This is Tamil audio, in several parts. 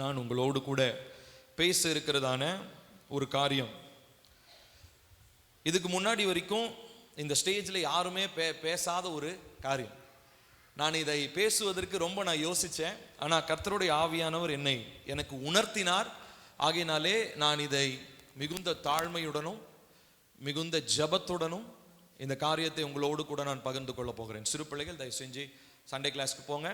நான் உங்களோடு கூட பேச இருக்கிறதான ஒரு காரியம். இதுக்கு முன்னாடி வரைக்கும் இந்த ஸ்டேஜில் யாருமே பேசாத ஒரு காரியம். நான் இதை பேசுவதற்கு ரொம்ப யோசித்தேன். ஆனால் கர்த்தருடைய ஆவியானவர் எனக்கு உணர்த்தினார். ஆகையினாலே நான் இதை மிகுந்த தாழ்மையுடனும் மிகுந்த ஜபத்துடனும் இந்த காரியத்தை உங்களோடு கூட நான் பகிர்ந்து கொள்ள போகிறேன். சிறு பிள்ளைகள் தயவு செஞ்சு சண்டே கிளாஸ்க்கு போங்க.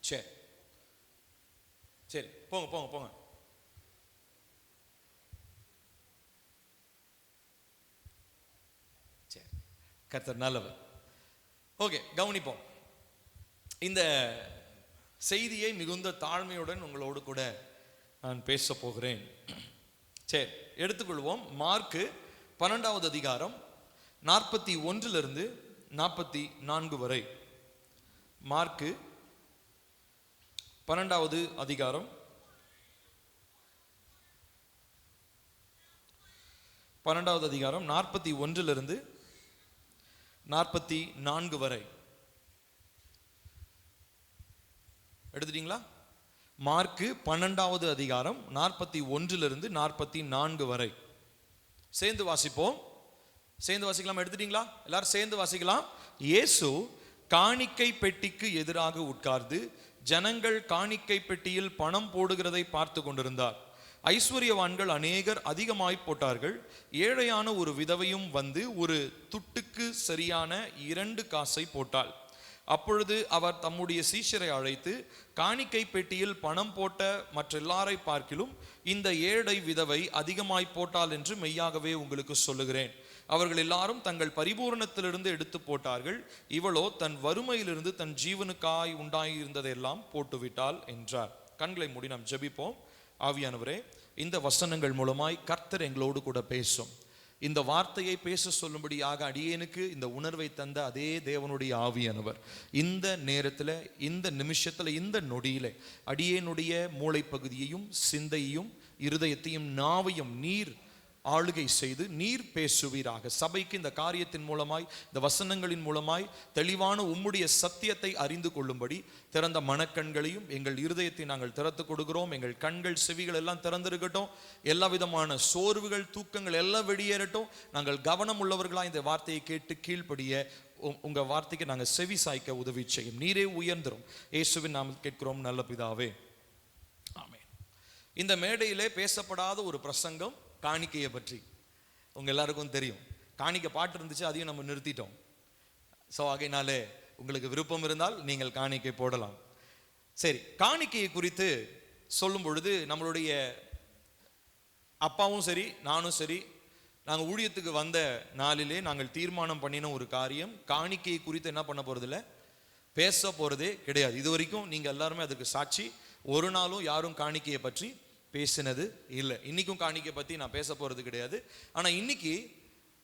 சரி சரி, போங்க போங்க போங்க. சரி, கர்த்தர் நல்லவர். ஓகே, கவனிப்போம். இந்த செய்தியை மிகுந்த தாழ்மையுடன் உங்களோடு கூட நான் பேச போகிறேன். சரி, எடுத்துக்கொள்வோம். மார்க்கு 12வது அதிகாரம் 41 44 வரை. மார்க்கு 12வது அதிகாரம் 41 44 வரை. எடுத்துட்டீங்களா? மார்க்கு 12வது அதிகாரம் 41 44 வரை. சேர்ந்து வாசிப்போம். சேர்ந்து வாசிக்கலாம். எடுத்துட்டீங்களா? எல்லாரும் சேர்ந்து வாசிக்கலாம். இயேசு காணிக்கை பெட்டிக்கு எதிராக உட்கார்ந்து ஜனங்கள் காணிக்கை பெட்டியில் பணம் போடுகிறதை பார்த்து கொண்டிருந்தார். ஐஸ்வர்யவான்கள் அநேகர் அதிகமாய் போட்டார்கள். ஏழையான ஒரு விதவையும் வந்து ஒரு துட்டுக்கு சரியான 2 காசை போட்டாள். அப்பொழுது அவர் தம்முடைய சீஷரை அழைத்து, காணிக்கை பெட்டியில் பணம் போட்ட மற்ற எல்லாரை பார்க்கிலும் இந்த ஏழை விதவை அதிகமாய் போட்டாள் என்று மெய்யாகவே உங்களுக்கு சொல்லுகிறேன். அவர்கள் எல்லாரும் தங்கள் பரிபூரணத்திலிருந்து எடுத்து போட்டார்கள். இவளோ தன் வறுமையிலிருந்து தன் ஜீவனுக்காய் உண்டாயிருந்ததையெல்லாம் போட்டுவிட்டாள் என்றார். கண்களை மூடி நாம் ஜெபிப்போம். ஆவியானவரே, இந்த வசனங்கள் மூலமாய் கர்த்தர் எங்களோடு கூட பேசும். இந்த வார்த்தையை பேச சொல்லும்படியாக அடியேனுக்கு இந்த உணர்வை தந்த அதே தேவனுடைய ஆவியானவர் இந்த நேரத்தில், இந்த நிமிஷத்தில், இந்த நொடியில அடியேனுடைய மூளை பகுதியையும் சிந்தையையும் இருதயத்தையும் நாவையும் நீர் ஆளுகை செய்து நீர் பேசுவீராக. சபைக்கு இந்த காரியத்தின் மூலமாய், இந்த வசனங்களின் மூலமாய் தெளிவான உம்முடைய சத்தியத்தை அறிந்து கொள்ளும்படி திறந்த மனக்கண்களையும் எங்கள் இருதயத்தை நாங்கள் திறந்து கொடுக்கிறோம். எங்கள் கண்கள் செவிகள் எல்லாம் திறந்திருக்கட்டும். எல்லா விதமான சோர்வுகள் தூக்கங்கள் எல்லாம் வெளியேறட்டும். நாங்கள் கவனம் உள்ளவர்களாக இந்த வார்த்தையை கேட்டு கீழ்ப்படிய உங்க வார்த்தைக்கு நாங்கள் செவி சாய்க்க உதவி செய்யும். நீரே உயர்ந்துரும். இயேசுவின் நாமத்தில் கேட்கிறோம் நல்ல பிதாவே, ஆமென். இந்த மேடையிலே பேசப்படாத ஒரு பிரசங்கம் காணிக்கையை பற்றி. உங்க எல்லாருக்கும் தெரியும். காணிக்கை பாட்டு இருந்துச்சு, அதையும் நம்ம நிறுத்திட்டோம். ஸோ ஆகையினாலே உங்களுக்கு விருப்பம் இருந்தால் நீங்கள் காணிக்கை போடலாம். சரி, காணிக்கையை குறித்து சொல்லும் பொழுது நம்மளுடைய அப்பாவும் சரி நானும் சரி, நாங்கள் ஊழியத்துக்கு வந்த நாளிலே நாங்கள் தீர்மானம் பண்ணின ஒரு காரியம், காணிக்கையை குறித்து என்ன பண்ண போறதில்லை, பேச போறதே கிடையாது. இது வரைக்கும் நீங்க எல்லாருமே அதுக்கு சாட்சி. ஒரு நாளும் யாரும் காணிக்கையை பற்றி பேசினது இல்லை. இன்னைக்கும் காணிக்கை பற்றி நான் பேச போறது கிடையாது. ஆனால் இன்னைக்கு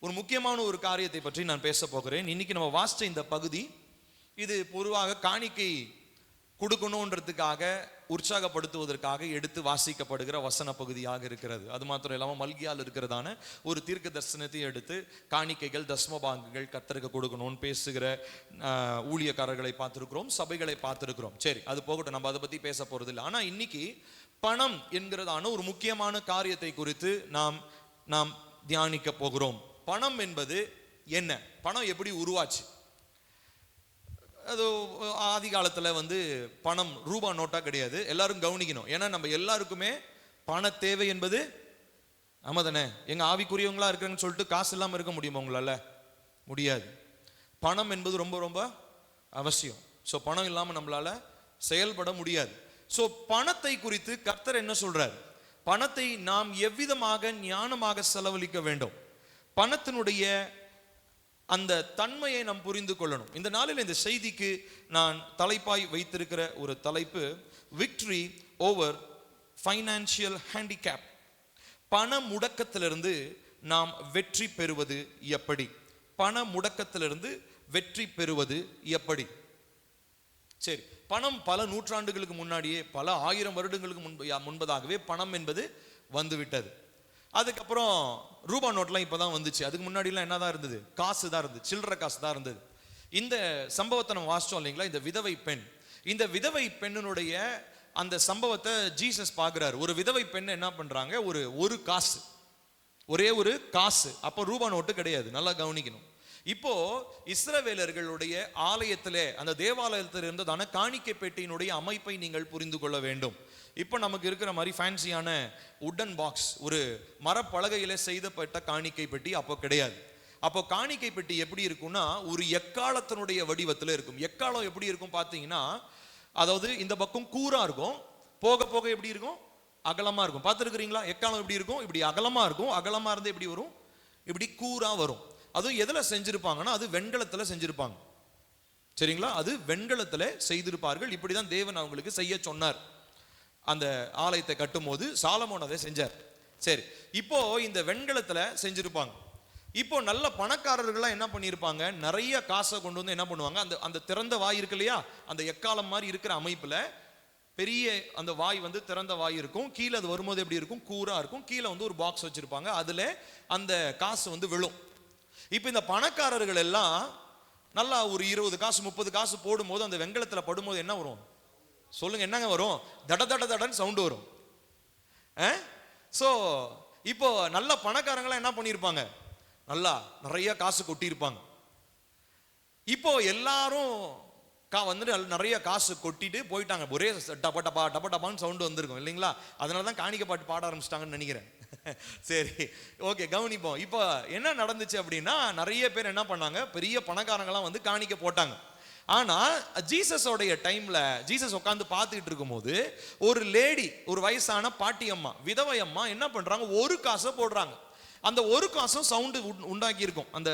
ஒரு முக்கியமான ஒரு காரியத்தை பற்றி நான் பேச போகிறேன். இன்னைக்கு நம்ம வாசிச்ச இந்த பகுதி, இது பொதுவாக காணிக்கை கொடுக்கணுன்றதுக்காக உற்சாகப்படுத்துவதற்காக எடுத்து வாசிக்கப்படுகிற வசன பகுதியாக இருக்கிறது. அது மாத்திரம் இல்லாமல் மல்கியால் இருக்கிறதான ஒரு தீர்க்க தரிசனத்தை எடுத்து காணிக்கைகள் தஸ்மபாகங்கள் கர்த்தருக்கு கொடுக்கணும்னு பேசுகிற ஊழியக்காரர்களை பார்த்துருக்கிறோம், சபைகளை பார்த்துருக்கிறோம். சரி, அது போகட்டும், நம்ம அதை பற்றி பேச போறது இல்லை. ஆனால் இன்னைக்கு பணம் என்கிறதான ஒரு முக்கியமான காரியத்தை குறித்து நாம் தியானிக்க போகிறோம். பணம் என்பது என்ன? பணம் எப்படி உருவாச்சு? அது ஆதி காலத்தில் பணம் ரூபா நோட்டா கிடையாது. எல்லாரும் கவனிக்கணும். ஏன்னா நம்ம எல்லாருக்குமே பண தேவை என்பது ஆமா தானே. எங்க ஆவிக்குரியவங்களா இருக்கிறேன்னு சொல்லிட்டு காசு இல்லாமல் இருக்க முடியுமா உங்களால? முடியாது. பணம் என்பது ரொம்ப ரொம்ப அவசியம். ஸோ பணம் இல்லாமல் நம்மளால செயல்பட முடியாது. ஸோ பணத்தை குறித்து கர்த்தர் என்ன சொல்றார்? பணத்தை நாம் எவ்விதமாக ஞானமாக செலவழிக்க வேண்டும், பணத்தினுடைய அந்த தன்மையை நாம் புரிந்து கொள்ளணும். இந்த நாளில் இந்த செய்திக்கு நான் தலைப்பாய் வைத்திருக்கிற ஒரு தலைப்பு, விக்டரி ஓவர் ஃபைனான்சியல் ஹேண்டிகேப். பண முடக்கத்திலிருந்து நாம் வெற்றி பெறுவது எப்படி? பண முடக்கத்திலிருந்து வெற்றி பெறுவது எப்படி? சரி, பணம் பல நூற்றாண்டுகளுக்கு முன்னாடியே, பல ஆயிரம் வருடங்களுக்கு முன்பதாகவே பணம் என்பது வந்துவிட்டது. அதுக்கப்புறம் ரூபா நோட்லாம் இப்பதான் வந்துச்சு. அதுக்கு முன்னாடிலாம் என்னதான் இருந்தது? காசு தான் இருந்தது, சில்லற காசு தான் இருந்தது. இந்த சம்பவத்தை நம்ம வாசிச்சோம் இல்லைங்களா, இந்த விதவை பெண். இந்த விதவை பெண்ணினுடைய அந்த சம்பவத்தை ஜீசஸ் பார்க்கிறார். ஒரு விதவை பெண் என்ன பண்றாங்க, ஒரு காசு, ஒரே ஒரு காசு. அப்போ ரூபா நோட்டு கிடையாது, நல்லா கவனிக்கணும். இப்போ இஸ்ரவேலர்களுடைய ஆலயத்திலே, அந்த தேவாலயத்தில் இருந்ததான காணிக்கை பெட்டியினுடைய அமைப்பை நீங்கள் புரிந்து கொள்ள வேண்டும். இப்போ நமக்கு இருக்கிற மாதிரி ஃபேன்சியான உட்டன் பாக்ஸ், ஒரு மரப்பலகையில செய்தப்பட்ட காணிக்கை பெட்டி அப்போ கிடையாது. அப்போ காணிக்கை பெட்டி எப்படி இருக்கும்னா, ஒரு எக்காலத்தினுடைய வடிவத்தில் இருக்கும். எக்காலம் எப்படி இருக்கும் பார்த்தீங்கன்னா, அதாவது இந்த பக்கம் கூரா இருக்கும், போக போக எப்படி இருக்கும், அகலமா இருக்கும். பார்த்துருக்கிறீங்களா? எக்காலம் எப்படி இருக்கும், இப்படி அகலமா இருக்கும். அகலமா இருந்து எப்படி வரும், இப்படி கூரா வரும். அதுவும் எதுல செஞ்சிருப்பாங்கன்னா, அது வெண்கலத்துல செஞ்சிருப்பாங்க. சரிங்களா? அது வெண்கலத்துல செய்திருப்பார்கள். இப்படிதான் தேவன் அவங்களுக்கு செய்ய சொன்னார். அந்த ஆலயத்தை கட்டும் போது சாலமோன் அதை செஞ்சார். சரி, இப்போ இந்த வெண்கலத்துல செஞ்சிருப்பாங்க. இப்போ நல்ல பணக்காரர்கள்லாம் என்ன பண்ணியிருப்பாங்க, நிறைய காசை கொண்டு வந்து என்ன பண்ணுவாங்க, அந்த அந்த திறந்த வாய் இருக்கு இல்லையா, அந்த எக்காலம் மாதிரி இருக்கிற அமைப்புல பெரிய அந்த வாய் வந்து திறந்த வாய் இருக்கும். கீழே அது வரும்போது எப்படி இருக்கும், கூரா இருக்கும். கீழே வந்து ஒரு பாக்ஸ் வச்சிருப்பாங்க, அதுல அந்த காசு வந்து விழும். இப்போ இந்த பணக்காரர்கள் எல்லாம் நல்லா ஒரு 20 காசு 30 காசு போடும்போது அந்த வெண்கலத்துல படும்போது என்ன வரும் சொல்லுங்க, என்னங்க வரும்? தட தட தடன்னு சவுண்ட் வரும். சோ இப்போ நல்ல பணக்காரங்களாம் என்ன பண்ணியிருப்பாங்க, நல்லா நிறைய காசு கொட்டியிருப்பாங்க. இப்போ எல்லாரும் வந்து நிறைய காசு கொட்டிட்டு போயிட்டாங்க. ஒரே டப டபா டப டபான்னு சவுண்ட் வந்திருக்கும் இல்லைங்களா? அதனால தான் காணிக்கை பாட்டு பாட ஆரம்பிச்சிட்டாங்கன்னு நினைக்கிறேன். சரி, ஓகே, கவனிப்போம். இப்போ என்ன நடந்துச்சு அப்படின்னா, நிறைய பேர் என்ன பண்ணாங்க, பெரிய பணக்காரங்களாம் வந்து காணிக்கை போட்டாங்க. ஆனா ஜீசஸோடைய டைம்ல ஜீசஸ் உட்கார்ந்து பார்த்துக்கிட்டு இருக்கும்போது ஒரு லேடி, ஒரு வயசான பாட்டி அம்மா, விதவை அம்மா என்ன பண்றாங்க, ஒரு காசை போடுறாங்க. அந்த ஒரு காசும் சவுண்டு உண்டாக்கி இருக்கும் அந்த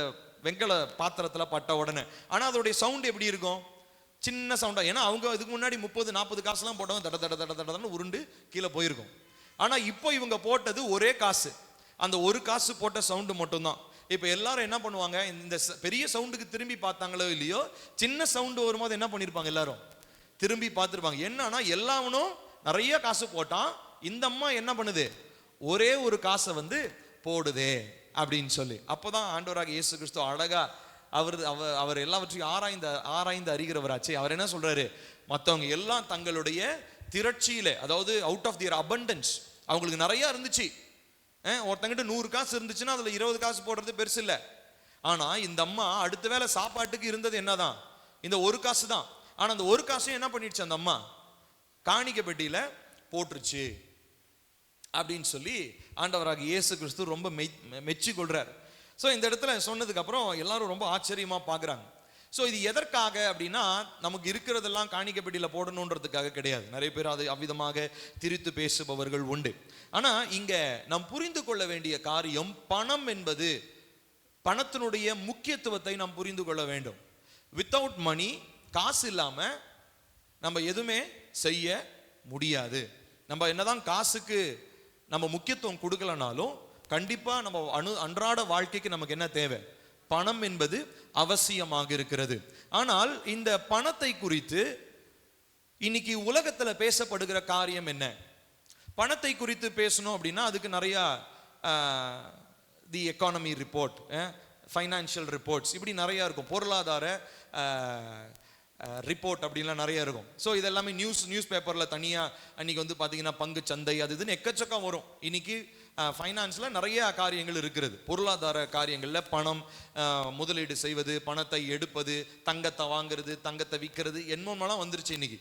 வெங்கல பாத்திரத்துல பட்ட உடனே. ஆனா அதோடைய சவுண்ட் எப்படி இருக்கும், சின்ன சவுண்டா. ஏன்னா அவங்க இதுக்கு முன்னாடி 30-40 காசுலாம் போட்டவங்க தட தட தட தடன்னு உருண்டு கீழே போயிருக்கும். ஆனா இப்போ இவங்க போட்டது ஒரே காசு, அந்த ஒரு காசு போட்ட சவுண்டு மட்டும்தான். இப்போ எல்லாரும் என்ன பண்ணுவாங்க, இந்த பெரிய சவுண்டுக்கு திரும்பி பார்த்தாங்களோ இல்லையோ, சின்ன சவுண்டு வரும்போது என்ன பண்ணிருப்பாங்க, எல்லாரும் திரும்பி பார்த்துருப்பாங்க. என்னன்னா எல்லாவனும் நிறைய காசு போட்டான், இந்த அம்மா என்ன பண்ணுது, ஒரே ஒரு காசை வந்து போடுதே அப்படின்னு சொல்லி. அப்போதான் ஆண்டவராக இயேசு கிறிஸ்து அழகா அவர் எல்லாவற்றையும் ஆராய்ந்து அறிகிறவராச்சு. அவர் என்ன சொல்றாரு, மற்றவங்க எல்லாம் தங்களுடைய திரட்சியில, அதாவது அவுட் ஆஃப் தியர் அபண்டன்ஸ், அவங்களுக்கு நிறைய இருந்துச்சு. ஒருத்தங்கிட்ட 100 காசு இருந்துச்சுன்னா அதுல 20 காசு போடுறது பெருசு இல்லை. ஆனா இந்த அம்மா அடுத்த வேளை சாப்பாட்டுக்கு இருந்தது என்னதான், இந்த ஒரு காசு தான். ஆனா அந்த ஒரு காசையும் என்ன பண்ணிடுச்சு, அந்த அம்மா காணிக்கை பெட்டியில போட்டுருச்சு அப்படின்னு சொல்லி ஆண்டவராக இயேசு கிறிஸ்து ரொம்ப மெச்சி கொள்றார். ஸோ இந்த இடத்துல சொன்னதுக்கு அப்புறம் எல்லாரும் ரொம்ப ஆச்சரியமா பார்க்குறாங்க. ஸோ இது எதற்காக அப்படின்னா, நமக்கு இருக்கிறதெல்லாம் காணிக்கை பெட்டியில போடணுன்றதுக்காக கிடையாது. நிறைய பேர் அது அவ்விதமாக திரித்து பேசுபவர்கள் உண்டு. ஆனா இங்க நாம் புரிந்து கொள்ள வேண்டிய காரியம், பணம் என்பது, பணத்தினுடைய முக்கியத்துவத்தை நாம் புரிந்து கொள்ள வேண்டும். வித்தவுட் மணி, காசு இல்லாம நம்ம எதுவுமே செய்ய முடியாது. நம்ம என்னதான் காசுக்கு நம்ம முக்கியத்துவம் கொடுக்கலனாலும் கண்டிப்பா நம்ம அன்றாட வாழ்க்கைக்கு நமக்கு என்ன தேவை, பணம் என்பது அவசியமாக இருக்கிறது. ஆனால் இந்த பணத்தை குறித்து இன்னைக்கு உலகத்துல பேசப்படுகிற காரியம் என்ன? பணத்தை குறித்து பேசணும் அப்படின்னா அதுக்கு நிறைய the economy report, financial reports, இப்படி நிறைய இருக்கும். பொருளாதார ரிப்போர்ட் அப்படின்லாம் நிறைய இருக்கும். ஸோ இதெல்லாமே நியூஸ் பேப்பரில் தனியாக அன்றைக்கி வந்து பார்த்தீங்கன்னா பங்கு சந்தை அது இதுன்னு எக்கச்சக்கம் வரும். இன்னைக்கு ஃபைனான்ஸில் நிறைய காரியங்கள் இருக்கிறது. பொருளாதார காரியங்களில் பணம், முதலீடு செய்வது, பணத்தை எடுப்பது, தங்கத்தை வாங்குறது, தங்கத்தை விற்கிறது, என்னென்னலாம் வந்துருச்சு இன்னைக்கு.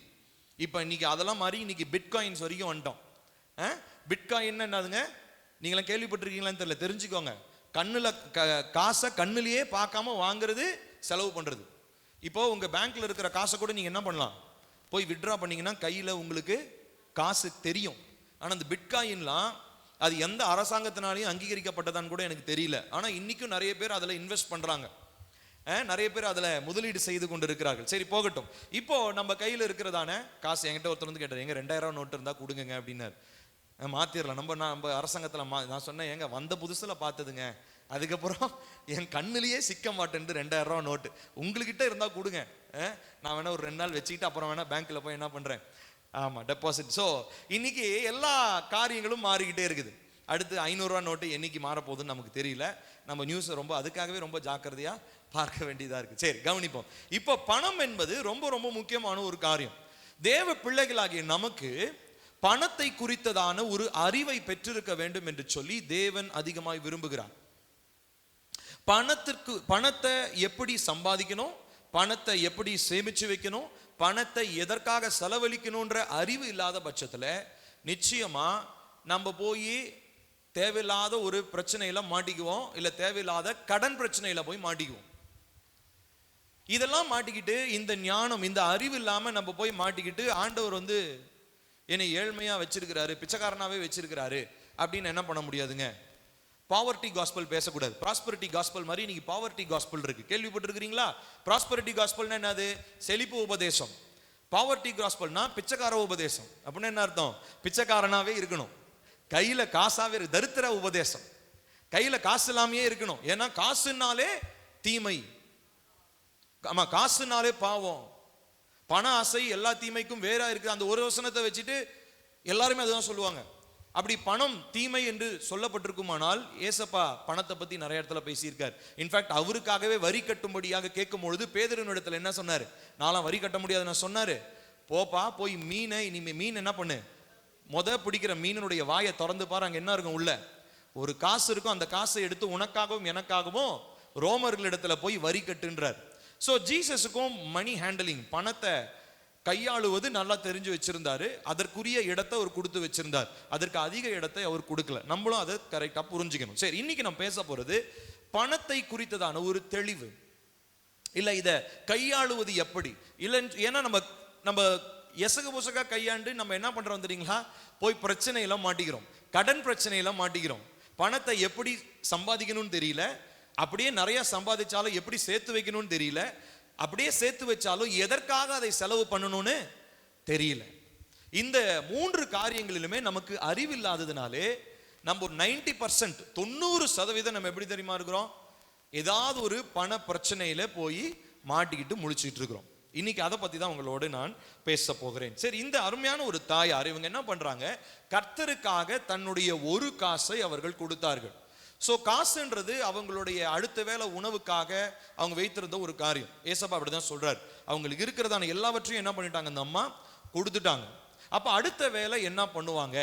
இப்போ இன்னைக்கு அதெல்லாம் மாதிரி இன்னைக்கு பிட்காயின்ஸ் வரைக்கும் வந்துட்டோம். பிட்காயின் என்னதுங்க, நீங்களாம் கேள்விப்பட்டிருக்கீங்களான்னு தெரியல, தெரிஞ்சுக்கோங்க. கண்ணில் காசை கண்ணிலேயே பார்க்காம வாங்குறது, செலவு பண்ணுறது. இப்போ உங்க பேங்க்ல இருக்கிற காசை கூட நீங்க என்ன பண்ணலாம், போய் வித்ட்ரா பண்ணீங்கன்னா கையில உங்களுக்கு காசு தெரியும். ஆனா இந்த பிட்காயின்லாம் அது எந்த அரசாங்கத்தினாலையும் அங்கீகரிக்கப்பட்டதான்னு கூட எனக்கு தெரியல. ஆனா இன்னைக்கும் நிறைய பேர் அதுல இன்வெஸ்ட் பண்றாங்க, நிறைய பேர் அதுல முதலீடு செய்து கொண்டு இருக்கிறார்கள். சரி, போகட்டும். இப்போ நம்ம கையில இருக்கிறதான காசு, என்கிட்ட ஒருத்தர் வந்து கேட்டார், எங்க 2000 நோட்டு இருந்தா கொடுங்க அப்படின்னாரு. மாத்திரலாம், நம்ம அரசாங்கத்துல நான் சொன்னேன், எங்க வந்த புதுசுல பார்த்ததுங்க, அதுக்கப்புறம் என் கண்ணுலயே சிக்க மாட்டேன் 2000 ரூபா நோட்டு உங்ககிட்ட இருந்தா கொடுங்க, நான் வேணா ஒரு 2 நாள் வச்சுக்கிட்டு அப்புறம் வேணா பேங்க்ல போய் என்ன பண்றேன், ஆமா டெபாசிட். ஸோ இன்னைக்கு எல்லா காரியங்களும் மாறிக்கிட்டே இருக்குது. அடுத்து 500 ரூபா நோட்டு என்னைக்கு மாறப்போகுதுன்னு நமக்கு தெரியல. நம்ம நியூஸ் ரொம்ப அதுக்காகவே ரொம்ப ஜாக்கிரதையா பார்க்க வேண்டியதா இருக்கு. சரி, கவனிப்போம். இப்போ பணம் என்பது ரொம்ப ரொம்ப முக்கியமான ஒரு காரியம். தேவ பிள்ளைகளாகிய நமக்கு பணத்தை குறித்ததான ஒரு அறிவை பெற்றிருக்க வேண்டும் என்று சொல்லி தேவன் அதிகமாய் விரும்புகிறார். பணத்தை எப்படி சம்பாதிக்கணும், பணத்தை எப்படி சேமிச்சு வைக்கணும், பணத்தை எதற்காக செலவழிக்கணும்ன்ற அறிவு இல்லாத பட்சத்துல நிச்சயமா நம்ம போய் தேவையில்லாத ஒரு பிரச்சனையில மாட்டிக்குவோம், இல்ல தேவையில்லாத கடன் பிரச்சனையில போய் மாட்டிக்குவோம். இதெல்லாம் மாட்டிக்கிட்டு இந்த ஞானம் இந்த அறிவு இல்லாம நம்ம போய் மாட்டிக்கிட்டு ஆண்டவர் என்னை ஏழ்மையா வச்சிருக்கிறாரு, பிச்சைக்காரனாவே வச்சிருக்கிறாரு அப்படின்னு என்ன பண்ண முடியாதுங்க. பாவர்ட்டி காஸ்பல் பேசக்கூடாது. ப்ராஸ்பரிட்டி காஸ்பல் மாதிரி இன்னைக்கு பாவர்ட்டி காஸ்பல் இருக்கு, கேள்விப்பட்டிருக்கிறீங்களா? ப்ராஸ்பரிட்டி காஸ்பல்னா என்னது? செழிப்பு உபதேசம். பாவர்ட்டி காஸ்பல்னா பிச்சைக்கார உபதேசம். அப்படின்னு என்ன அர்த்தம்? பிச்சைக்காரனாவே இருக்கணும், கையில காசாவே இருக்கு. தரித்திர உபதேசம், கையில காசு இல்லாமையே இருக்கணும். ஏன்னா காசுனாலே தீமை, ஆமா காசுனாலே பாவம், பண ஆசை எல்லா தீமைக்கும் வேற இருக்கு. அந்த ஒரு வசனத்தை வச்சுட்டு எல்லாருமே அதுதான் சொல்லுவாங்க. அப்படி பணம் தீமை என்று சொல்லப்பட்டிருக்குமானால் ஏசப்பா பணத்தை பத்தி நிறைய இடத்துல பேசியிருக்கார். இன்ஃபேக்ட் அவருக்காகவே வரி கட்டும்படியாக கேட்கும் பொழுது பேதுருவின் இடத்துல என்ன சொன்னாரு? நான்லாம் வரி கட்ட முடியாது நான் சொன்னாரு. போப்பா போய் மீனை, இனிமே மீன் என்ன பண்ணு, பிடிக்கிற மீனுடைய வாயை திறந்து பாரு, அங்க என்ன இருக்கும் உள்ள? ஒரு காசு இருக்கும். அந்த காசை எடுத்து உனக்காகவும் எனக்காகவும் ரோமர்களிடத்துல போய் வரி கட்டுன்றார். ஸோ ஜீசஸுக்கும் மணி ஹேண்டலிங், பணத்தை கையாளுவது நல்லா தெரிஞ்சு வச்சிருந்தாரு. அதற்குரிய இடத்தை அவர் கொடுத்து வச்சிருந்தார். அதற்கு அதிக இடத்தை அவர் கொடுக்கல. நம்மளும் அதை கரெக்டா புரிஞ்சுக்கணும். சரி, இன்னைக்கு நம்ம பேச போறது பணத்தை குறித்ததான ஒரு தெளிவு. இல்ல இத கையாளுவது எப்படி இல்ல, ஏன்னா நம்ம எசகு புசகா கையாண்டு நம்ம என்ன பண்றோம் தெரியுங்களா? போய் பிரச்சனையில மாட்டிக்கிறோம், கடன் பிரச்சனையில மாட்டிக்கிறோம். பணத்தை எப்படி சம்பாதிக்கணும்னு தெரியல, அப்படியே நிறைய சம்பாதிச்சாலும் எப்படி சேர்த்து வைக்கணும்னு தெரியல, அப்படியே சேர்த்து வச்சாலும் எதற்காக அதை செலவு பண்ணணும்னு தெரியல. இந்த 3 காரியங்களிலுமே நமக்கு அறிவில்லாததுனாலே நம்ம ஒரு 90% 90% நம்ம எப்படி தெரியுமா இருக்கிறோம்? ஏதாவது ஒரு பண பிரச்சனையில போய் மாட்டிக்கிட்டு முழிச்சிட்டு இருக்கிறோம். இன்னைக்கு அதை பத்தி தான் உங்களோடு நான் பேச போகிறேன். சரி, இந்த அருமையான ஒரு தாயார் இவங்க என்ன பண்றாங்க? கர்த்தருக்காக தன்னுடைய ஒரு காசை அவர்கள் கொடுத்தார்கள். ஸோ காசுன்றது அவங்களுடைய அடுத்த வேளை உணவுக்காக அவங்க வைத்திருந்த ஒரு காரியம். ஏசப்பா அப்படிதான் சொல்றாரு. அவங்களுக்கு இருக்கிறதான எல்லாவற்றையும் என்ன பண்ணிட்டாங்க? அந்த அம்மா கொடுத்துட்டாங்க. அப்ப அடுத்த வேளை என்ன பண்ணுவாங்க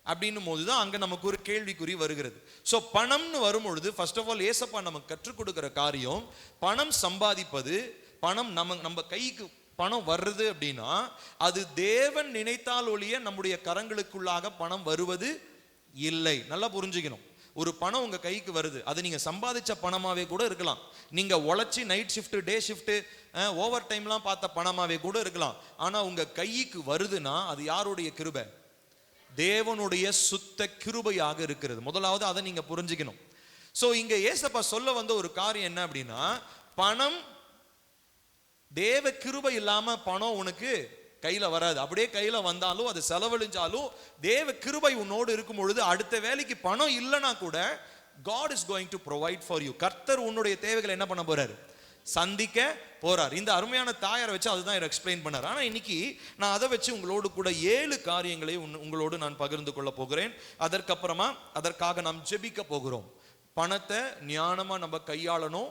அப்படின்னும் போதுதான் அங்க நமக்கு ஒரு கேள்விக்குறி வருகிறது. ஸோ பணம்னு வரும்பொழுது ஃபர்ஸ்ட் ஆஃப் ஆல் ஏசப்பா நமக்கு கற்றுக் கொடுக்கிற காரியம், பணம் சம்பாதிப்பது, பணம் நம்ம கைக்கு பணம் வருது அப்படின்னா அது தேவன் நினைத்தால் ஒழிய நம்முடைய கரங்களுக்குள்ளாக பணம் வருவது இல்லை. நல்லா புரிஞ்சுக்கணும். ஒரு பணம் உங்க கைக்கு வருது, அது நீங்க சம்பாதிச்ச பணமாவே கூட இருக்கலாம், நீங்க உழைச்சி night shift day shift over டைம்லாம் பார்த்த பணமாவே கூட இருக்கலாம். ஆனா உங்க கைக்கு வருதுன்னா அது யாருடைய கிருபை? தேவனுடைய சுத்த கிருபையாக இருக்கிறது. முதலாவது அதை நீங்க புரிஞ்சுக்கணும். சோ இங்க ஏசப்பா சொல்ல வந்த ஒரு காரியம் என்ன அப்படின்னா, பணம் தேவ கிருபை இல்லாம பணம் உனக்கு கையில வராது. அப்படியே கையில வந்தாலும் அது செலவழிஞ்சாலும் தேவ கிருபை உன்னோடு இருக்கும் பொழுது அடுத்த வேலைக்கு பணம் இல்லைன்னா கூட God is going to provide for you. கர்த்தர் உன்னுடைய தேவைகளை என்ன பண்ண போறாரு? சந்திக்க போறார். இந்த அருமையான தாயாரை வச்சு அதுதான் எக்ஸ்பிளைன் பண்ணார். ஆனா இன்னைக்கு நான் அதை வச்சு உங்களோடு கூட 7 காரியங்களை உங்களோடு நான் பகிர்ந்து கொள்ள போகிறேன். அதற்காக நாம் ஜெபிக்க போகிறோம். பணத்தை ஞானமா நம்ம கையாளணும்,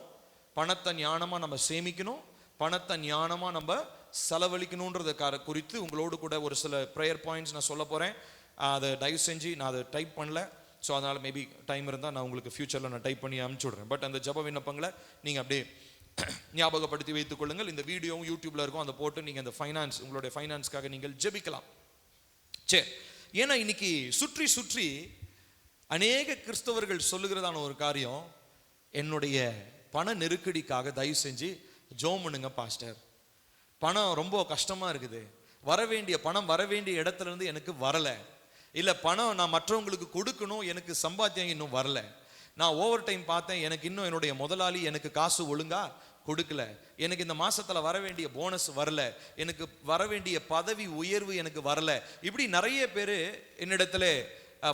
பணத்தை ஞானமா நம்ம சேமிக்கணும், பணத்தை ஞானமா நம்ம செலவழிக்கணுன்றத குறித்து உங்களோடு கூட ஒரு சில ப்ரேயர் பாயிண்ட்ஸ் நான் சொல்ல போறேன். அதை தயவு செஞ்சு நான் அதை டைப் பண்ணல, ஸோ அதனால மேபி டைம் இருந்தால் நான் உங்களுக்கு ஃபியூச்சரில் நான் டைப் பண்ணி அனுப்பிச்சு விடுறேன். பட் அந்த ஜெப விண்ணப்பங்களை நீங்கள் அப்படியே ஞாபகப்படுத்தி வைத்துக் கொள்ளுங்கள். இந்த வீடியோவும் யூடியூப்ல இருக்கும், அதை போட்டு நீங்கள் அந்த ஃபைனான்ஸ் உங்களுடைய ஃபைனான்ஸ்க்காக நீங்கள் ஜெபிக்கலாம். சரி, ஏன்னா இன்னைக்கு சுற்றி சுற்றி அநேக கிறிஸ்தவர்கள் சொல்லுகிறதான ஒரு காரியம், என்னுடைய பண நெருக்கடிக்காக தயவு செஞ்சு ஜெபம் பண்ணுங்க பாஸ்டர், பணம் ரொம்ப கஷ்டமா இருக்குது, வர வேண்டிய பணம் வர வேண்டிய இடத்துல இருந்து எனக்கு வரல, இல்ல பணம் நான் மற்றவங்களுக்கு கொடுக்கணும், எனக்கு சம்பாத்தியம் இன்னும் வரல, நான் ஓவர் டைம் பார்த்தேன், எனக்கு இன்னும் என்னுடைய முதலாளி எனக்கு காசு ஒழுங்கா கொடுக்கல, எனக்கு இந்த மாசத்துல வர வேண்டிய போனஸ் வரல, எனக்கு வர வேண்டிய பதவி உயர்வு எனக்கு வரல. இப்படி நிறைய பேர் என்னிடத்துல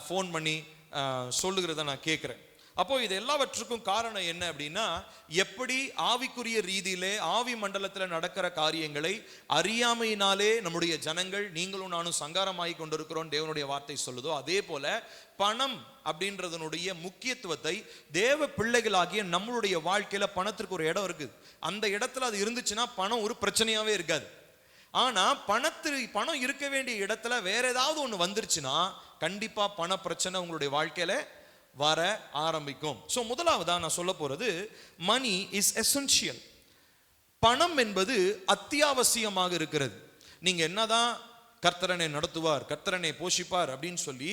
ஃபோன் பண்ணி சொல்லுகிறத நான் கேட்குறேன். அப்போ இது எல்லாவற்றுக்கும் காரணம் என்ன அப்படின்னா, எப்படி ஆவிக்குரிய ரீதியிலே ஆவி மண்டலத்தில் நடக்கிற காரியங்களை அறியாமையினாலே நம்முடைய ஜனங்கள், நீங்களும் நானும் சங்காரமாகி கொண்டிருக்கிறோம் தேவனுடைய வார்த்தை சொல்லுதோ, அதே போல பணம் அப்படின்றதனுடைய முக்கியத்துவத்தை தேவ பிள்ளைகளாகிய நம்மளுடைய வாழ்க்கையில பணத்திற்கு ஒரு இடம் இருக்குது. அந்த இடத்துல அது இருந்துச்சுன்னா பணம் ஒரு பிரச்சனையாவே இருக்காது. ஆனா பணம் இருக்க வேண்டிய இடத்துல வேற ஏதாவது ஒண்ணு வந்துருச்சுன்னா கண்டிப்பா பண பிரச்சனை உங்களுடைய வாழ்க்கையில வர ஆரம்பிக்கும். ஸோ முதலாவதா நான் சொல்ல போறது, மணி இஸ் எசென்ஷியல். பணம் என்பது அத்தியாவசியமாக இருக்கிறது. நீங்க என்னதான் கர்த்தரனை நடத்துவார், கர்த்தரனை போஷிப்பார் அப்படின்னு சொல்லி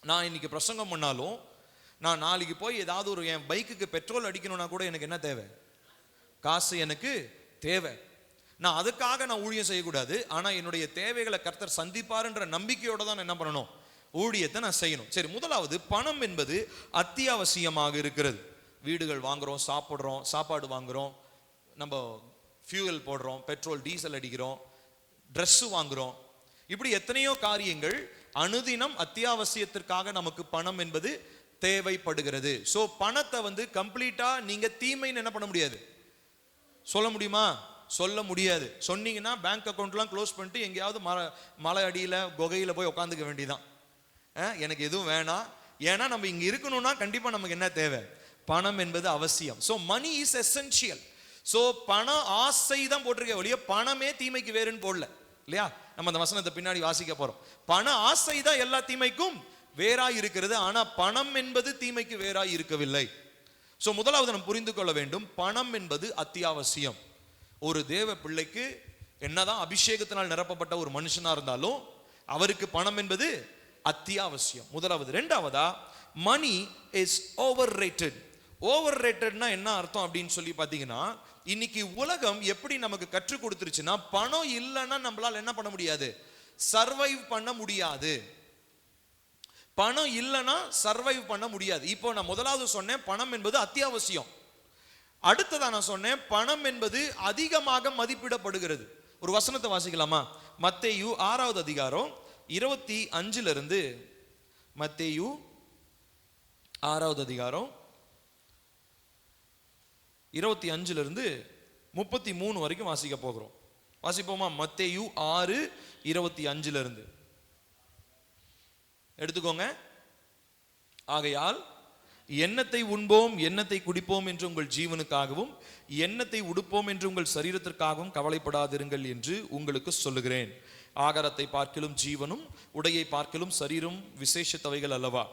நான் இன்னைக்கு பிரசங்கம் பண்ணாலும், நான் நாளைக்கு போய் ஏதாவது ஒரு என் பைக்குக்கு பெட்ரோல் அடிக்கணும்னா கூட எனக்கு என்ன தேவை? காசு எனக்கு தேவை. நான் அதுக்காக நான் ஊழியம் செய்யக்கூடாது. ஆனா என்னுடைய தேவைகளை கர்த்தர் சந்திப்பாருன்ற நம்பிக்கையோட தான் என்ன பண்ணணும்? ஊழியத்தை நான் செய்யணும். சரி, முதலாவது பணம் என்பது அத்தியாவசியமாக இருக்கிறது. வீடுகள் வாங்குறோம், சாப்பாடு வாங்குறோம், நம்ம ஃபியூவல் போடுறோம், பெட்ரோல் டீசல் அடிக்கிறோம், ட்ரெஸ் வாங்குறோம், இப்படி எத்தனையோ காரியங்கள் அனுதினம் அத்தியாவசியத்திற்காக நமக்கு பணம் என்பது தேவைப்படுகிறது. ஸோ பணத்தை கம்ப்ளீட்டா நீங்க தீமைன்னு என்ன பண்ண முடியாது, சொல்ல முடியுமா? சொல்ல முடியாது. சொன்னீங்கன்னா பேங்க் அக்கௌண்ட்லாம் க்ளோஸ் பண்ணிட்டு எங்கேயாவது மலை அடியில குகையில போய் உட்காந்துக்க வேண்டியதான். எனக்கு எதுவும் வேணாம். ஏன்னா நம்ம இங்க இருக்கணும்னா கண்டிப்பா நமக்கு என்ன தேவை? பணம் என்பது அவசியம். So money is essential. So பண ஆசை தான் போட்டிருக்க ஒழிய பணமே தீமைக்கு வேறுன்னு போடல இல்லையா? நம்ம அந்த வசனத்தை பின்னாடி வாசிக்க போறோம். பண ஆசை தான் எல்லா தீமைக்கும் வேறாய் இருக்கிறது. ஆனா பணம் என்பது தீமைக்கு வேறாய் இருக்கவில்லை. ஸோ முதலாவது நம்ம புரிந்து கொள்ள வேண்டும், பணம் என்பது அத்தியாவசியம். ஒரு தேவ பிள்ளைக்கு என்னதான் அபிஷேகத்தினால் நிரப்பப்பட்ட ஒரு மனுஷனா இருந்தாலும் அவருக்கு பணம் என்பது அத்தியாவசியம். முதலாவது. ரெண்டாவதா, money is over rated. Over ரேட்டட்னா என்ன அர்த்தம் அப்படின்னு சொல்லி பார்த்தீங்கன்னா, இன்னைக்கு உலகம் எப்படி நமக்கு கற்றுக் கொடுத்துருச்சுன்னா, பணம் இல்லைன்னா நம்மளால என்ன பண்ண முடியாது? சர்வைவ் பண்ண முடியாது. பணம் இல்லைன்னா சர்வைவ் பண்ண முடியாது. இப்போ நான் முதலாவது சொன்னேன் பணம் என்பது அத்தியாவசியம். அடுத்ததா நான் சொன்னேன் பணம் என்பது அதிகமாக மதிப்பிடப்படுகிறது. ஒரு வசனத்தை வாசிக்கலாமா? மத்தேயு 6வது அதிகாரம் 25 மத்தேயு 6வது அதிகாரம் 25 33 வரைக்கும் வாசிக்க போகிறோம். வாசிப்போமா? மத்தேயு 6:25 எடுத்துக்கோங்க. ஆகையால் எண்ணத்தை உண்போம் எண்ணத்தை குடிப்போம் என்று உங்கள் ஜீவனுக்காகவும் எண்ணத்தை உடுப்போம் என்று உங்கள் சரீரத்திற்காகவும் கவலைப்படாதிருங்கள் என்று உங்களுக்கு சொல்லுகிறேன். ஆகாரத்தை பார்க்கிலும் ஜீவனும் உடையை பார்க்கிலும் சரீரம் விசேஷத்தவைகள் அல்லவா?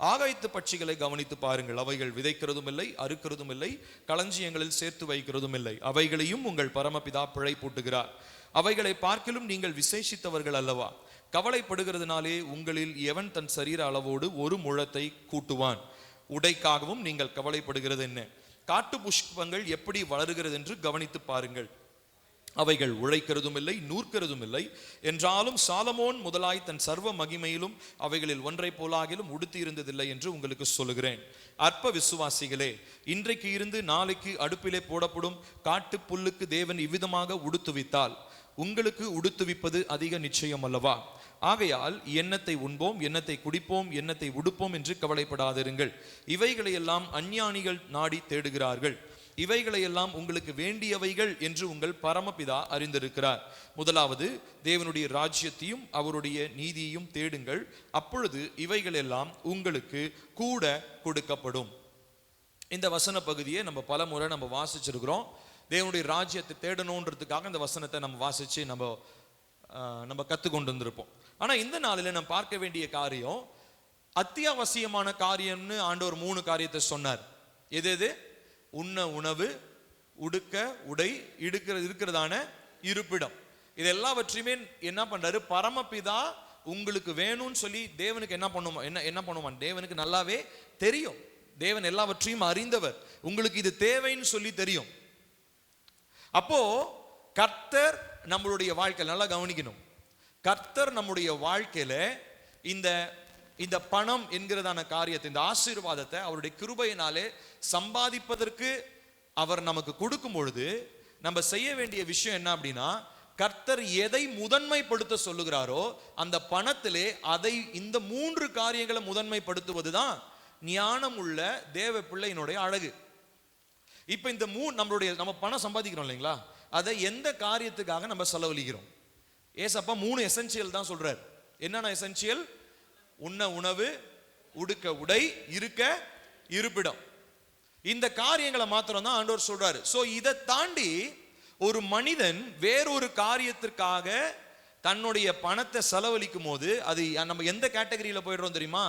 ஆகாயத்து பட்சிகளை கவனித்து பாருங்கள், அவைகள் விதைக்கிறதும் இல்லை, அறுக்கிறதும் இல்லை, களஞ்சியங்களில் சேர்த்து வைக்கிறதும் இல்லை, அவைகளையும் உங்கள் பரமபிதா பிழைப்பூட்டுகிறார். அவைகளை பார்க்கிலும் நீங்கள் விசேஷித்தவர்கள் அல்லவா? கவலைப்படுகிறதுனாலே உங்களில் எவன் தன் சரீர அளவோடு ஒரு முழத்தை கூட்டுவான்? உடைக்காகவும் நீங்கள் கவலைப்படுகிறது என்ன? காட்டு புஷ்பங்கள் எப்படி வளருகிறது என்று கவனித்து பாருங்கள், அவைகள் உழைக்கிறதும் இல்லை, நூற்கிறதும் இல்லை. என்றாலும் சாலமோன் முதலாய் தன் சர்வ மகிமையிலும் அவைகளில் ஒன்றை போலாகிலும் உடுத்தி இருந்ததில்லை என்று உங்களுக்கு சொல்லுகிறேன். அற்ப விசுவாசிகளே, இன்றைக்கு இருந்து நாளைக்கு அடுப்பிலே போடப்படும் காட்டு புல்லுக்கு தேவன் இவ்விதமாக உடுத்துவித்தால் உங்களுக்கு உடுத்துவிப்பது அதிக நிச்சயம் அல்லவா? ஆகையால் எண்ணத்தை உண்போம் எண்ணத்தை குடிப்போம் எண்ணத்தை உடுப்போம் என்று கவலைப்படாதிருங்கள். இவைகளையெல்லாம் அஞ்ஞானிகள் நாடி தேடுகிறார்கள். இவைகளையெல்லாம் உங்களுக்கு வேண்டியவைகள் என்று உங்கள் பரமபிதா அறிந்திருக்கிறார். முதலாவது தேவனுடைய ராஜ்யத்தையும் அவருடைய நீதியையும் தேடுங்கள், அப்பொழுது இவைகளெல்லாம் உங்களுக்கு கூட கொடுக்கப்படும். இந்த வசன பகுதியை நம்ம பல முறை நம்ம வாசிச்சிருக்கிறோம். தேவனுடைய ராஜ்யத்தை தேடணுன்றதுக்காக இந்த வசனத்தை நம்ம வாசிச்சு நம்ம கற்றுக்கொண்டு வந்திருப்போம். ஆனா இந்த நாளில் நம்ம பார்க்க வேண்டிய காரியம் அத்தியாவசியமான காரியம்னு ஆண்டவர் 3 காரியத்தை சொன்னார். எது? உண்ண உணவு, உடுக்க உடை, இருக்கிறதான இருப்பிடம். இது எல்லாவற்றையுமே என்ன பண்றாரு? பரமபிதா உங்களுக்கு வேணும்னு சொல்லி தேவனுக்கு என்ன பண்ணுவான்? தேவனுக்கு நல்லாவே தெரியும். தேவன் எல்லாவற்றையும் அறிந்தவர். உங்களுக்கு இது தேவைன்னு சொல்லி தெரியும். அப்போ கர்த்தர் நம்மளுடைய வாழ்க்கையில நல்லா கவனிக்கணும். கர்த்தர் நம்முடைய வாழ்க்கையில இந்த பணம் என்கிறதான காரியத்தை, இந்த ஆசீர்வாதத்தை அவருடைய கிருபையினாலே சம்பாதிப்பதற்கு அவர் நமக்கு கொடுக்கும் பொழுது நம்ம செய்ய வேண்டிய விஷயம் என்ன அப்படின்னா, கர்த்தர் எதை முதன்மைப்படுத்த சொல்லுகிறாரோ அந்த பணத்திலே இந்த 3 காரியங்களை முதன்மைப்படுத்துவது தான் ஞானம் உள்ள தேவ பிள்ளையினுடைய அழகு. இப்ப இந்த நம்ம பணம் சம்பாதிக்கிறோம் இல்லைங்களா, அதை எந்த காரியத்துக்காக நம்ம செலவழிக்கிறோம்? ஏசப்பா 3 எசென்சியல் தான் சொல்றாரு. என்னென்ன எசென்சியல்? உண்ண உணவு, உடுக்க உடை, இருக்க இருப்பிடம். இந்த காரியங்களை மாத்திரம் தான் ஆண்டவர் சொல்றாரு. சோ இதை தாண்டி ஒரு மனிதன் வேறொரு காரியத்திற்காக தன்னுடைய பணத்தை செலவழிக்கும் போது அது நம்ம எந்த கேட்டகரியில போயிடுறோம் தெரியுமா?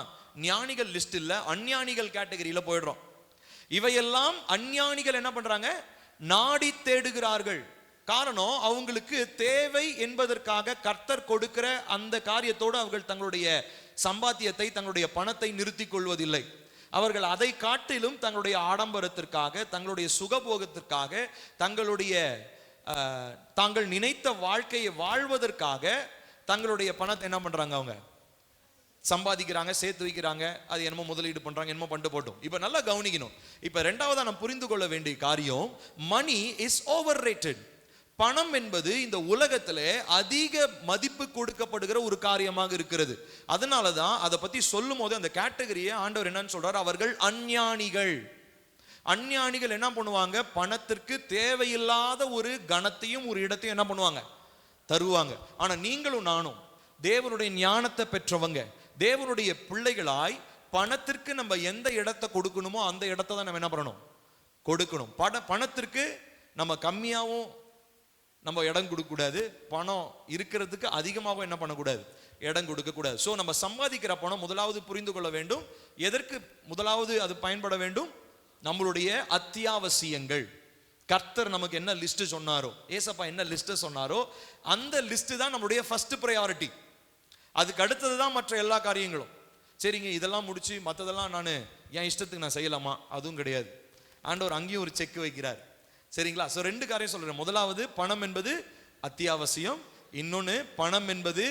ஞானிகள் லிஸ்ட் இல்ல, அஞ்ஞானிகள் கேட்டகரியில போயிடுறோம். இவையெல்லாம் அஞ்ஞானிகள் என்ன பண்றாங்க? நாடி தேடுகிறார்கள். காரணம், அவங்களுக்கு தேவை என்பதற்காக கர்த்தர் கொடுக்கிற அந்த காரியத்தோடு அவர்கள் தங்களுடைய சம்பாத்தியத்தை, தங்களுடைய பணத்தை நிறுத்தி கொள்வதில்லை. அவர்கள் அதை காட்டிலும் தங்களுடைய ஆடம்பரத்திற்காக, தங்களுடைய சுகபோகத்திற்காக, தங்களுடைய தாங்கள் நினைத்த வாழ்க்கையை வாழ்வதற்காக தங்களுடைய பணத்தை என்ன பண்றாங்க? அவங்க சம்பாதிக்கிறாங்க, சேர்த்து வைக்கிறாங்க, அது என்னமோ முதலீடு பண்றாங்க, என்னமோ பண்ணிட்டு போட்டும். இப்ப நல்லா கவனிக்கணும். இப்ப ரெண்டாவதா நாம் புரிந்து கொள்ள வேண்டிய காரியம், மணி இஸ் ஓவர் ரேட்டட். பணம் என்பது இந்த உலகத்திலே அதிக மதிப்பு கொடுக்கப்படுகிற ஒரு காரியமாக இருக்கிறது. அதனாலதான் அதை பத்தி சொல்லும் போது அந்த கேட்டகரியை ஆண்டவர் என்னன்னு சொல்றாரு? அவர்கள் அஞ்ஞானிகள். அஞ்ஞானிகள் என்ன பண்ணுவாங்க? பணத்திற்கு தேவையில்லாத ஒரு கணத்தையும் ஒரு இடத்தையும் என்ன பண்ணுவாங்க? தருவாங்க. ஆனா நீங்களும் நானும் தேவனுடைய ஞானத்தை பெற்றவங்க, தேவனுடைய பிள்ளைகளாய் பணத்திற்கு நம்ம எந்த இடத்தை கொடுக்கணுமோ அந்த இடத்தை தான் நம்ம என்ன பண்ணணும்? கொடுக்கணும். பணத்திற்கு நம்ம கம்மியாகவும் நம்ம இடம் கொடுக்க கூடாது, பணம் இருக்கிறதுக்கு அதிகமாகவும் என்ன பண்ணக்கூடாது? இடம் கொடுக்க கூடாது. ஸோ நம்ம சம்பாதிக்கிற பணம் முதலாவது புரிந்து கொள்ள வேண்டும். எதற்கு முதலாவது அது பயன்பட வேண்டும்? நம்மளுடைய அத்தியாவசியங்கள். கர்த்தர் நமக்கு என்ன லிஸ்ட் சொன்னாரோ, ஏசப்பா என்ன லிஸ்ட் சொன்னாரோ அந்த லிஸ்ட் தான் நம்மளுடைய ஃபர்ஸ்ட் ப்ரையாரிட்டி. அதுக்கு அடுத்தது தான் மற்ற எல்லா காரியங்களும். சரிங்க, இதெல்லாம் முடிச்சு மற்றதெல்லாம் நான் என் இஷ்டத்துக்கு நான் செய்யலாமா? அதுவும் கிடையாது. ஆண்டவர் அங்கேயும் ஒரு செக் வைக்கிறார். சரிங்களா? ஸோ 2 காரியம் சொல்றேன். முதலாவது, பணம் என்பது அத்தியாவசியம். இன்னொன்னு, பணம் என்பது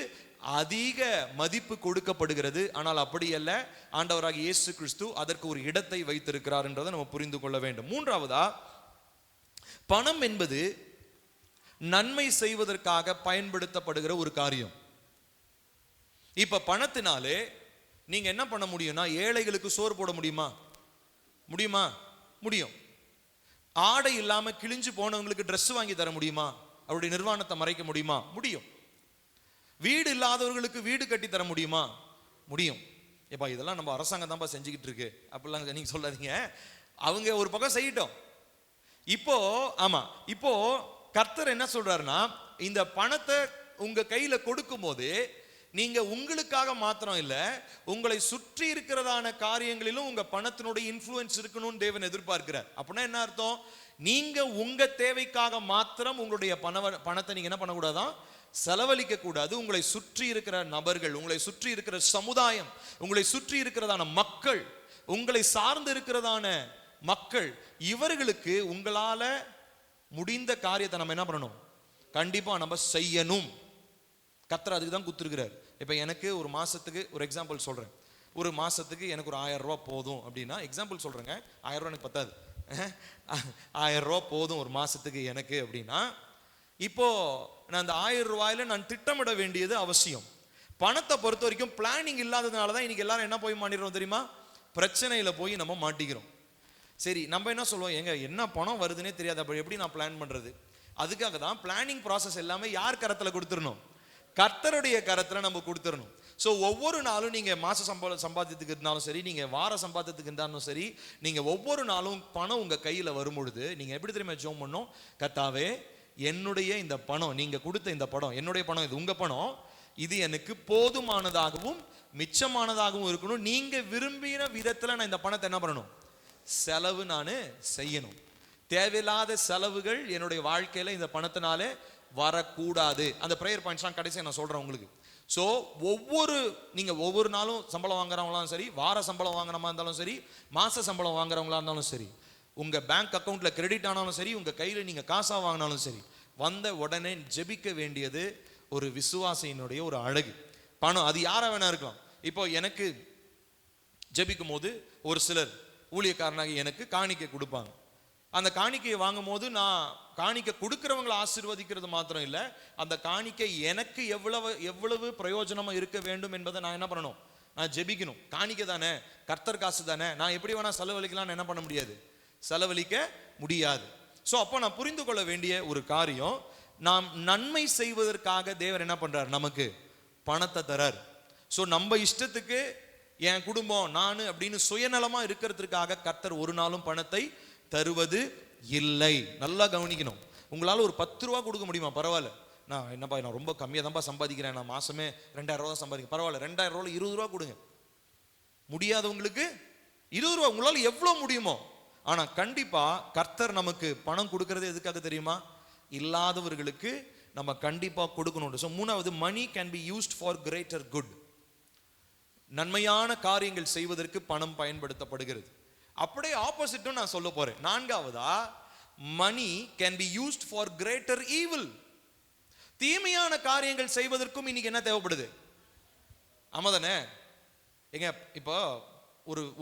அதிக மதிப்பு கொடுக்கப்படுகிறது. ஆனால் அப்படி அல்ல, ஆண்டவராகிய இயேசு கிறிஸ்து அதற்கு ஒரு இடத்தை வைத்திருக்கிறார் என்றதை நம்ம புரிந்து கொள்ள வேண்டும். மூன்றாவதா, பணம் என்பது நன்மை செய்வதற்காக பயன்படுத்தப்படுகிற ஒரு காரியம். இப்ப பணத்தினாலே நீங்க என்ன பண்ண முடியும்னா, ஏழைகளுக்கு சோறு போட முடியுமா? முடியுமா? முடியும். ஆடை இல்லாம கிழிஞ்சு போனவங்களுக்கு ட்ரெஸ் வாங்கி தர முடியுமா? அவருடைய நிர்வாணத்தை மறைக்க முடியுமா? முடியும். வீடு இல்லாதவர்களுக்கு வீடு கட்டி தர முடியுமா? முடியும். ஏப்பா இதெல்லாம் நம்ம அரசாங்கம் தான்ப்பா செஞ்சுக்கிட்டு இருக்கு அப்படிலாம் நீங்க சொல்லாதீங்க. அவங்க ஒரு பக்கம் செய்யட்டும். இப்போ கர்த்தர் என்ன சொல்றாருன்னா, இந்த பணத்தை உங்க கையில கொடுக்கும் போது நீங்க உங்களுக்காக மாத்திரம் இல்ல, உங்களை சுற்றி இருக்கிறதான காரியங்களிலும் உங்க பணத்தினுடைய இன்ஃப்ளூயன்ஸ் இருக்கணும்னு தேவன் எதிர்பார்க்கிறார். அப்படின்னா என்ன அர்த்தம்? நீங்க உங்க தேவைக்காக மாத்திரம் உங்களுடைய பணத்தை நீங்க என்ன பண்ணக்கூடாதான்? செலவழிக்க கூடாது. உங்களை சுற்றி இருக்கிற நபர்கள், உங்களை சுற்றி இருக்கிற சமுதாயம், உங்களை சுற்றி இருக்கிறதான மக்கள், உங்களை சார்ந்து இருக்கிறதான மக்கள், இவர்களுக்கு உங்களால முடிந்த காரியத்தை நம்ம என்ன பண்ணணும்? கண்டிப்பா நம்ம செய்யணும். கர்த்தர் அதுக்கு தான் கொடுத்துருக்கிறார். இப்போ எனக்கு ஒரு மாசத்துக்கு ஒரு எக்ஸாம்பிள் சொல்றேன். ஒரு மாசத்துக்கு எனக்கு ஒரு 1000 ரூபா போதும் அப்படின்னா, எக்ஸாம்பிள் சொல்றேங்க, 1000 ரூபா எனக்கு பத்தாது, 1000 ரூபா போதும் ஒரு மாசத்துக்கு எனக்கு அப்படின்னா, இப்போ நான் அந்த 1000 ரூபாயில நான் திட்டமிட வேண்டியது அவசியம். பணத்தை பொறுத்த வரைக்கும் பிளானிங் இல்லாததுனால தான் இன்னைக்கு எல்லாரும் என்ன போய் மாட்டிடுறோம் தெரியுமா? பிரச்சனையில போய் நம்ம மாட்டிக்கிறோம். சரி, நம்ம என்ன சொல்லுவோம்? எங்க என்ன பணம் வருதுன்னே தெரியாது, அப்படி எப்படி நான் பிளான் பண்றது? அதுக்காக தான் பிளானிங் ப்ராசஸ் எல்லாமே யார் கரத்துல கொடுத்துடணும்? கர்த்தருடைய கரத்துல நம்ம கொடுத்துடணும். ஸோ ஒவ்வொரு நாளும் நீங்க மாச சம்பாத்தியத்துக்கு இருந்தாலும் சரி, நீங்க வார சம்பாத்தியத்துக்கு இருந்தாலும் சரி, நீங்க ஒவ்வொரு நாளும் பணம் உங்க கையில வரும் பொழுது நீங்க எப்படி தெரியுமா ஜெபம் பண்ணணும்? கர்த்தாவே, என்னுடைய இந்த பணம், நீங்க கொடுத்த இந்த பணம் என்னுடைய பணம், இது உங்க பணம், இது எனக்கு போதுமானதாகவும் மிச்சமானதாகவும் இருக்கணும். நீங்க விரும்பின விதத்துல நான் இந்த பணத்தை என்ன பண்ணணும்? செலவு நான் செய்யணும். தேவையில்லாத செலவுகள் என்னுடைய வாழ்க்கையில இந்த பணத்தினாலே வரக்கூடாது. அந்த பிரேயர் பாயிண்ட்ஸ் கடைசியாக நான் சொல்றேன் உங்களுக்கு. ஸோ நீங்க ஒவ்வொரு நாளும் சம்பளம் வாங்குறவங்களாலும் சரி, வார சம்பளம் வாங்குறமா இருந்தாலும் சரி, மாச சம்பளம் வாங்குறவங்களா இருந்தாலும் சரி, உங்க பேங்க் அக்கௌண்ட்ல கிரெடிட் ஆனாலும் சரி, உங்க கையில நீங்க காசா வாங்கினாலும் சரி, வந்த உடனே ஜெபிக்க வேண்டியது ஒரு விசுவாசியினுடைய ஒரு அழகு. பணம் அது யாரா வேணா இருக்கலாம். இப்போ எனக்கு ஜெபிக்கும் போது ஒரு சிலர் ஊழியக்காரனாக எனக்கு காணிக்கை கொடுப்பாங்க. அந்த காணிக்கையை வாங்கும் போது நான் காணிக்கை கொடுக்கிறவங்களை ஆசீர்வதிக்கிறது மாத்திரம் இல்லை, அந்த காணிக்கை எனக்கு எவ்வளவு பிரயோஜனமா இருக்க வேண்டும் என்பதை நான் என்ன பண்ணணும்? நான் ஜெபிக்கணும். காணிக்க தானே, கர்த்தர் காசு தானே, நான் எப்படி வேணா செலவழிக்கலாம்னு என்ன பண்ண முடியாது, செலவழிக்க முடியாது. ஸோ அப்போ நான் புரிந்து கொள்ள வேண்டிய ஒரு காரியம், நாம் நன்மை செய்வதற்காக தேவர் என்ன பண்றார், நமக்கு பணத்தை தரார். ஸோ நம்ம இஷ்டத்துக்கு என் குடும்பம் நான் அப்படின்னு சுயநலமா இருக்கிறதுக்காக கர்த்தர் ஒரு நாளும் பணத்தை தருவது இல்லை. நல்லா கவனிக்கணும். உங்களால ஒரு 10 ரூபா கொடுக்க முடியுமா, பரவாயில்ல, நான் என்னப்பா நான் ரொம்ப கம்மியாக தான்ப்பா சம்பாதிக்கிறேன், நான் மாசமே 2000 ரூபா தான் சம்பாதிக்கிறேன், பரவாயில்ல 2000 ரூபாய் 20 ரூபா கொடுங்க. முடியாதவங்களுக்கு 20 ரூபா உங்களால எவ்வளவு முடியுமோ. ஆனா கண்டிப்பா கர்த்தர் நமக்கு பணம் கொடுக்கறது எதுக்காக தெரியுமா, இல்லாதவர்களுக்கு நம்ம கண்டிப்பா கொடுக்கணும். ஸோ மூணாவது, money can be used for greater good. நன்மையான காரியங்கள் செய்வதற்கு பணம் பயன்படுத்தப்படுகிறது. அப்படியே ஆப்போசிட்டும் நான் சொல்ல போறேன். நான்காவதா, money can be used for greater evil. தீமையான காரியங்கள் செய்வதற்கும் இன்னைக்கு என்ன தேவைப்படுது, ஆமாதானே? எங்க இப்போ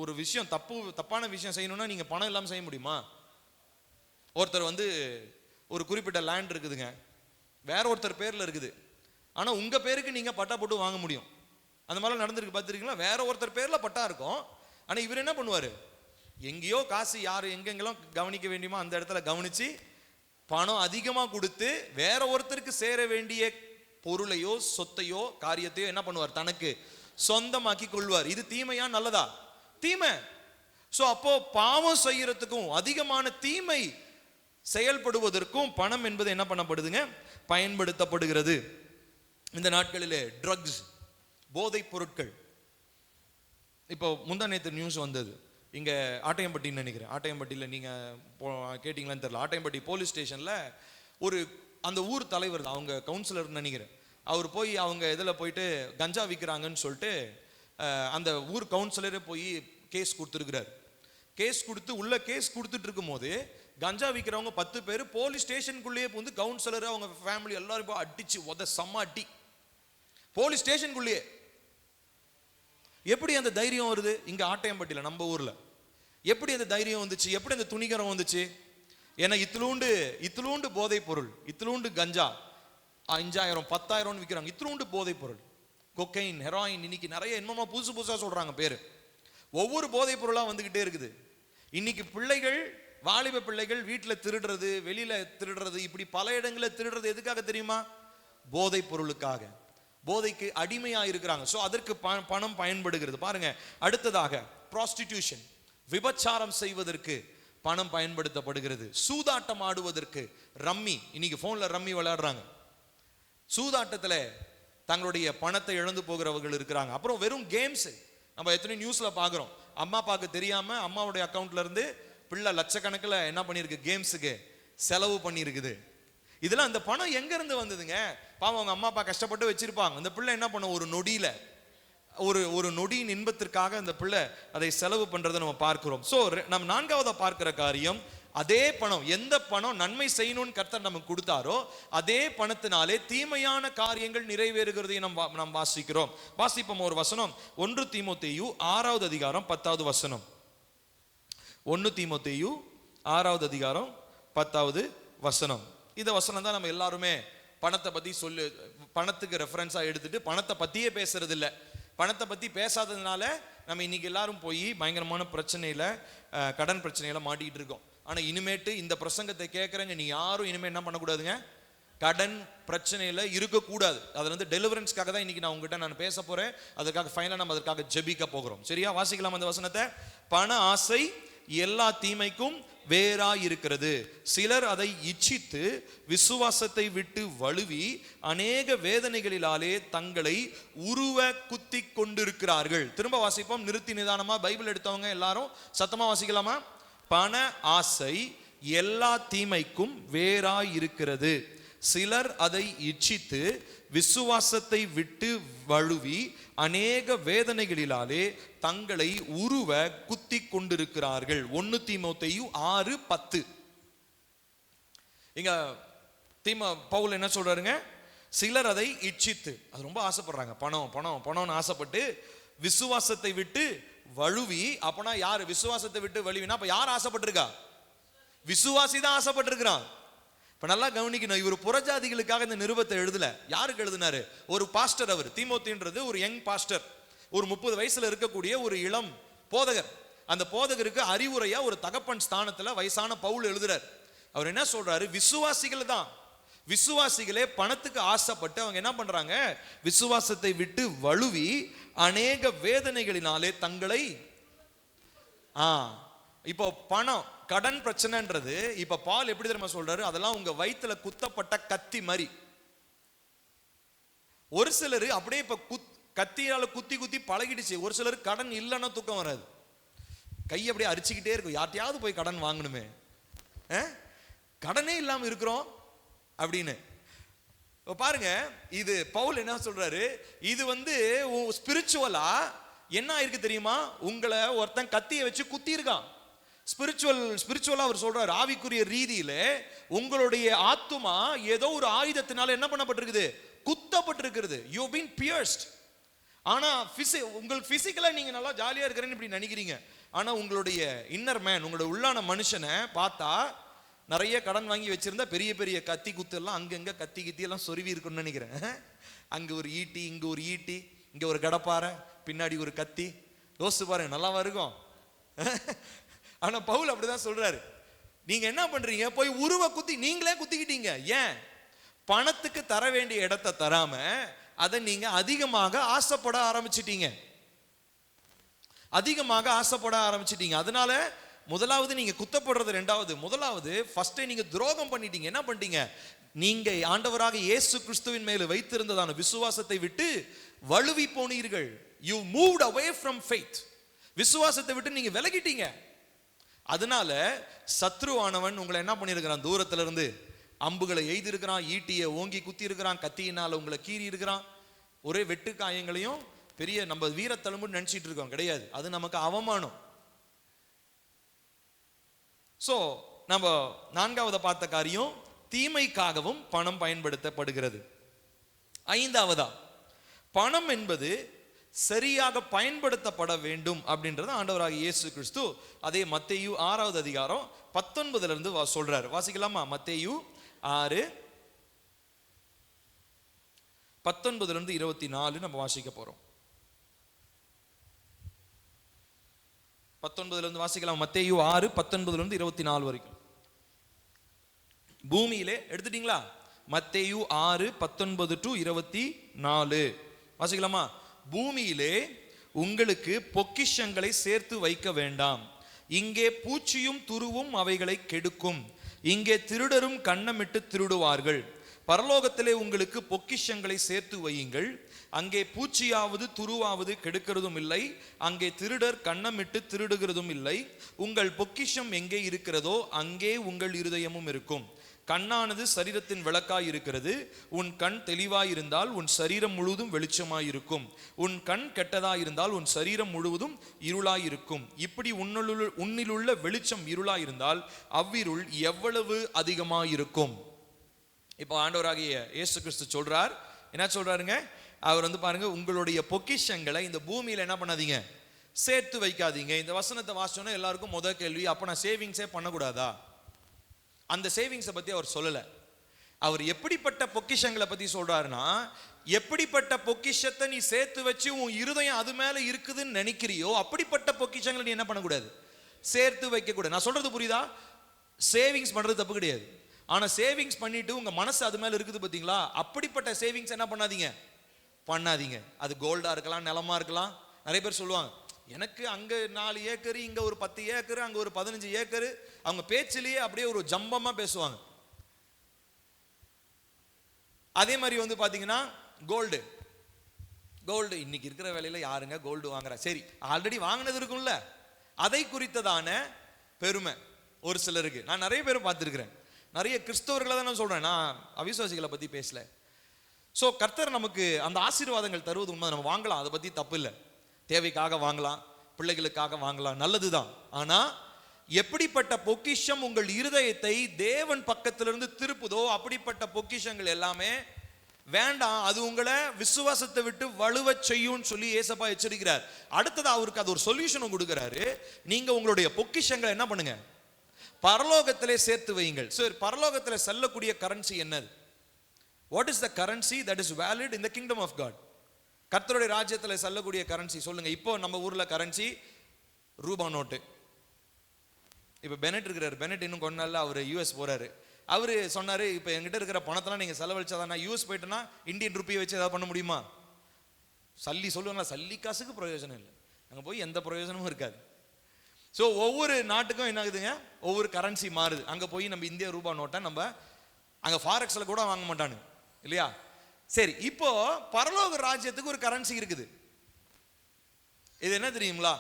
ஒரு விஷயம் தப்பான விஷயம் செய்யணும்னா நீங்க பணம் இல்லாம செய்ய முடியுமா? ஒருத்தர் ஒரு குறிப்பிட்ட லேண்ட் இருக்குதுங்க, வேற ஒருத்தர் பேர்ல இருக்குது, ஆனா உங்க பேருக்கு நீங்க பட்டா போட்டு வாங்க முடியும். அந்த மாதிரி நடந்திருக்கு, பார்த்துருக்கீங்களா? வேற ஒருத்தர் பேர்ல பட்டா இருக்கும், ஆனா இவர் என்ன பண்ணுவாரு, எங்கேயோ காசு யாரு எங்கெங்கெல்லாம் கவனிக்க வேண்டியமோ அந்த இடத்துல கவனிச்சு பணம் அதிகமா கொடுத்து வேற ஒருத்தருக்கு சேர வேண்டிய பொருளையோ சொத்தையோ காரியத்தையோ என்ன பண்ணுவார், தனக்கு சொந்தமாக்கி கொள்வார். இது தீமையா நல்லதா? தீமை. சோ அப்போ பாவம் செய்யறதுக்கும் அதிகமான தீமை செயல்படுவதற்கும் பணம் என்பது என்ன பண்ணப்படுதுங்க, பயன்படுத்தப்படுகிறது. இந்த நாட்களிலே ட்ரக்ஸ், போதைப் பொருட்கள். இப்போ முந்தா நேற்று நியூஸ் வந்தது, இங்க ஆட்டையம்பட்டின்னு நினைக்கிறேன், ஆட்டையம்பட்டியில் நீங்க கேட்டீங்களான்னு தெரியல, ஆட்டையம்பட்டி போலீஸ் ஸ்டேஷன்ல அந்த ஊர் தலைவர், அவங்க கவுன்சிலர் நினைக்கிறேன், அவர் போய் அவங்க இதில் போயிட்டு கஞ்சா விற்கிறாங்கன்னு சொல்லிட்டு அந்த ஊர் கவுன்சிலரே போய் கேஸ் கொடுத்துருக்கிறார். கேஸ் கொடுத்து உள்ள கேஸ் கொடுத்துட்டு இருக்கும் போது கஞ்சா விற்கிறவங்க 10 பேர் போலீஸ் ஸ்டேஷனுக்குள்ளேயே வந்து கவுன்சிலர் அவங்க ஃபேமிலி எல்லாரும் போய் அடிச்சு செம்ம அடி போலீஸ் ஸ்டேஷனுக்குள்ளேயே. எப்படி அந்த தைரியம் வருது இங்க ஆட்டையம்பட்டியில நம்ம ஊர்ல? எப்படி அந்த தைரியம் வந்துச்சு, எப்படி அந்த துணிகரம் வந்துச்சு? ஏன்னா இத்துலூண்டு போதைப் பொருள், இத்துலூண்டு கஞ்சா 5000 10,000 விற்கிறாங்க, இத்துலூண்டு போதைப் பொருள், கொக்கைன், ஹெராயின், இன்னைக்கு நிறைய என்னமா புதுசா சொல்றாங்க பேரு. ஒவ்வொரு போதைப் பொருளா வந்துகிட்டே இருக்குது. இன்னைக்கு பிள்ளைகள், வாலிப பிள்ளைகள் வீட்டுல திருடுறது, வெளியில திருடுறது, இப்படி பல இடங்களில் திருடுறது எதுக்காக தெரியுமா? போதைப் பொருளுக்காக, போதைக்கு அடிமையா இருக்கிறாங்க. சோ அதற்கு பணம் பயன்படுகிறது. பாருங்க, அடுத்ததாக ப்ராஸ்டிடியூஷன், விபச்சாரம் செய்வதற்கு பணம் பயன்படுத்தப்படுகிறது. சூதாட்டம் ஆடுவதற்கு, ரம்மி, இன்னைக்கு போன்ல ரம்மி விளையாடுறாங்க, சூதாட்டத்துல தங்களுடைய பணத்தை இழந்து போகிறவர்கள் இருக்கிறாங்க. அப்புறம் வெறும் கேம்ஸ், நம்ம எத்தனை நியூஸ்ல பாக்குறோம், அம்மா அப்பாவுக்கு தெரியாம அம்மாவுடைய அக்கௌண்ட்ல இருந்து பிள்ளை லட்சக்கணக்கில் என்ன பண்ணிருக்கு, கேம்ஸுக்கு செலவு பண்ணியிருக்குது. இதெல்லாம் அந்த பணம் எங்க இருந்து வந்ததுங்க? பாவம் அவங்க அம்மா அப்பா கஷ்டப்பட்டு வச்சிருப்பாங்க, அந்த பிள்ளை என்ன பண்ண, ஒரு நொடியில ஒரு நொடியின் இன்பத்திற்காக அந்த பிள்ளை அதை செலவு பண்றதை நம்ம பார்க்கிறோம். சோ நம்ம நான்காவதா பார்க்கிற காரியம், அதே பணம், எந்த பணம் நன்மை செய்யணும்னு கர்த்தர் நமக்கு கொடுத்தாரோ அதே பணத்தினாலே தீமையான காரியங்கள் நிறைவேறுகிறதை நாம் வாசிக்கிறோம். வாசிப்போம் ஒரு வசனம், 1 தீமோத்தேயு 6வது அதிகாரம் 10வது வசனம். 1 தீமோத்தேயு 6வது அதிகாரம் 10வது வசனம். இந்த வசனம் தான் நம்ம எல்லாருமே பணத்தை பத்தி பணத்துக்கு ரெஃபரன்ஸா எடுத்துட்டு பணத்தை பத்தியே பேசுறது இல்லை. பணத்தை பத்தி பேசாததுனால நம்ம இன்னைக்கு எல்லாரும் போய் பயங்கரமான பிரச்சனையில, கடன் பிரச்சனையில மாட்டிக்கிட்டு இருக்கோம். ஆனா இனிமேட்டு இந்த பிரசங்கத்தை கேட்கறங்க நீ யாரும் இனிமே என்ன பண்ணக்கூடாதுங்க, கடன் பிரச்சனையில இருக்கக்கூடாது. அதுல டெலிவரன்ஸ்க்காக தான் இன்னைக்கு நான் உங்ககிட்ட பேச போறேன். அதுக்காக ஃபைனலா நம்ம அதற்காக ஜெபிக்க போகிறோம். சரியா? வாசிக்கலாம் அந்த வசனத்தை. பண ஆசை எல்லா தீமைக்கும் வேறாய் இருக்கிறது, சிலர் அதை இச்சித்து விசுவாசத்தை விட்டு வழுவி அநேக வேதனைகளிலாலே தங்களை உருவ குத்தி கொண்டிருக்கிறார்கள். திரும்ப வாசிப்போம், நிறுத்தி நிதானமா. பைபிள் எடுத்தவங்க எல்லாரும் சத்தமா வாசிக்கலாமா? பண ஆசை எல்லா தீமைக்கும் வேறாய் இருக்கிறது, சிலர் அதை இச்சித்து விசுவாசத்தை விட்டு வழுவி அநேக வேதனைகளிலாலே தங்களை உருவ குத்தி கொண்டிருக்கிறார்கள். 1 தீமோத்தேயு 6:10. இங்க பவுல் என்ன சொல்றாருங்க? சிலர் அதை இச்சித்து, அது ரொம்ப ஆசைப்படுறாங்க, பணம் பணம் பணம்னு ஆசைப்பட்டு விசுவாசத்தை விட்டு வழுவி. அப்பனா யாரு விசுவாசத்தை விட்டு வழுவினா அப்ப யார் ஆசைப்பட்டிருக்கா? விசுவாசி தான் ஆசைப்பட்டிருக்கிறான். இப்ப நல்லா கவனிக்கணும், இவர் புறஜாதிகளுக்காக இந்த நிருபத்தை எழுதல. யாருக்கு எழுதினாரு? ஒரு பாஸ்டர். அவர் தீமோத்தேயுன்றது ஒரு யங் பாஸ்டர். ஒரு 30 வயசுல இருக்கக்கூடிய ஒரு இளம் போதகர். அந்த போதகருக்கு அறிவுரையா ஒரு தகப்பன் ஸ்தானத்துல வயசான பவுல் எழுதுறார். அவர் என்ன சொல்றாரு, விசுவாசிகள் தான், விசுவாசிகளே பணத்துக்கு ஆசைப்பட்டு அவங்க என்ன பண்றாங்க, விசுவாசத்தை விட்டு வழுவி அநேக வேதனைகளினாலே தங்களை இப்போ பணம் கடன் பிரச்சனைன்றது இப்ப பால் எப்படி தெரியுமா சொல்றாரு, அதெல்லாம் உங்க வயிற்றுல குத்தப்பட்ட கத்தி மாதிரி. ஒரு சிலர் அப்படியே இப்ப கத்தியால குத்தி குத்தி பழகிடுச்சு. ஒரு சிலர் கடன் இல்லைன்னா தூக்கம் வராது, கை அப்படியே அரிச்சுக்கிட்டே இருக்கும், யார்ட்டையாவது போய் கடன் வாங்கணுமே, கடனே இல்லாம இருக்கிறோம் அப்படின்னு. பாருங்க, இது பவுல் என்ன சொல்றாரு, இது ஸ்பிரிச்சுவலா என்ன ஆயிருக்கு தெரியுமா, உங்களை ஒருத்தன் கத்தியை வச்சு குத்தி இருக்கான். ஸ்பிரிச்சுவலா அவர் சொல்றாரு, ஆவிக்குரிய ரீதியில உங்களுடைய ஆத்துமா ஏதோ ஒரு ஆயுதத்தினால என்ன பண்ணப்பட்டிருக்குது, குத்தப்பட்டிருக்கிறது. You been பியர்ஸ்ட். ஆனா உங்களுக்கு பிசிக்கலா நீங்க நல்லா ஜாலியா இருக்கிறேன்னு இப்படி நினைக்கிறீங்க. ஆனா உங்களுடைய இன்னர் மேன், உங்களுடைய உள்ளான மனுஷனை பார்த்தா நிறைய கடன் வாங்கி வச்சிருந்தா பெரிய பெரிய கத்தி குத்து எல்லாம் அங்கங்க கத்தி கித்தி எல்லாம் சொருவி இருக்குன்னு நினைக்கிறேன். அங்க ஒரு ஈட்டி, இங்க ஒரு ஈட்டி, இங்க ஒரு கடப்பாறை, பின்னாடி ஒரு கத்தி. யோசிச்சு பாருங்க, நல்லாவா இருக்கும்? ஆனா பவுல் அப்படிதான் சொல்றாரு, நீங்க என்ன பண்றீங்க, போய் உருவ குத்தி நீங்களே குத்திக்கிட்டீங்க. ஏன்? பணத்துக்கு தர வேண்டிய இடத்தை தராம அதை நீங்க அதிகமாக ஆசைப்பட ஆரம்பிச்சிட்டீங்க, அதிகமாக ஆசைப்பட ஆரம்பிச்சிட்டீங்க. அதனால முதலாவது நீங்க குத்தப்படுறது, ரெண்டாவது முதலாவது ஃபர்ஸ்ட் நீங்க துரோகம் பண்ணிட்டீங்க. என்ன பண்ணிட்டீங்க, நீங்க ஆண்டவராக இயேசு கிறிஸ்துவின் மேல் வைத்திருந்ததான விசுவாசத்தை விட்டு வழுவி போனீர்கள். You moved away from faith. விசுவாசத்தை விட்டு நீங்க விலகிட்டீங்க. அதனால சத்ருவானவன் உங்களை என்ன பண்ணியிருக்கிறான், தூரத்துல இருந்து அம்புகளை எய்தி இருக்கிறான், ஈட்டியை ஓங்கி குத்தி இருக்கிறான், கத்தியினால உங்களை கீறி இருக்கிறான். ஒரே வெட்டு காயங்களையும் பெரிய நம்ம வீரத்தழும்பு நினைச்சிட்டு இருக்கோம், கிடையாது. அது நமக்கு அவமானம். சோ நம்ம நான்காவது பார்த்த காரியம், தீமைக்காகவும் பணம் பயன்படுத்தப்படுகிறது. ஐந்தாவதா, பணம் என்பது சரியாக பயன்படுத்தப்பட வேண்டும் அப்படின்றது ஆண்டவராகிய இயேசு கிறிஸ்து அதே மத்தேயு 6வது அதிகாரம் 19 இருந்து சொல்றாரு. வாசிக்கலாமா? மத்தேயு 6 19 இருந்து 24 நம்ம வாசிக்க போறோம். 19 இருந்து வாசிக்கலாம். மத்தேயு 6 19 இருந்து 24 வரைக்கும். பூமியிலே எடுத்துட்டீங்களா? மத்தேயு 6 19 to 24 வாசிக்கலாமா? பூமியிலே உங்களுக்கு பொக்கிஷங்களை சேர்த்து வைக்க வேண்டாம், இங்கே பூச்சியும் துருவும் அவைகளை கெடுக்கும், இங்கே திருடரும் கன்னமிட்டு திருடுவார்கள். பரலோகத்திலே உங்களுக்கு பொக்கிஷங்களை சேர்த்து வையுங்கள், அங்கே பூச்சியாவது துருவாவது கெடுக்கிறதும் இல்லை, அங்கே திருடர் கன்னமிட்டு திருடுகிறதும் இல்லை. உங்கள் பொக்கிஷம் எங்கே இருக்கிறதோ அங்கே உங்கள் இருதயமும் இருக்கும். கண்ணானது சரீரத்தின் விளக்காய் இருக்கிறது. உன் கண் தெளிவாயிருந்தால் உன் சரீரம் முழுவதும் வெளிச்சமாயிருக்கும். உன் கண் கெட்டதாயிருந்தால் உன் சரீரம் முழுவதும் இருளாயிருக்கும். இப்படி உன்னிலுள்ள வெளிச்சம் இருளாயிருந்தால் அவ்விருள் எவ்வளவு அதிகமாயிருக்கும். இப்போ ஆண்டவராகிய இயேசு கிறிஸ்து சொல்றார், என்ன சொல்றாருங்க, அவர் பாருங்க, உங்களுடைய பொக்கிஷங்களை இந்த பூமியில என்ன பண்ணாதீங்க, சேர்த்து வைக்காதீங்க. இந்த வசனத்தை வாசிச்சோன்னா எல்லாருக்கும் முதல் கேள்வி, அப்ப நான் சேவிங்ஸே பண்ணக்கூடாதா? அந்த சேவிங்ஸை பத்தி அவர் சொல்லல. அவர் எப்படிப்பட்ட பொக்கிஷங்களை பத்தி சொல்றாருன்னா, எப்படிப்பட்ட பொக்கிஷத்தை நீ சேர்த்து வச்சு உன் இருதயம் அது மேல இருக்குதுன்னு நினைக்கிறியோ அப்படிப்பட்ட பொக்கிஷங்களை நீ என்ன பண்ணக்கூடாது, சேர்த்து வைக்க கூடாது. நான் சொல்றது புரியுதா? சேவிங்ஸ் பண்றது தப்பு கிடையாது. ஆனா சேவிங்ஸ் பண்ணிட்டு உங்க மனசு அது மேல இருக்குது பாத்தீங்களா, அப்படிப்பட்ட சேவிங்ஸ் என்ன பண்ணாதீங்க. அது கோல்டா இருக்கலாம், நிலமா இருக்கலாம். நிறைய பேர் சொல்லுவாங்க, எனக்கு அங்க 4 ஏக்கர், இங்க ஒரு 10 ஏக்கர், அங்க ஒரு 15 ஏக்கர். அவங்க பேச்சிலேயே அப்படியே ஒரு ஜம்பமா பேசுவாங்க. அதே மாதிரி பாத்தீங்கன்னா கோல்டு இன்னைக்கு இருக்கிற வேலையில யாருங்க கோல்டு வாங்குறா? சரி, ஆல்ரெடி வாங்கினது இருக்கும்ல, அதை குறித்ததான பெருமை ஒரு சிலருக்கு. நான் நிறைய பேர் பார்த்துருக்கிறேன், நிறைய கிறிஸ்தவர்களை தான் நான் சொல்றேன், நான் அவிசுவாசிகளை பத்தி பேசல. சோ கர்த்தர் நமக்கு அந்த ஆசீர்வாதங்கள் தருவது உண்மை, நம்ம வாங்கலாம், அதை பத்தி தப்பு இல்லை. தேவைக்காக வாங்கலாம், பிள்ளைகளுக்காக வாங்கலாம், நல்லதுதான். ஆனா எப்படிப்பட்ட பொக்கிஷம் உங்கள் இருதயத்தை தேவன் பக்கத்திலிருந்து திருப்புதோ அப்படிப்பட்ட பொக்கிஷங்கள் எல்லாமே வேண்டாம். அது உங்களை விசுவாசத்தை விட்டு வலுவ செய்யும் சொல்லி ஏசப்பா எச்சரிக்கிறார். அடுத்தது அவருக்கு அது ஒரு சொல்யூஷன் கொடுக்கிறாரு. நீங்க உங்களுடைய பொக்கிஷங்களை என்ன பண்ணுங்க, பரலோகத்திலே சேர்த்து வையுங்கள். சரி, பரலோகத்தில் செல்லக்கூடிய கரன்சி என்னது? What is the currency that is valid in the kingdom of God? கர்த்தருடைய ராஜ்யத்தில் செல்லக்கூடிய கரன்சி சொல்லுங்க. இப்போ நம்ம ஊர்ல கரன்சி ரூபா நோட்டு. இப்போ பெனட் இருக்கிறார், பெனட் இன்னும் கொஞ்ச நாள்ல அவர் யூஎஸ் போறாரு. அவரு சொன்னாரு, இப்போ என்கிட்ட இருக்கிற பணத்தெல்லாம் நீங்க செலவழிச்சாதான், நான் யூஎஸ் போயிட்டேன்னா இந்தியன் ருப்பியை வச்சு ஏதாவது பண்ண முடியுமா? சல்லி சொல்லுவாங்களா, சல்லி காசுக்கு பிரயோஜனம் இல்லை, அங்கே போய் எந்த பிரயோஜனமும் இருக்காது. ஸோ ஒவ்வொரு நாட்டுக்கும் என்ன ஆகுதுங்க, ஒவ்வொரு கரன்சி மாறுது. அங்கே போய் நம்ம இந்திய ரூபா நோட்டை நம்ம அங்கே ஃபாரெக்ஸில் கூட வாங்க மாட்டானு இல்லையா? சரி, இப்போ பரலோக ராஜ்யத்துக்கு ஒரு கரன்சி இருக்குது. இது என்ன தெரியுங்களா?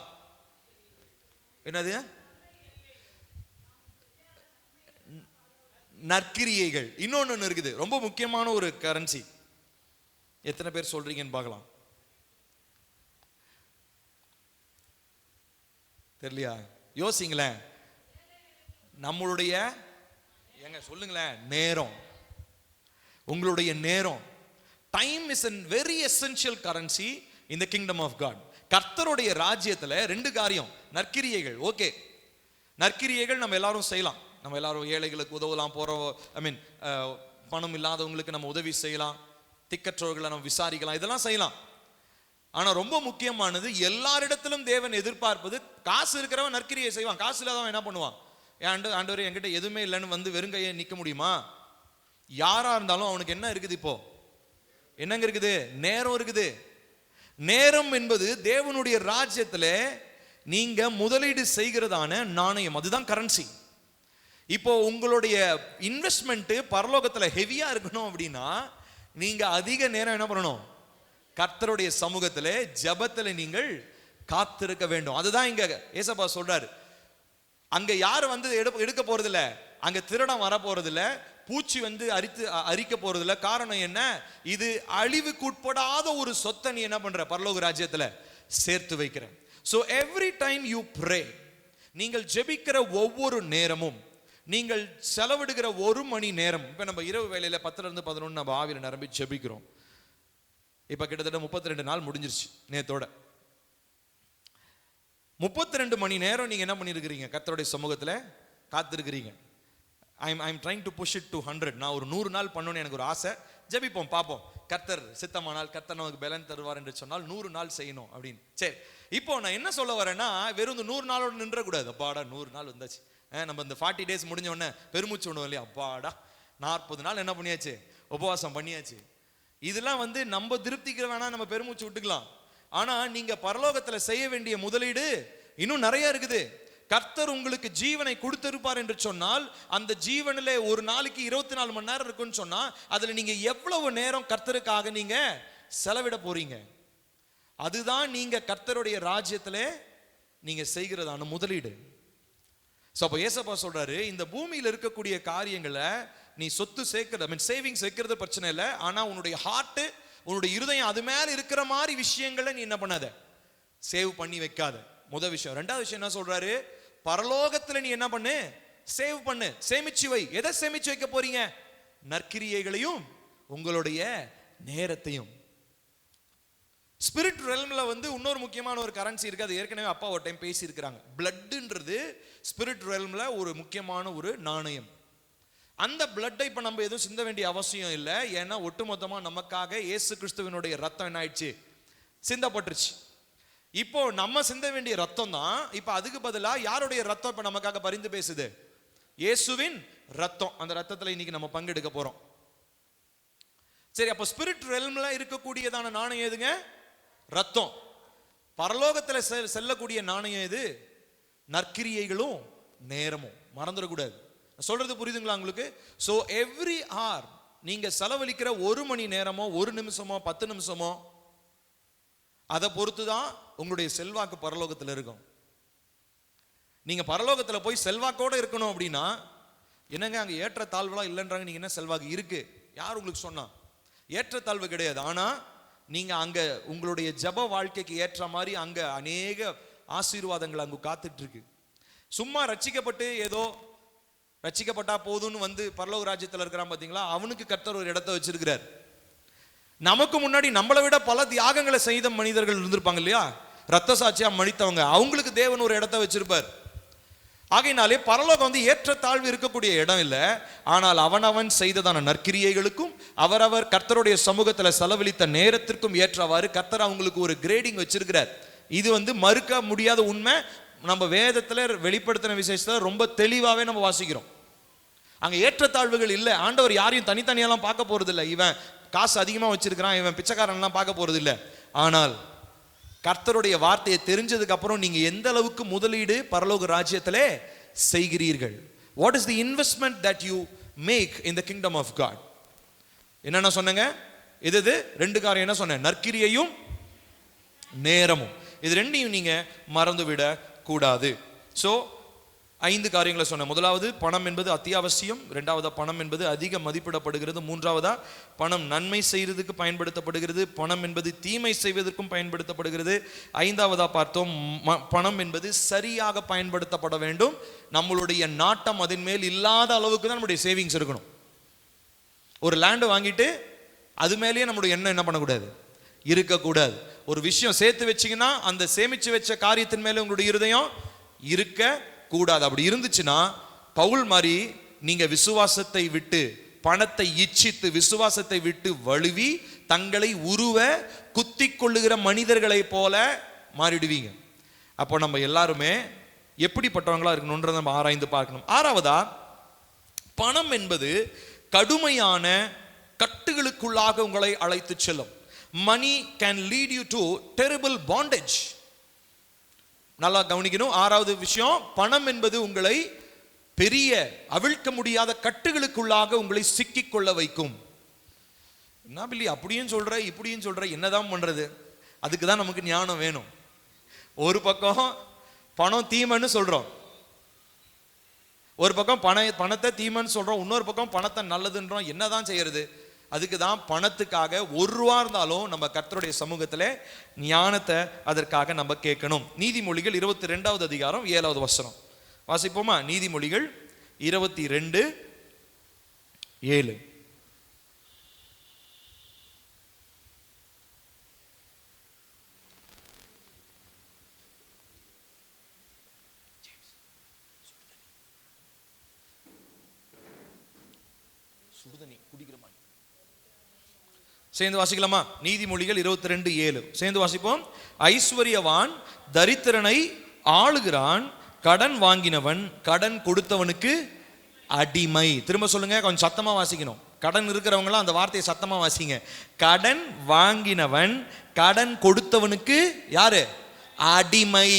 என்னது? நற்கிரியைகள். இன்னொன்னு இருக்குது, ரொம்ப முக்கியமான ஒரு கரன்சி. எத்தனை பேர் சொல்றீங்கன்னு பார்க்கலாம். தெரியலையா? யோசிங்களேன். நம்மளுடைய எங்க சொல்லுங்களேன், நேரம். உங்களுடைய நேரம். Time is a very essential currency in the kingdom of God. கர்த்தருடைய ராஜ்யத்துல ரெண்டு காரியம், நற்கிரியைகள். ஓகே, நற்கிரியைகள் நம்ம எல்லாரும் செய்யலாம். நம்ம எல்லாரும் ஏழைகளுக்கு உதவலாம், பணம் இல்லாதவங்களுக்கு நம்ம உதவி செய்யலாம், திக்கற்றவர்களை நம்ம விசாரிக்கலாம், இதெல்லாம் செய்யலாம். ஆனா ரொம்ப முக்கியமானது, எல்லாரிடத்திலும் தேவன் எதிர்பார்ப்பது, காசு இருக்கிறவன் நற்கிரியை செய்வான், காசு இல்லாதவன் என்ன பண்ணுவான்? ஆண்டவரே என்கிட்ட எதுவுமே இல்லைன்னு வந்து வெறுங்கையை நிற்க முடியுமா? யாரா இருந்தாலும் அவனுக்கு என்ன இருக்குது? இப்போ என்னங்க இருக்குது? நேரம் இருக்குது. நேரம் என்பது தேவனுடைய ராஜ்யத்துல நீங்க முதலீடு செய்கிறதான நாணயம், அதுதான் கரன்சி. இப்போ உங்களுடைய இன்வெஸ்ட்மெண்ட் பரலோகத்துல ஹெவியா இருக்கணும் அப்படின்னா நீங்க அதிக நேரம் என்ன பண்ணணும்? கர்த்தருடைய சமூகத்திலே ஜெபத்திலே நீங்கள் காத்திருக்க வேண்டும். அதுதான் இங்க ஏசப்பா சொல்றாரு. அங்க யாரு வந்து எடுக்க போறது இல்ல, அங்க திருடம் வர போறது இல்ல, பூச்சி வந்து அரிக்க போறது இல்ல. காரணம் என்ன? இது அழிவுக்கு உட்படாத ஒரு சொத்தை நீ என்ன பண்ற? பரலோக ராஜ்யத்துல சேர்த்து வைக்கிற. So every time you pray, நீங்கள் ஜெபிக்கிற ஒவ்வொரு நேரமும், நீங்கள் செலவிடுகிற ஒரு மணி நேரம், இப்ப நம்ம இரவு வேளையில 10 to 11 நம்ம ஆவியில நிரம்பி ஜெபிக்கிறோம். இப்ப கிட்டத்தட்ட 32 நாள் முடிஞ்சிருச்சு நேத்தோட. 32 மணி நேரம் நீங்க என்ன பண்ணிருக்கிறீங்க? கர்த்தருடைய சமூகத்துல காத்திருக்கிறீங்க. I'm trying to push it to 100. நான் ஒரு 100 நாள் பண்ணணும்னு எனக்கு ஒரு ஆசை. ஜெபிப்போம், பார்ப்போம். கர்த்தர் சித்தமானால், கர்த்தர் நமக்கு பலன் தருவார் என்று சொன்னால் 100 நாள் செய்யணும் அப்படின்னு. சரி, இப்போ நான் என்ன சொல்ல வரேன்னா, வெறும் 100 நாளோட நின்ற கூடாது. அப்பாடா 100 நாள் வந்தாச்சு, நம்ம இந்த 40 days முடிஞ்ச உடனே பெருமூச்சு விடுவோம் இல்லையா? அப்பாடா 40 நாள் என்ன பண்ணியாச்சு? உபவாசம் பண்ணியாச்சு. இதெல்லாம் வந்து நம்ம திருப்திக்கு வேணா நம்ம பெருமூச்சு விட்டுக்கலாம். ஆனா நீங்க பரலோகத்துல செய்ய வேண்டிய முதலீடு இன்னும் நிறைய இருக்குது. கர்த்தர் உங்களுக்கு ஜீவனை கொடுத்திருப்பார் என்று சொன்னால், அந்த ஜீவனிலே ஒரு நாளைக்கு 24 மணி நேரம் இருக்குன்னு சொன்னா, அதுல நீங்க எவ்வளவு நேரம் கர்த்தருக்காக நீங்க செலவிட போறீங்க? அதுதான் நீங்க கர்த்தருடைய ராஜ்யத்திலே நீங்க செய்கிறதான முதலீடு. அப்ப ஏசப்பா சொல்றாரு, இந்த பூமியில் இருக்கக்கூடிய காரியங்களை நீ சொத்து சேர்க்கிறது, சேவிங்ஸ் வைக்கிறது பிரச்சனை இல்லை. ஆனா உன்னுடைய ஹார்ட், உன்னுடைய இருதயம் அது மேல இருக்கிற மாதிரி விஷயங்களை நீ என்ன பண்ணாத? சேவ் பண்ணி வைக்காத. முதல் விஷயம். ரெண்டாவது விஷயம் என்ன சொல்றாரு? பரலோகத்துல நீ என்ன பண்ணு? சேவ் பண்ணு, சேமிச்சு வை. எதை சேமிச்சு வைக்க போறீங்க? நற்கிரியைகளையும் உங்களுடைய நேரத்தையும். ஸ்பிரிட் ரெல்ம்ல வந்து இன்னொரு முக்கியமான ஒரு கரன்சி இருக்கு. அது ஏற்கனவே அப்பா ஒரு டைம் பேசி இருக்கிறாங்க. பிளட்ன்றது ஸ்பிரிட் ரெல்ம்ல ஒரு முக்கியமான ஒரு நாணயம். அந்த பிளட்டை இப்ப நம்ம எதுவும் சிந்த வேண்டிய அவசியம் இல்லை. ஏன்னா ஒட்டுமொத்தமா நமக்காக இயேசு கிறிஸ்துவினுடைய ரத்தம் என்ன ஆயிடுச்சு? சிந்தப்பட்டுருச்சு. இப்போ நம்ம சிந்த வேண்டிய ரத்தம் தான். இப்ப அதுக்கு பதிலா யாருடைய ரத்தம் இப்ப நமக்காக பரிந்து பேசுது? இயேசுவின் ரத்தம். அந்த ரத்தத்துல இன்னைக்கு நம்ம பங்கெடுக்க போறோம். சரி, அப்ப ஸ்பிரிட் ரெல்ம்ல இருக்கக்கூடியதான நாணயம் எதுங்க? ரத்தம். பரலோகத்துல செல்லக்கூடிய நாணயம் எது? நற்கிரியைகளும் நேரமும். மறந்துடக்கூடாது. சொல்றது புரியுதுங்களா உங்களுக்கு? சோ எவ்ரி hour நீங்க செலவழிக்கிற 1 மணி நேரமோ 1 நிமிஷமோ 10 நிமிஷமோ அதை பொறுத்துதான் உங்களுடைய செல்வாக்கு பரலோகத்தில் இருக்கும். நீங்க பரலோகத்துல போய் செல்வாக்கோட இருக்கணும் அப்படின்னா, என்னங்க அங்க ஏற்ற தாழ்வுலாம் இல்லைன்றாங்க, நீங்க என்ன செல்வாக்கு இருக்கு? யார் உங்களுக்கு சொன்னா? ஏற்றத்தாழ்வு கிடையாது. ஆனா நீங்க அங்க உங்களுடைய ஜப வாழ்க்கைக்கு ஏற்ற மாதிரி அங்க அநேக ஆசீர்வாதங்கள் அங்கு காத்துட்டு இருக்கு. சும்மா ரட்சிக்கப்பட்டு ஏதோ ரட்சிக்கப்பட்டா போதும்னு வந்து பரலோக ராஜ்யத்தில் இருக்கிறான் பாத்தீங்களா, அவனுக்கு கர்த்தர் ஒரு இடத்தை வச்சிருக்கிறார். நமக்கு முன்னாடி நம்மளை விட பல தியாகங்களை செய்த மனிதர்கள் இருந்திருப்பாங்க இல்லையா? ரத்த சாட்சியா மடித்தவங்க, அவங்களுக்கு தேவன் ஒரு இடத்தை வச்சிருப்பார். ஆகையினாலே பரலோகம் ஏற்றத்தாழ்வு இருக்கக்கூடிய இடம் இல்லை. ஆனால் அவனவன் செய்ததான நற்கிரியைகளுக்கும் அவரவர் கர்த்தருடைய சமூகத்தில் செலவழித்த நேரத்திற்கும் ஏற்றவாறு கர்த்தர் அவங்களுக்கு ஒரு கிரேடிங் வச்சிருக்கிறார். இது மறுக்க முடியாத உண்மை. நம்ம வேதத்தில் வெளிப்படுத்தின விசேஷத்தில் ரொம்ப தெளிவாகவே நம்ம வாசிக்கிறோம். அங்கே ஏற்றத்தாழ்வுகள் இல்லை. ஆண்டவர் யாரையும் தனித்தனியெல்லாம் பார்க்க போறது இல்லை. இவன் காசு அதிகமாக வச்சிருக்கிறான், இவன் பிச்சைக்காரன்லாம் பார்க்க போறது இல்லை. ஆனால் கர்த்தருடைய வார்த்தையை தெரிஞ்சதுக்கு அப்புறம் நீங்க எந்த அளவுக்கு முதலீடு பரலோக ராஜ்யத்திலே செய்கிறீர்கள், what is the investment that you make in the kingdom of God. என்னென்ன சொன்னங்க? இது ரெண்டு காரியம் என்ன சொன்னேன்? நற்கிரியையும் நேரமும். இது ரெண்டையும் நீங்க மறந்து விட கூடாது. ஸோ 5 காரியங்களை சொன்னேன். முதலாவது, பணம் என்பது அத்தியாவசியம். இரண்டாவதா, பணம் என்பது அதிக மதிப்பிடப்படுகிறது. மூன்றாவதா, பணம் நன்மை செய்வதற்கு பயன்படுத்தப்படுகிறது. பணம் என்பது தீமை செய்வதற்கும் பயன்படுத்தப்படுகிறது. ஐந்தாவதா பார்த்தோம், பணம் என்பது சரியாக பயன்படுத்தப்பட வேண்டும். நம்மளுடைய நாட்டம் அதன் மேல் இல்லாத அளவுக்கு தான் நம்முடைய சேவிங்ஸ் இருக்கணும். ஒரு லேண்டு வாங்கிட்டு அது மேலேயே நம்மளுடைய எண்ணம் என்ன பண்ணக்கூடாது? இருக்கக்கூடாது. ஒரு விஷயம் சேர்த்து வச்சிங்கன்னா அந்த சேமிச்சு வச்ச காரியத்தின் மேலே உங்களுடைய இருதயம் இருக்க கூடாது. அப்படி இருந்துச்சுன்னா பவுல் மாதிரி நீங்க விசுவாசத்தை விட்டு, பணத்தை இச்சித்து விசுவாசத்தை விட்டு வழுவி தங்களை உருவ குத்தி கொள்ளுகிற மனிதர்களை போல மாறிடுவீங்க. அப்போ நம்ம எல்லாருமே எப்படிப்பட்டவங்களா இருக்கணும்ன்றத நம்ம ஆராய்ந்து பார்க்கணும். ஆறாவதா, பணம் என்பது கடுமையான கட்டுகளுக்குள்ளாக உங்களை அழைத்து செல்லும். Money can lead you to terrible bondage. நல்லா கவனிக்கணும். ஆறாவது விஷயம், பணம் என்பது உங்களை பெரிய அவிழ்க்க முடியாத கட்டுகளுக்குள்ளாக உங்களை சிக்கிக் கொள்ள வைக்கும். என்ன பிள்ளை அப்படியும் சொல்ற இப்படியும் சொல்ற, என்னதான் பண்றது? அதுக்கு தான் நமக்கு ஞானம் வேணும். ஒரு பக்கம் பணம் தீமைன்னு சொல்றோம், ஒரு பக்கம் பணத்தை தீமைன்னு சொல்றோம், இன்னொரு பக்கம் பணத்தை நல்லதுன்றோம். என்னதான் செய்யறது? அதுக்கு தான் பணத்துக்காக ஒரு ரூபா இருந்தாலும் நம்ம கர்த்தருடைய சமூகத்தில் ஞானத்தை அதற்காக நம்ம கேட்கணும். நீதிமொழிகள் 22வது அதிகாரம் 7வது வசனம் வாசிப்போமா? நீதிமொழிகள் 22:7. சுடுதண்ணி குடிக்கிற மாதிரி சேர்ந்து வாசிக்கலாமா? நீதிமொழிகள் 22:7 சேர்ந்து வாசிப்போம். ஐஸ்வர்யவான் தரித்திரனை ஆளுகிறான், கடன் வாங்கினவன் கடன் கொடுத்தவனுக்கு அடிமை. திரும்ப சொல்லுங்க, கொஞ்சம் சத்தமா வாசிக்கணும். கடன் இருக்கிறவங்களாம் அந்த வார்த்தையை சத்தமா வாசிங்க. கடன் வாங்கினவன் கடன் கொடுத்தவனுக்கு யாரு? அடிமை.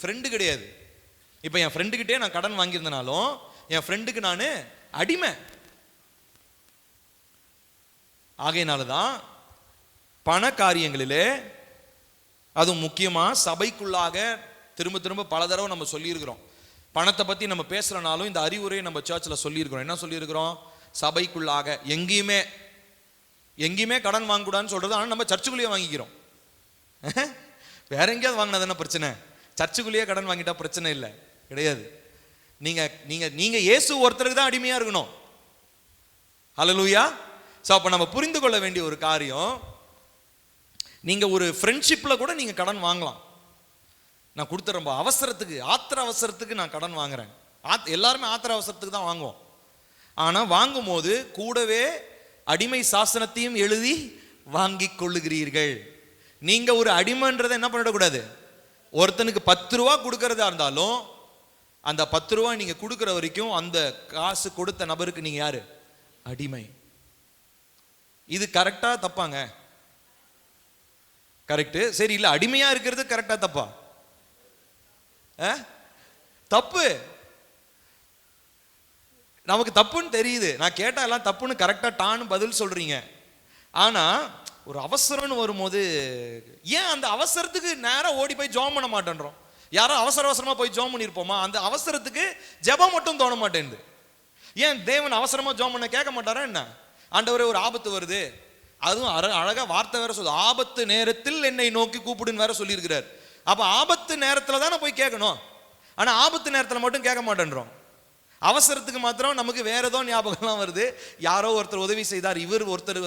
ஃப்ரெண்டு கிடையாது. இப்போ என் ஃப்ரெண்டுகிட்டே நான் கடன் வாங்கியிருந்தனாலும் என் ஃப்ரெண்டுக்கு நான் அடிமை. ஆகையினாலதான் பண காரியங்களிலே, அதுவும் முக்கியமா சபைக்குள்ளாக திரும்ப திரும்ப பல தடவை நம்ம சொல்லியிருக்கிறோம். பணத்தை பத்தி நம்ம பேசுறனாலும் இந்த அறிவுரையை நம்ம சர்ச்சில் சொல்லியிருக்கிறோம். என்ன சொல்லியிருக்கிறோம்? சபைக்குள்ளாக எங்கேயுமே கடன் வாங்கக்கூடாதுன்னு சொல்றது. ஆனால் நம்ம சர்ச்சுக்குள்ளேயே வாங்கிக்கிறோம். வேற எங்கேயாவது வாங்கினா தானே பிரச்சனை. சர்ச்சுக்குள்ளேயே கடன் வாங்கிட்டா பிரச்சனை இல்லை, கிடையாது. நீங்க நீங்க நீங்க இயேசு ஒருத்தருக்கு தான் அடிமையா இருக்கணும். ஹல்லேலூயா. ஸோ அப்போ நம்ம புரிந்து கொள்ள வேண்டிய ஒரு காரியம், நீங்கள் ஒரு ஃப்ரெண்ட்ஷிப்பில் கூட நீங்கள் கடன் வாங்கலாம். நான் கொடுத்துறேன் அவசரத்துக்கு, ஆத்திர அவசரத்துக்கு நான் கடன் வாங்குறேன். எல்லாருமே ஆத்திர அவசரத்துக்கு தான் வாங்குவோம். ஆனால் வாங்கும் போது கூடவே அடிமை சாசனத்தையும் எழுதி வாங்கி கொள்ளுகிறீர்கள். நீங்கள் ஒரு அடிமைன்றதை என்ன பண்ணிடக்கூடாது? ஒருத்தனுக்கு 10 ரூபா கொடுக்கறதா இருந்தாலும் அந்த 10 ரூபா நீங்கள் கொடுக்குற வரைக்கும் அந்த காசு கொடுத்த நபருக்கு நீங்கள் யாரு? அடிமை. இது கரெக்டா தப்பாங்க? கரெக்ட். சரி, இல்ல அடிமையா இருக்கிறது கரெக்டா தப்பா? தப்பு. நமக்கு தப்புன்னு தெரியுது. நான் கேட்டா எல்லாம் தப்புன்னு கரெக்டா டான்னு பதில் சொல்றீங்க. ஆனா ஒரு அவசரம்னு வரும்போது ஏன் அந்த அவசரத்துக்கு நேரம் ஓடி போய் ஜெபம் பண்ண மாட்டேன்றோம்? யாரோ அவசரமா போய் ஜெபம் பண்ணிருப்போமா? அந்த அவசரத்துக்கு ஜெபம் மட்டும் தோண மாட்டேங்குது. ஏன் தேவன் அவசரமா ஜெபம் பண்ண கேட்க மாட்டாரா என்ன? ஆண்டவரே ஒரு ஆபத்து வருது, அதுவும் அழகா வார்த்தை வேற சொல்லுது, ஆபத்து நேரத்தில் என்னை நோக்கி கூப்பிடுன்னு வேற சொல்லியிருக்கிறார். அப்ப ஆபத்து நேரத்துல தானே போய் கேட்கணும். ஆனா ஆபத்து நேரத்துல மட்டும் கேட்க மாட்டேன்றோம். அவசரத்துக்கு மாத்திரம் நமக்கு வேற ஏதோ ஞாபகம்லாம் வருது. யாரோ ஒருத்தர் உதவி செய்தார், இவர் ஒருத்தர்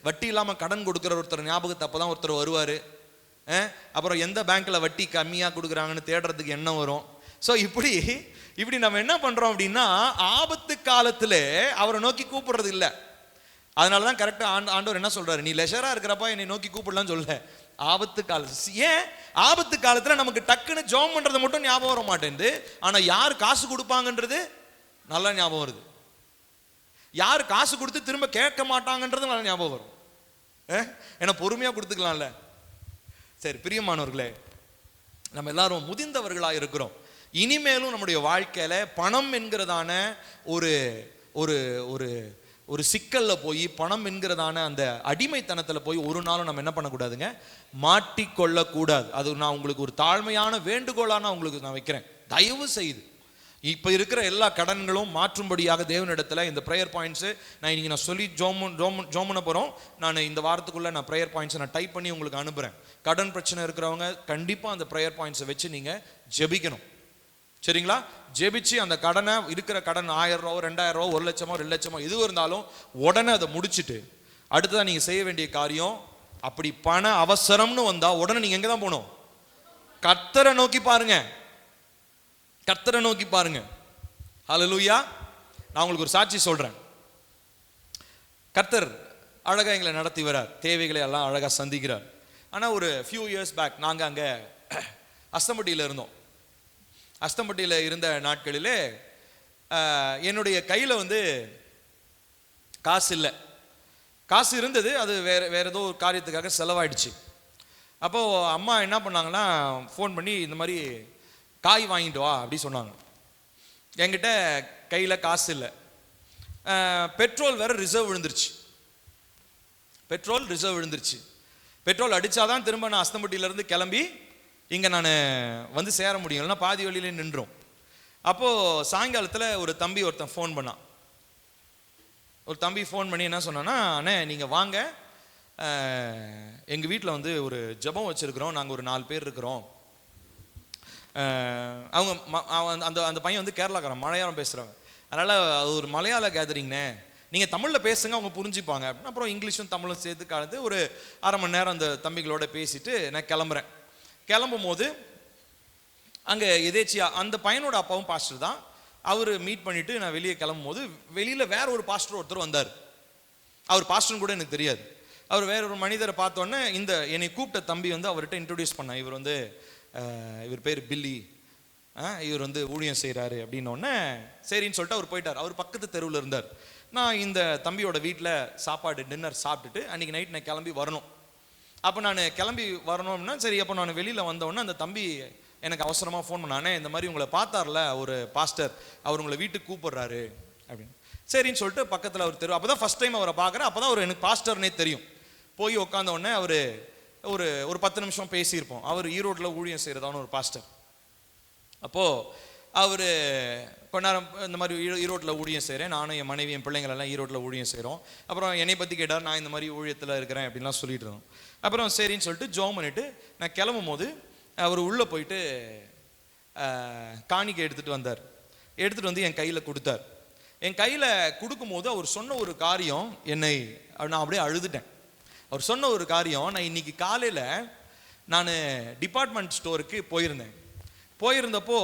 வட்டி இல்லாம கடன் கொடுக்குற ஒருத்தர் ஞாபகத்தை அப்பதான் ஒருத்தர் வருவாரு. அப்புறம் எந்த பேங்க்ல வட்டி கம்மியா கொடுக்குறாங்கன்னு தேடுறதுக்கு எண்ணம் வரும். ஸோ இப்படி நம்ம என்ன பண்றோம் அப்படின்னா, ஆபத்து காலத்துல அவரை நோக்கி கூப்பிடுறது இல்லை. அதனாலதான் கரெக்டா ஆண்டவர் என்ன சொல்றாரு, நீ லெஷரா இருக்கிறப்ப என்னை நோக்கி கூப்பிடலாம் சொல்ல. ஆபத்து காலத்து ஏன் ஆபத்து காலத்துல நமக்கு டக்குன்னு ஜெபம் பண்றது மட்டும் ஞாபகம் வர மாட்டேங்குது. ஆனா யார் காசு கொடுப்பாங்கன்றது நல்லா ஞாபகம் வருது. யார் காசு கொடுத்து திரும்ப கேட்க மாட்டாங்கன்றது நல்லா ஞாபகம் வரும். ஏன்னா பொறுமையா கொடுத்துக்கலாம்ல. சரி பிரியமானவர்களே, நம்ம எல்லாரும் முதிர்ந்தவர்களா இருக்கிறோம். இனிமேலும் நம்முடைய வாழ்க்கையில பணம் என்கிறதான ஒரு ஒரு ஒரு ஒரு சிக்கல்ல போய், பணம் என்கிறதான அந்த அடிமைத்தனத்துல போய் ஒரு நாளும் நம்ம என்ன பண்ணக்கூடாதுங்க, மாட்டிக்கொள்ளக்கூடாது. அது நான் உங்களுக்கு ஒரு தாழ்மையான வேண்டுகோளான உங்களுக்கு நான் வைக்கிறேன். தயவு செய்து இப்ப இருக்கிற எல்லா கடன்களும் மாற்றும்படியாக தேவனிடத்துல இந்த ப்ரேயர் பாயிண்ட்ஸ் நான் இன்னைக்கு நான் சொல்லி ஜோமன போறோம். நான் இந்த வாரத்துக்குள்ள நான் ப்ரேயர் பாயிண்ட்ஸ் நான் டைப் பண்ணி உங்களுக்கு அனுப்புறேன். கடன் பிரச்சனை இருக்கிறவங்க கண்டிப்பா அந்த ப்ரேயர் பாயிண்ட்ஸை வச்சு நீங்க ஜெபிக்கணும். சரிங்களா? ஜெபிச்சு அந்த கடனை, இருக்கிற கடன் 1000 ரூபா 2000 ரூபா 1 லட்சமோ 2 லட்சமோ எது இருந்தாலும் உடனே அதை முடிச்சுட்டு அடுத்ததான் நீங்க செய்ய வேண்டிய காரியம், அப்படி பண அவசரம்னு வந்தா உடனே நீங்க எங்க தான் போகணும்? கர்த்தரை நோக்கி பாருங்க. கர்த்தரை நோக்கி பாருங்க. ஹல்லேலூயா. நான் உங்களுக்கு ஒரு சாட்சி சொல்றேன். கர்த்தர் அழகா எங்களை நடத்தி வரார், தேவைகளை எல்லாம் அழகா சந்திக்கிறார். ஆனா ஒரு ஃபியூ இயர்ஸ் பேக் நாங்க அங்க அஸ்தம்பட்டியில இருந்தோம். அஸ்தம்பட்டியில் இருந்த நாட்களிலே என்னுடைய கையில் காசு இல்லை. காசு இருந்தது, அது வேற ஏதோ ஒரு காரியத்துக்காக செலவாயிடுச்சு. அப்போது அம்மா என்ன பண்ணாங்கன்னா, ஃபோன் பண்ணி இந்த மாதிரி காய் வாங்கிட்டு வா அப்படி சொன்னாங்க. என்கிட்ட கையில் காசு இல்லை. பெட்ரோல் வேற ரிசர்வ் விழுந்துருச்சு. பெட்ரோல் அடித்தாதான் திரும்ப நான் அஸ்தம்பட்டியிலேருந்து கிளம்பி இங்கே நான் சேர முடியும், இல்லைன்னா பாதி வழியிலே நின்றோம். அப்போது சாயங்காலத்தில் ஒரு தம்பி ஒருத்தன் ஃபோன் பண்ணான். ஒரு தம்பி ஃபோன் பண்ணி என்ன சொன்னான்னா, அண்ணே நீங்கள் வாங்க, எங்கள் வீட்டில் ஒரு ஜெபம் வச்சுருக்கிறோம், நாங்கள் ஒரு 4 பேர் இருக்கிறோம். அந்த அந்த பையன் கேரளாக்காரன், மலையாளம் பேசுகிறவங்க. அதனால் அது ஒரு மலையாள கேதரிங்ண்ணே, நீங்கள் தமிழில் பேசுங்க, அவங்க புரிஞ்சுப்பாங்க. அப்புறம் இங்கிலீஷும் தமிழும் சேர்த்து கலந்து ஒரு அரை மணி நேரம் அந்த தம்பிகளோட பேசிட்டு நான் கிளம்புறேன். கிளம்பும் போது அங்கே எதேச்சியா அந்த பையனோட அப்பாவும் பாஸ்டர் தான். அவர் மீட் பண்ணிட்டு நான் வெளியே கிளம்பும் போது வெளியில் வேற ஒரு பாஸ்டர் ஒருத்தர் வந்தார். அவர் பாஸ்டர்னு கூட எனக்கு தெரியாது. அவர் வேற ஒரு மனிதரை பார்த்தோன்னே என்னை கூப்பிட்ட தம்பி அவர்கிட்ட இன்ட்ரடியூஸ் பண்ணான். இவர் பேர் பில்லி, இவர் ஊழியம் செய்கிறாரு அப்படின்னோடனே சரின்னு சொல்லிட்டு அவர் போயிட்டார். அவர் பக்கத்து தெருவில் இருந்தார். நான் இந்த தம்பியோட வீட்டில் சாப்பாடு டின்னர் சாப்பிட்டுட்டு அன்றைக்கி நைட் நான் கிளம்பி வரணும். அப்போ நான் கிளம்பி வரணும்னா சரி, அப்போ நான் வெளியில் வந்தோடனே அந்த தம்பி எனக்கு அவசரமாக ஃபோன் பண்ணானே, இந்த மாதிரி உங்களை பார்த்தார்ல ஒரு பாஸ்டர், அவர் உங்களை வீட்டுக்கு கூப்பிடுறாரு அப்படின்னு. சரின்னு சொல்லிட்டு பக்கத்தில் அவர் தெரு, அப்போ தான் ஃபஸ்ட் டைம் அவரை பார்க்குறேன். அப்போ தான் அவர் எனக்கு பாஸ்டர்னே தெரியும். போய் உட்காந்த உடனே அவர் ஒரு 10 நிமிஷம் பேசியிருப்போம். அவர் ஈரோட்டில் ஊழியம் செய்கிறதான ஒரு பாஸ்டர். அப்போது அவர் கொஞ்ச நேரம் இந்த மாதிரி ஈரோட்டில் ஊழியம் செய்கிறேன், நானும் என் மனைவி என் பிள்ளைங்கள் எல்லாம் ஈரோட்டில் ஊழியம் செய்கிறோம். அப்புறம் என்னை பற்றி கேட்டார், நான் இந்த மாதிரி ஊழியத்தில் இருக்கிறேன் அப்படின்லாம் சொல்லிட்டு இருந்தோம். அப்புறம் சரின்னு சொல்லிட்டு ஜோம் பண்ணிவிட்டு நான் கிளம்பும் போது அவர் உள்ளே போயிட்டு காணிக்கை எடுத்துகிட்டு வந்தார். எடுத்துகிட்டு என் கையில் கொடுத்தார். என் கையில் கொடுக்கும்போது அவர் சொன்ன ஒரு காரியம் நான் அப்படியே அழுதுட்டேன். அவர் சொன்ன ஒரு காரியம், நான் இன்னைக்கு காலையில் நான் டிபார்ட்மெண்ட் ஸ்டோருக்கு போயிருந்தப்போ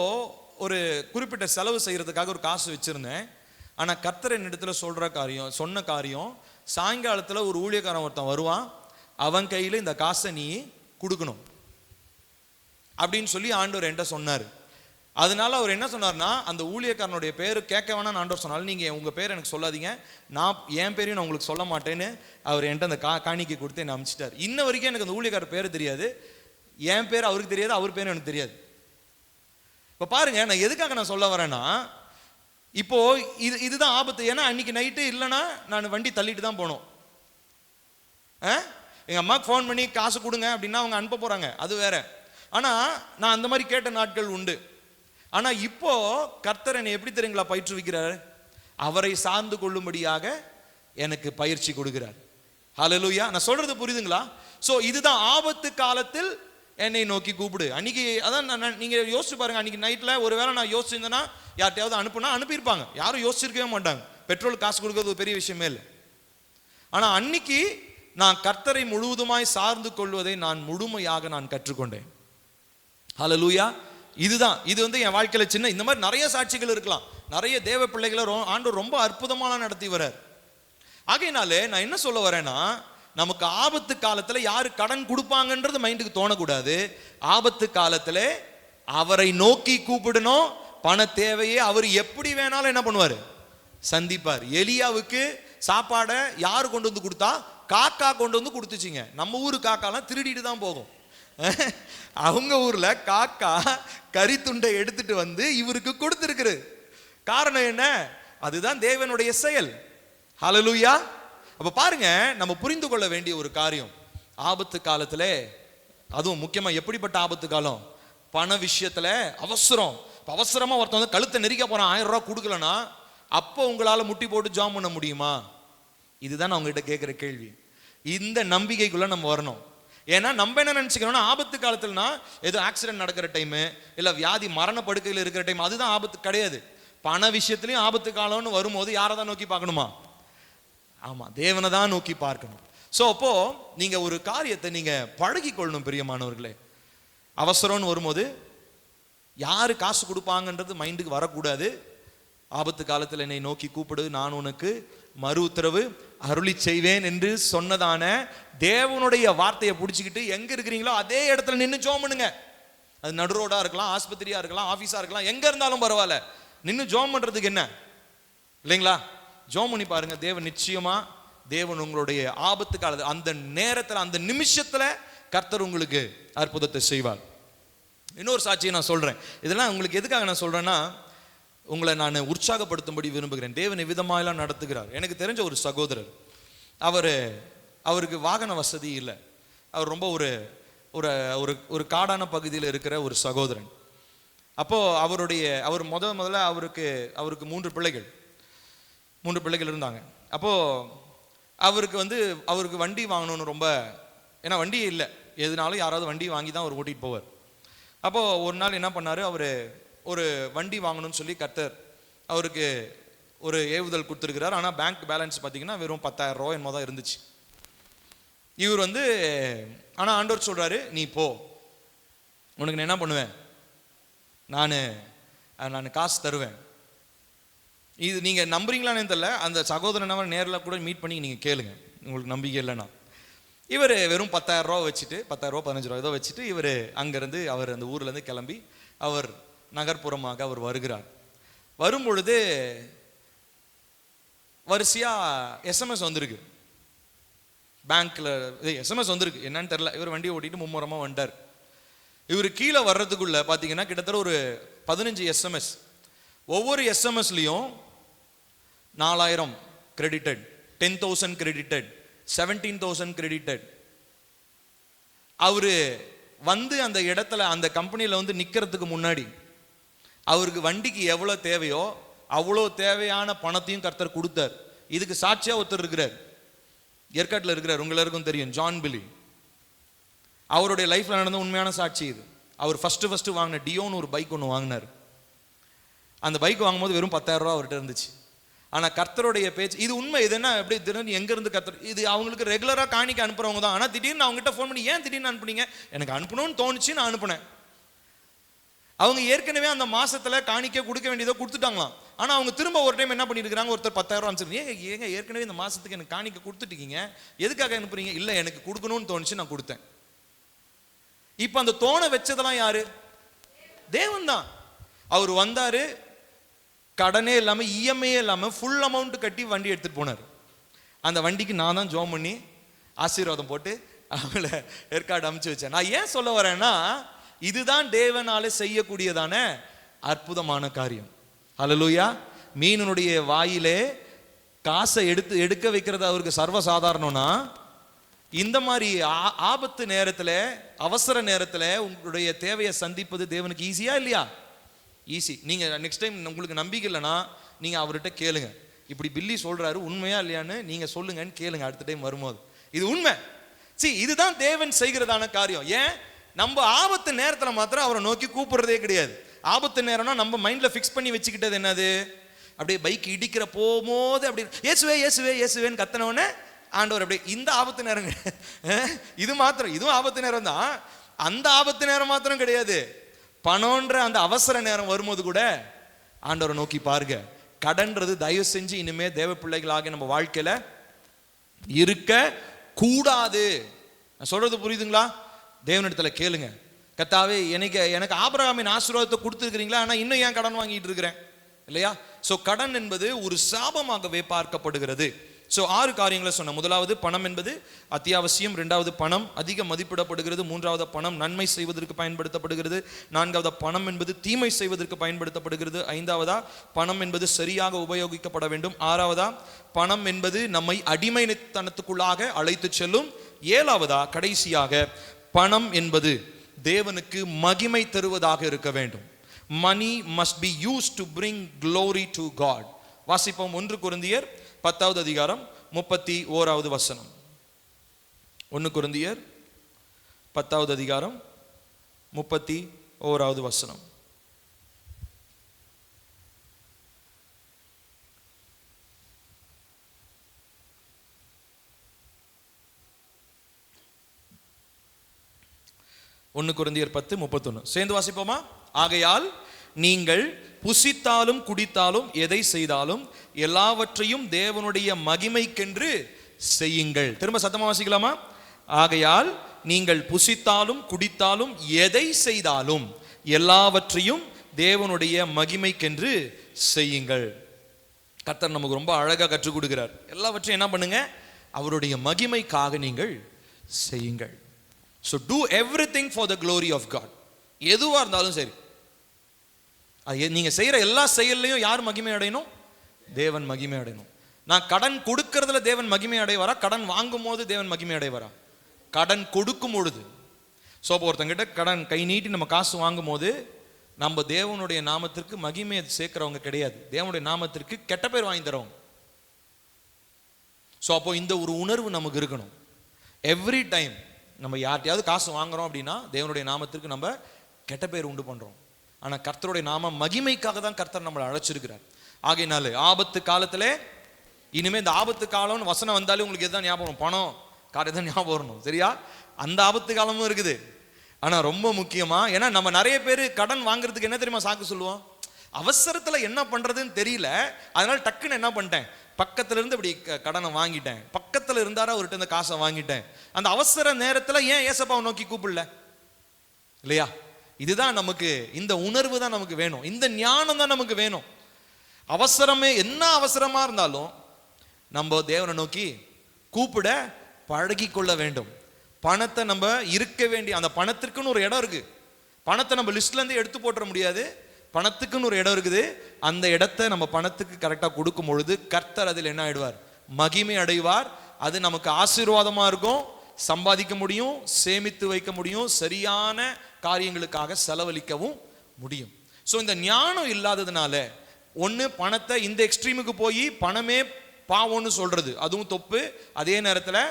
ஒரு குறிப்பிட்ட செலவு செய்கிறதுக்காக ஒரு காசு வச்சுருந்தேன். ஆனால் கர்த்தர் என்னிடத்துல சொன்ன காரியம், சாயங்காலத்தில் ஒரு ஊழியக்காரன் ஒருத்தன் வருவான், அவன் கையில் இந்த காசை நீ கொடுக்கணும் அப்படின்னு சொல்லி ஆண்டவர் என்கிட்ட சொன்னார். அதனால அவர் என்ன சொன்னார்னா, அந்த ஊழியக்காரனுடைய பேர் கேட்க வேணாம் ஆண்டவர் சொன்னாலும் நீங்கள் உங்கள் பேர் எனக்கு சொல்லாதீங்க, என் பேரையும் நான் உங்களுக்கு சொல்ல மாட்டேன்னு அவர் என்கிட்ட அந்த காணிக்கை கொடுத்து என்னை அனுப்பிச்சிட்டார். இன்ன வரைக்கும் எனக்கு அந்த ஊழியக்காரர் பேர் தெரியாது, என் பேர் அவருக்கு தெரியாது, அவர் பேரும் எனக்கு தெரியாது. இப்போ பாருங்க, நான் எதுக்காக நான் சொல்ல வரேன்னா, இப்போ இதுதான் ஆபத்து. ஏன்னா அன்னைக்கு நைட்டு இல்லைன்னா நான் வண்டி தள்ளிட்டு தான் போனோம். எங்கள் அம்மாவுக்கு ஃபோன் பண்ணி காசு கொடுங்க அப்படின்னா அவங்க அனுப்ப போகிறாங்க, அது வேற. ஆனால் நான் அந்த மாதிரி கேட்ட நாட்கள் உண்டு. ஆனால் இப்போ கர்த்தர் என்னை எப்படி தெரியுங்களா பயிற்றுவிக்கிறார்? அவரை சார்ந்து கொள்ளும்படியாக எனக்கு பயிற்சி கொடுக்கிறார். ஹல்லேலூயா. நான் சொல்றது புரியுதுங்களா? ஸோ இதுதான் ஆபத்து காலத்தில் என்னை நோக்கி கூப்பிடு. அன்னைக்கு அதான் நீங்க யோசிச்சு பாருங்க, அன்னைக்கு நைட்ல ஒருவேளை நான் யோசிச்சிருந்தேன்னா யார்ட்டையாவது அனுப்பியிருப்பாங்க. யாரும் யோசிச்சிருக்கவே மாட்டாங்க. பெட்ரோல் காசு கொடுக்கறது ஒரு பெரிய விஷயமே இல்லை. ஆனா அன்னைக்கு நான் கர்த்தரை முழுவதுமாய் சார்ந்து கொள்வதை நான் முழுமையாக நான் கற்றுக்கொண்டேன். ஹல்லேலூயா. இதுதான் இது வந்து என் வாழ்க்கையில சின்ன இந்த மாதிரி நிறைய சாட்சிகள் இருக்கலாம். நிறைய தேவ பிள்ளைகளை ஆண்டவர் ரொம்ப அற்புதமான நடத்தி வர்றார். ஆகையினாலே நான் என்ன சொல்ல வரேன்னா, நமக்கு ஆபத்து காலத்துல யாரு கடன் கொடுப்பாங்கன்றது மைண்டுக்கு தோணக்கூடாது. ஆபத்து காலத்துல அவரை நோக்கி கூப்பிடணும். பண தேவையே அவர் எப்படி வேணாலும் என்ன பண்ணுவாரு, சந்திப்பார். எலியாவுக்கு சாப்பாடை யாரு கொண்டு வந்து கொடுத்தா? காக்கா கொண்டு வந்து கொடுத்துச்சிங்க. நம்ம ஊரு காக்காலாம் திருடிட்டு தான் போகும். அவங்க ஊர்ல காக்கா கறி துண்டை எடுத்துட்டு வந்து இவருக்கு கொடுத்துருக்கு. காரணம் என்ன? அதுதான் தேவனுடைய செயல். ஹல்லேலூயா. அப்ப பாருங்க, நம்ம புரிந்து கொள்ள வேண்டிய ஒரு காரியம், ஆபத்து காலத்துல, அதுவும் முக்கியமா எப்படிப்பட்ட ஆபத்து காலம்? பண விஷயத்துல அவசரம். அவசரமா ஒருத்தன் வந்து கழுத்தை நெரிக்க போறான், 1000 ரூபாய் கொடுக்கலன்னா அப்போ உங்களால முட்டி போட்டு ஜாம் பண்ண முடியுமா? இதுதான் நான் உங்ககிட்ட கேட்கிற கேள்வி. இந்த நம்பிக்கைக்குள்ள நம்ம வரணும். ஏன்னா நம்ம என்ன நினைச்சுக்கிறோம்னா, ஆபத்து காலத்துலனா ஏதோ ஆக்சிடென்ட் நடக்கிற டைம், இல்ல வியாதி மரண படுக்கையில் இருக்கிற டைம், அதுதான் ஆபத்து கிடையாது. பண விஷயத்திலையும் ஆபத்து காலம்னு வரும்போது யாரை தான் நோக்கி பார்க்கணுமா? ஆமா, தேவனை தான் நோக்கி பார்க்கணும். ஸோ அப்போ நீங்க ஒரு காரியத்தை நீங்க பழகி கொள்ளணும் பிரியமானவர்களே. அவசரம்னு வரும்போது யாரு காசு கொடுப்பாங்கன்றது மைண்டுக்கு வரக்கூடாது. ஆபத்து காலத்தில் என்னை நோக்கி கூப்பிடு, நான் உனக்கு மறு உத்தரவு அருளி செய்வேன் என்று சொன்னதான தேவனுடைய வார்த்தையை பிடிச்சிக்கிட்டு எங்க இருக்கிறீங்களோ அதே இடத்துல நின்று ஜோம் பண்ணுங்க. அது நடு ரோடா இருக்கலாம், ஆஸ்பத்திரியா இருக்கலாம், ஆபீஸா இருக்கலாம், எங்க இருந்தாலும் பரவாயில்ல. நின்று ஜோம் பண்றதுக்கு என்ன இல்லைங்களா? ஜோம் பண்ணி பாருங்க. தேவன் நிச்சயமா, தேவன் உங்களுடைய ஆபத்து காலத்தில், அந்த நேரத்தில், அந்த நிமிஷத்துல கர்த்தர் உங்களுக்கு அற்புதத்தை செய்வார். இன்னொரு சாட்சியை நான் சொல்றேன். இதெல்லாம் உங்களுக்கு எதுக்காக நான் சொல்றேன்னா, உங்களை நான் உற்சாகப்படுத்தும்படி விரும்புகிறேன். தேவன் விதமாயெல்லாம் நடத்துகிறார். எனக்கு தெரிஞ்ச ஒரு சகோதரர், அவருக்கு வாகன வசதி இல்லை. அவர் ரொம்ப ஒரு காடான பகுதியில் இருக்கிற ஒரு சகோதரன். அப்போ அவர் முதல்ல அவருக்கு 3 பிள்ளைகள் இருந்தாங்க. அப்போ அவருக்கு வண்டி வாங்கணும்னு ரொம்ப, ஏன்னா வண்டியே இல்லை, எதுனாலும் யாராவது வண்டி வாங்கி தான் அவர் ஓட்டிட்டு போவார். அப்போ ஒரு நாள் என்ன பண்ணாரு, ஒரு வண்டி வாங்கணும்னு சொல்லி கர்த்தர் அவருக்கு ஒரு ஏவுதல் கொடுத்துருக்கிறார். ஆனால் பேங்க் பேலன்ஸ் பார்த்தீங்கன்னா வெறும் 10,000 ரூபாய் என்னமோ தான் இருந்துச்சு. இவர் ஆனால் ஆண்டவர் சொல்றாரு, நீ போ, உனக்கு நான் என்ன பண்ணுவேன், நான் காசு தருவேன். இது நீங்க நம்புறீங்களான்னு தெரியல. அந்த சகோதரனை நேரில் கூட மீட் பண்ணி நீங்க கேளுங்க, உங்களுக்கு நம்பிக்கை இல்லைன்னா. இவர் வெறும் 10,000 ரூபா வச்சுட்டு, 10,000 ரூபா 15 ரூபா ஏதோ வச்சுட்டு இவர் அங்கேருந்து அவர் அந்த ஊர்லேருந்து கிளம்பி அவர் நகர்ப்புறமாக அவர் வருகிறார். வரும்பொழுது வரிசையா எஸ்எம்எஸ் வந்திருக்கு, பேங்க்ல எஸ்எம்எஸ் வந்திருக்கு. என்னன்னு தெரியல. இவர் வண்டியை ஓட்டிட்டு மும்முரமா வந்துட்டார். இவர் கீழே வர்றதுக்குள்ள பார்த்தீங்கன்னா கிட்டத்தட்ட ஒரு 15 எஸ்எம்எஸ். ஒவ்வொரு எஸ்எம்எஸ்லையும் 4,000 கிரெடிட்டட், 10,000 கிரெடிட்டட், 17,000 கிரெடிட்டட். அவரு அந்த இடத்துல அந்த கம்பெனியில் நிக்கிறதுக்கு முன்னாடி அவருக்கு வண்டிக்கு எவ்வளவு தேவையோ அவ்வளோ தேவையான பணத்தையும் கர்த்தர் கொடுத்தார். இதுக்கு சாட்சியா ஒருத்தர் இருக்கிறார், ஏற்காட்டில் இருக்கிறார், உங்களுக்கும் தெரியும், ஜான் பிலி. அவருடைய லைஃப்ல நடந்த உண்மையான சாட்சி இது. அவர் ஃபர்ஸ்ட் வாங்கின டியோன்னு ஒரு பைக் ஒன்று வாங்கினார். அந்த பைக் வாங்கும்போது வெறும் 10,000 ரூபா அவர்கிட்ட இருந்துச்சு. ஆனா கர்த்தருடைய பேச்சு இது உண்மை. இது என்ன எப்படி திடீர்னு எங்க இருந்து கர்த்தர், இது அவங்களுக்கு ரெகுலரா காணிக்க அனுப்புறவங்க தான். ஆனா திடீர்னு அவங்ககிட்ட ஃபோன் பண்ணி, ஏன் திடீர்னு அனுப்புனீங்க? எனக்கு அனுப்பணும்னு தோணுச்சு, நான் அனுப்புனேன். அவங்க ஏற்கனவே அந்த மாசத்துல காணிக்க கொடுக்க வேண்டியதோ கொடுத்துட்டாங்களாம். ஆனா அவங்க திரும்ப ஒரு டைம் என்ன பண்ணிருக்காங்க, ஒருத்தர் 10,000 அனுப்பிச்சிருக்கீங்க, ஏங்க ஏற்கனவே இந்த மாசத்துக்கு எனக்கு காணிக்க கொடுத்துட்டீங்க, எதுக்காக அனுப்புறீங்க? இல்ல எனக்கு கொடுக்கணும்னு தோணுச்சு, நான் கொடுத்தேன். இப்ப அந்த தோண வச்சதெல்லாம் யாரு? தேவன் தான். அவர் வந்தாரு, கடனே இல்லாம இஎம்ஐ இல்லாம ஃபுல் அமௌண்ட் கட்டி வண்டி எடுத்துட்டு போனார். அந்த வண்டிக்கு நான் தான் ஜோம் பண்ணி ஆசீர்வாதம் போட்டு அவங்கள ஏற்காடு அமுச்சு வச்சேன். நான் ஏன் சொல்ல வரேன்னா, இதுதான் தேவனால செய்யக்கூடியதான அற்புதமான காரியம். ஹல்லேலூயா. மீனுடைய வாயிலே காசை எடுக்க வைக்கிறது அவருக்கு சர்வசாதாரணம்னா, இந்த மாதிரி ஆபத்து நேரத்துல, அவசர நேரத்துல உங்களுடைய தேவையை சந்திப்பது தேவனுக்கு ஈஸியா இல்லையா? ஈஸி. நீங்க நெக்ஸ்ட் டைம் உங்களுக்கு நம்பிக்கை இல்லைன்னா நீங்க அவர்கிட்ட கேளுங்க, இப்படி பில்லி சொல்றாரு உண்மையா இல்லையான்னு நீங்க சொல்லுங்கன்னு கேளுங்க அடுத்த டைம் வரும்போது. இது உண்மை. இதுதான் தேவன் செய்கிறதான காரியம். ஏன்? நம்ம ஆபத்து நேரத்துல மாத்திரம் அவரை நோக்கி கூப்பிடுறதே கிடையாது. ஆபத்து நேரம்னா நம்ம மைண்ட்ல ஃபிக்ஸ் பண்ணி வச்சுக்கிட்டது என்னது, அப்படியே பைக் இடிக்கிற போகும்போது அப்படி இயேசுவே இயேசுவே இயேசுவேன்னு கத்தனவனே ஆண்டவர் அப்படியே. இந்த ஆபத்து நேரம் இது மாத்திரம், இதுவும் ஆபத்து நேரம் தான். அந்த ஆபத்து நேரம் மாத்திரம் கிடையாது, பணம்ன்ற அந்த அவசர நேரம் வரும்போது கூட ஆண்டவரை நோக்கி பாருங்க. கடன்றது தயவு செஞ்சு இனிமே தேவ பிள்ளைகளாக நம்ம வாழ்க்கையில இருக்க கூடாது. நான் சொல்றது புரியுதுங்களா? தேவனிடத்துல கேளுங்க, கர்த்தாவே எனக்கு ஆபிரகாமின் ஆசீர்வாதத்தை கொடுத்துருக்கிறீங்களா, ஆனா இன்னும் ஏன் கடன் வாங்கிட்டு இருக்கிறேன் இல்லையா? சோ கடன் என்பது ஒரு சாபமாகவே பார்க்கப்படுகிறது. சோ 6 காரியங்களை சொன்ன. முதலாவது, பணம் என்பது அத்தியாவசியம். இரண்டாவது, பணம் அதிக மதிப்பிடப்படுகிறது. மூன்றாவது, பணம் நன்மை செய்வதற்கு பயன்படுத்தப்படுகிறது. நான்காவது, பணம் என்பது தீமை செய்வதற்கு பயன்படுத்தப்படுகிறது. ஐந்தாவதா, பணம் என்பது சரியாக உபயோகிக்கப்பட வேண்டும். ஆறாவதா, பணம் என்பது நம்மை அடிமைத்தனத்துக்குள்ளாக அழைத்து செல்லும். ஏழாவதா, கடைசியாக, பணம் என்பது தேவனுக்கு மகிமை தருவதாக இருக்க வேண்டும். Money must be used to bring glory to God. வாசிப்போம் 1 கொரிந்தியர் 10வது அதிகாரம் 31வது வசனம். 1 கொரிந்தியர் 10வது அதிகாரம் 31வது வசனம். ஒன்னு கொரிந்தியர் 10:31 சேர்ந்து வாசிப்போமா? ஆகையால் நீங்கள் புசித்தாலும் குடித்தாலும் எதை செய்தாலும் எல்லாவற்றையும் தேவனுடைய மகிமைக்கென்று செய்யுங்கள். திரும்ப சத்தமா வாசிக்கலாமா? ஆகையால் நீங்கள் புசித்தாலும் குடித்தாலும் எதை செய்தாலும் எல்லாவற்றையும் தேவனுடைய மகிமைக்கென்று செய்யுங்கள். கர்த்தர் நமக்கு ரொம்ப அழகா கற்றுக் கொடுக்கிறார். எல்லாவற்றையும் என்ன பண்ணுங்க? அவருடைய மகிமைக்காக நீங்கள் செய்யுங்கள். So do everything for the glory of God. எதுவா இருந்தாலும் சரி, நீங்க செய்யற எல்லா செயல்லையும் யார் மகிமை அடையணும்? தேவன் மகிமை அடையணும். நான் கடன் கொடுக்கறதுல தேவன் மகிமை அடைவாரா? கடன் வாங்கும் போது தேவன் மகிமை அடைவாரா? கடன் கொடுக்கும் பொழுது. சோ ஒருத்தங்கிட்ட கடன் கை நீட்டி நம்ம காசு வாங்கும் போது நம்ம தேவனுடைய நாமத்திற்கு மகிமையை சேர்க்கிறவங்க கிடையாது, தேவனுடைய நாமத்திற்கு கெட்ட பேர் வாங்கி தரவங்க. சோ அப்போ இந்த ஒரு உணர்வு நமக்கு இருக்கணும். எவ்ரி டைம் நம்ம யார்ட்டையாவது காசு வாங்குறோம் அப்படின்னா தேவனுடைய நாமத்திற்கு நம்ம கெட்ட பேர் உண்டு பண்றோம். ஆனா கர்த்தருடைய நாம மகிமைக்காக தான் கர்த்தர் நம்மளை அழைச்சிருக்கிறார். ஆகையினால ஆபத்து காலத்துல, இனிமே இந்த ஆபத்து காலம்னு வசனம் வந்தாலே உங்களுக்கு எதுதான் ஞாபகம்? பணம் காரியம் தான் ஞாபகம் வரணும், சரியா? அந்த ஆபத்து காலமும் இருக்குது. ஆனா ரொம்ப முக்கியமா, ஏன்னா நம்ம நிறைய பேர் கடன் வாங்குறதுக்கு என்ன தெரியுமா சாக்கு சொல்லுவோம்? அவசரத்துல என்ன பண்றதுன்னு தெரியல, அதனால டக்குன்னு என்ன பண்ணிட்டேன், பக்கத்துல இருந்து இப்படி கடனை வாங்கிட்டேன், பக்கத்துல இருந்தாரா அவர்கிட்ட இந்த காசை வாங்கிட்டேன். அந்த அவசர நேரத்துல ஏன் ஏசப்பாவை நோக்கி கூப்பிடல இல்லையா? இதுதான் நமக்கு, இந்த உணர்வு தான் நமக்கு வேணும், இந்த ஞானம் தான் நமக்கு வேணும். அவசரமே என்ன அவசரமா இருந்தாலும் நம்ம தேவனை நோக்கி கூப்பிட பழகி கொள்ள வேண்டும். பணத்தை நம்ம இருக்க வேண்டிய அந்த பணத்திற்குன்னு ஒரு இடம் இருக்கு. பணத்தை நம்ம லிஸ்ட்ல இருந்து எடுத்து போட்டுற முடியாது. பணத்துக்குன்னு ஒரு இடம் இருக்குது. அந்த இடத்தை நம்ம பணத்துக்கு கரெக்டா கொடுக்கும் பொழுது கர்த்தர் அதில் என்ன ஆயிடுவார்? மகிமை அடைவார். அது நமக்கு ஆசீர்வாதமா இருக்கும். சம்பாதிக்க முடியும், சேமித்து வைக்க முடியும், சரியான காரியங்களுக்காக செலவழிக்கவும் முடியும். ஸோ இந்த ஞானம் இல்லாததுனால ஒன்று, பணத்தை இந்த எக்ஸ்ட்ரீமுக்கு போய் பணமே பாவம்னு சொல்றது, அதுவும் தப்பு. அதே நேரத்தில்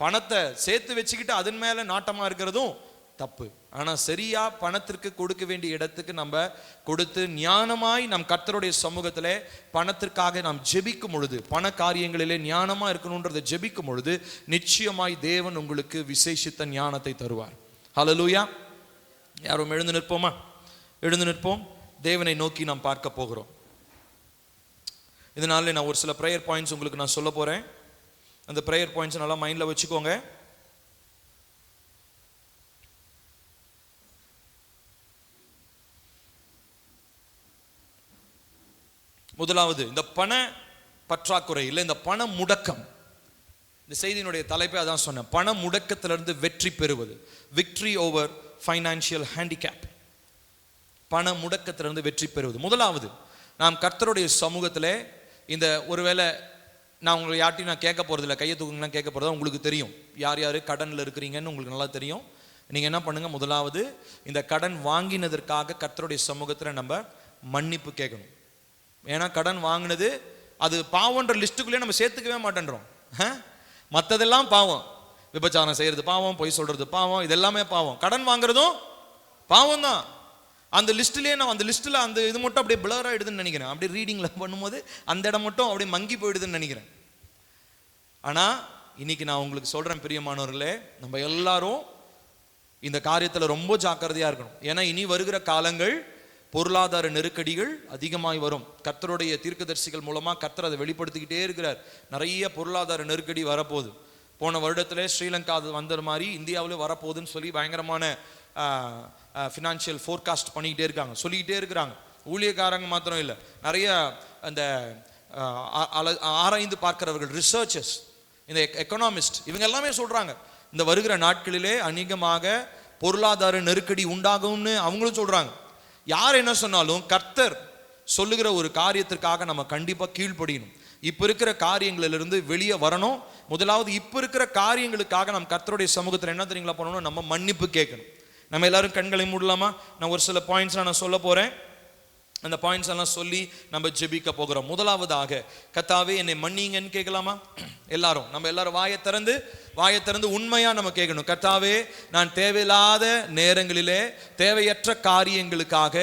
பணத்தை சேர்த்து வச்சுக்கிட்டு அதன் மேல நாட்டமா இருக்கிறதும் தப்பு. ஆனா சரியா பணத்திற்கு கொடுக்க வேண்டிய இடத்துக்கு நம்ம கொடுத்து ஞானமாய் நம் கர்த்தருடைய சமூகத்திலே பணத்திற்காக நாம் ஜெபிக்கும் பொழுது, பண காரியங்களிலே ஞானமா இருக்கணும்ன்றதை ஜெபிக்கும் பொழுது நிச்சயமாய் தேவன் உங்களுக்கு விசேஷித்த ஞானத்தை தருவார். ஹல்லேலூயா. யாரும் எழுந்து நிற்போமா? எழுந்து நிற்போம். தேவனை நோக்கி நாம் பார்க்க போகிறோம். இதனால நான் ஒரு சில ப்ரேயர் பாயிண்ட்ஸ் உங்களுக்கு நான் சொல்ல போறேன். அந்த ப்ரேயர் பாயிண்ட்ஸ் நல்லா மைண்ட்ல வச்சுக்கோங்க. முதலாவது, இந்த பண பற்றாக்குறை இல்லை, இந்த பண முடக்கம். இந்த செய்தியினுடைய தலைப்பை அதான் சொன்னேன், பண முடக்கத்திலிருந்து வெற்றி பெறுவது, விக்டரி ஓவர் ஃபைனான்சியல் ஹேண்டிகேப். பண முடக்கத்திலிருந்து வெற்றி பெறுவது. முதலாவது, நாம் கர்த்தருடைய சமூகத்திலே இந்த ஒருவேளை நான் உங்களை யார்ட்டையும் நான் கேட்க போறது இல்லை, கையை தூக்குங்கலாம் கேட்க போறதா உங்களுக்கு தெரியும். யார் யார் கடனில் இருக்கிறீங்கன்னு உங்களுக்கு நல்லா தெரியும். நீங்க என்ன பண்ணுங்க, முதலாவது இந்த கடன் வாங்கினதற்காக கர்த்தருடைய சமூகத்தில் நம்ம மன்னிப்பு கேட்கணும். ஏன்னா கடன் வாங்கினது அது பாவம்ன்ற லிஸ்ட்டுக்குள்ளே நம்ம சேர்த்துக்கவே மாட்டேன்றோம். மற்றதெல்லாம் பாவம், விபச்சாரம் செய்யறது பாவம், பொய் சொல்றது பாவம், இதெல்லாமே பாவம். கடன் வாங்குறதும் பாவம் தான். அந்த லிஸ்ட்லேயே நான் அந்த லிஸ்ட்டில் அந்த இது மட்டும் அப்படியே பிளர் ஆகிடுதுன்னு நினைக்கிறேன். அப்படியே ரீடிங்கில் பண்ணும்போது அந்த இடம் மட்டும் அப்படியே மங்கி போயிடுதுன்னு நினைக்கிறேன். ஆனால் இன்னைக்கு நான் உங்களுக்கு சொல்கிறேன் பிரியமானவர்களே, நம்ம எல்லாரும் இந்த காரியத்தில் ரொம்ப ஜாக்கிரதையா இருக்கணும். ஏன்னா இனி வருகிற காலங்கள் பொருளாதார நெருக்கடிகள் அதிகமாய் வரும். கர்த்தருடைய தீர்க்கதரிசிகள் மூலமா கர்த்தர் அதை வெளிப்படுத்திக்கிட்டே இருக்கிறார். நிறைய பொருளாதார நெருக்கடி வரப்போகுது. போன வருடத்துல ஸ்ரீலங்கா அது வந்த மாதிரி இந்தியாவிலும் வரப்போகுதுன்னு சொல்லி பயங்கரமான ஃபினான்ஷியல் ஃபோர்காஸ்ட் பண்ணிக்கிட்டே இருக்காங்க, சொல்லிக்கிட்டே இருக்கிறாங்க. ஊழியக்காரங்க மாத்திரம் இல்லை, நிறைய அந்த ஆராய்ந்து பார்க்கிறவர்கள், ரிசர்ச்சர்ஸ், இந்த எக்கனாமிஸ்ட், இவங்க எல்லாமே சொல்றாங்க இந்த வருகிற நாட்களிலே அநேகமாக பொருளாதார நெருக்கடி உண்டாகும்னு அவங்களும் சொல்றாங்க. யார் என்ன சொன்னாலும் கர்த்தர் சொல்லுகிற ஒரு காரியத்திற்காக நம்ம கண்டிப்பா கீழ்ப்படியணும். இப்ப இருக்கிற காரியங்களிலிருந்து வெளியே வரணும். முதலாவது இப்ப இருக்கிற காரியங்களுக்காக நம்ம கர்த்தருடைய சமூகத்தில் என்ன தெரியுங்களா பண்ணணும்? நம்ம மன்னிப்பு கேட்கணும். நம்ம எல்லாரும் கண்களை மூடலாமா? நான் ஒரு சில பாயிண்ட்ஸ் நான் சொல்ல போறேன். அந்த பாயிண்ட்ஸ் எல்லாம் சொல்லி நம்ம ஜெபிக்க போகிறோம். முதலாவதாக, கர்த்தாவே என்னை மன்னிங்கன்னு கேட்கலாமா? எல்லாரும் நம்ம எல்லாரும் வாயை திறந்து உண்மையா நம்ம கேட்கணும். கர்த்தாவே, நான் தேவையில்லாத நேரங்களிலே தேவையற்ற காரியங்களுக்காக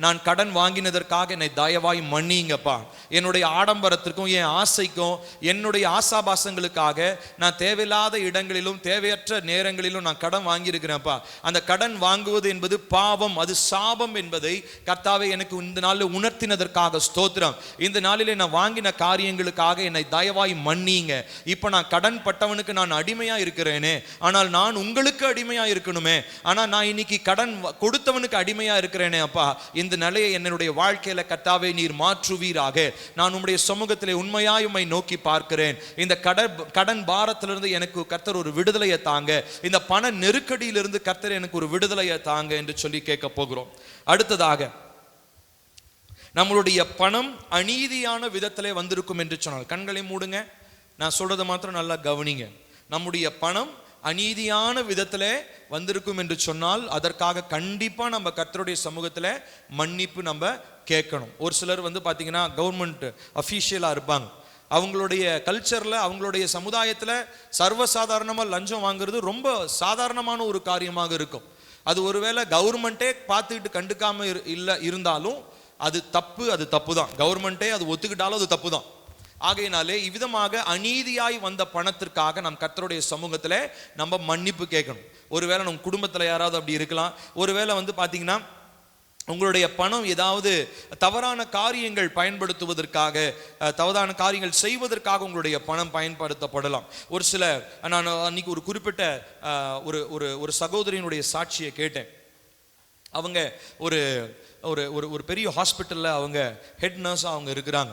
நான் கடன் வாங்கினதற்காக என்னை தயவாய் மன்னிங்கப்பா. என்னுடைய ஆடம்பரத்திற்கும் என் ஆசைக்கும் என்னுடைய ஆசாபாசங்களுக்காக நான் தேவையில்லாத இடங்களிலும் தேவையற்ற நேரங்களிலும் நான் கடன் வாங்கியிருக்கிறேன்ப்பா. அந்த கடன் வாங்குவது என்பது பாவம், அது சாபம் என்பதை கர்த்தாவே எனக்கு இந்த நாளில் உணர்த்தினதற்காக ஸ்தோத்திரம். இந்த நாளிலே நான் வாங்கின காரியங்களுக்காக என்னை தயவாய் மன்னிங்க. இப்ப நான் கடன் பட்டவனுக்கு நான் அடிமையா இருக்கிறேனே, ஆனால் நான் உங்களுக்கு அடிமையா இருக்கணுமே. ஆனா நான் இன்னைக்கு கடன் கொடுத்தவனுக்கு அடிமையா இருக்கிறேனே அப்பா. இந்த நிலையை என்னுடைய வாழ்க்கையில கர்த்தாவே நீர் மாற்றுவீராக. நான் உம்முடைய சமூகத்திலே உண்மையாய் உம்மை நோக்கி பார்க்கிறேன். இந்த கடன் பாரத்திலிருந்து எனக்கு கர்த்தர் ஒரு விடுதலையை தாங்க. இந்த பண நெருக்கடியிலிருந்து கர்த்தர் எனக்கு ஒரு விடுதலையை தாங்க என்று சொல்லி கேட்க போகிறோம். அடுத்ததாக, நம்மளுடைய பணம் அநீதியான விதத்திலே வந்திருக்கும் என்று சொன்னால், கண்களை மூடுங்க, நான் சொல்றதை மாத்திரம் நல்லா கவனிங்க. நம்முடைய பணம் அநீதியான விதத்திலே வந்திருக்கும் என்று சொன்னால் அதற்காக கண்டிப்பா நம்ம கர்த்தருடைய சமூகத்துல மன்னிப்பு நம்ம கேட்கணும். ஒரு சிலர் பாத்தீங்கன்னா கவர்மெண்ட் அஃபீஷியலா இருப்பாங்க. அவங்களுடைய கல்ச்சர்ல, அவங்களுடைய சமுதாயத்துல சர்வசாதாரணமா லஞ்சம் வாங்குறது ரொம்ப சாதாரணமான ஒரு காரியமாக இருக்கும். அது ஒருவேளை கவர்மெண்டே பார்த்துக்கிட்டு கண்டுக்காம இருந்தாலும் அது தப்பு தான். கவர்மெண்டே அது ஒத்துக்கிட்டாலும் அது தப்பு தான். ஆகையினாலே இவ்விதமாக அநீதியாய் வந்த பணத்திற்காக நம் கர்த்தருடைய சமூகத்துல நம்ம மன்னிப்பு கேட்கணும். ஒருவேளை நம்ம குடும்பத்துல யாராவது அப்படி இருக்கலாம். ஒருவேளை பாத்தீங்கன்னா உங்களுடைய பணம் ஏதாவது தவறான காரியங்கள் பயன்படுத்துவதற்காக, தவறான காரியங்கள் செய்வதற்காக உங்களுடைய பணம் பயன்படுத்தப்படலாம். ஒரு சில, நான் அன்னைக்கு ஒரு குறிப்பிட்ட ஒரு சகோதரியினுடைய சாட்சியை கேட்டேன். அவங்க ஒரு ஒரு பெரிய ஹாஸ்பிட்டலில் அவங்க ஹெட் நர்ஸாக அவங்க இருக்கிறாங்க.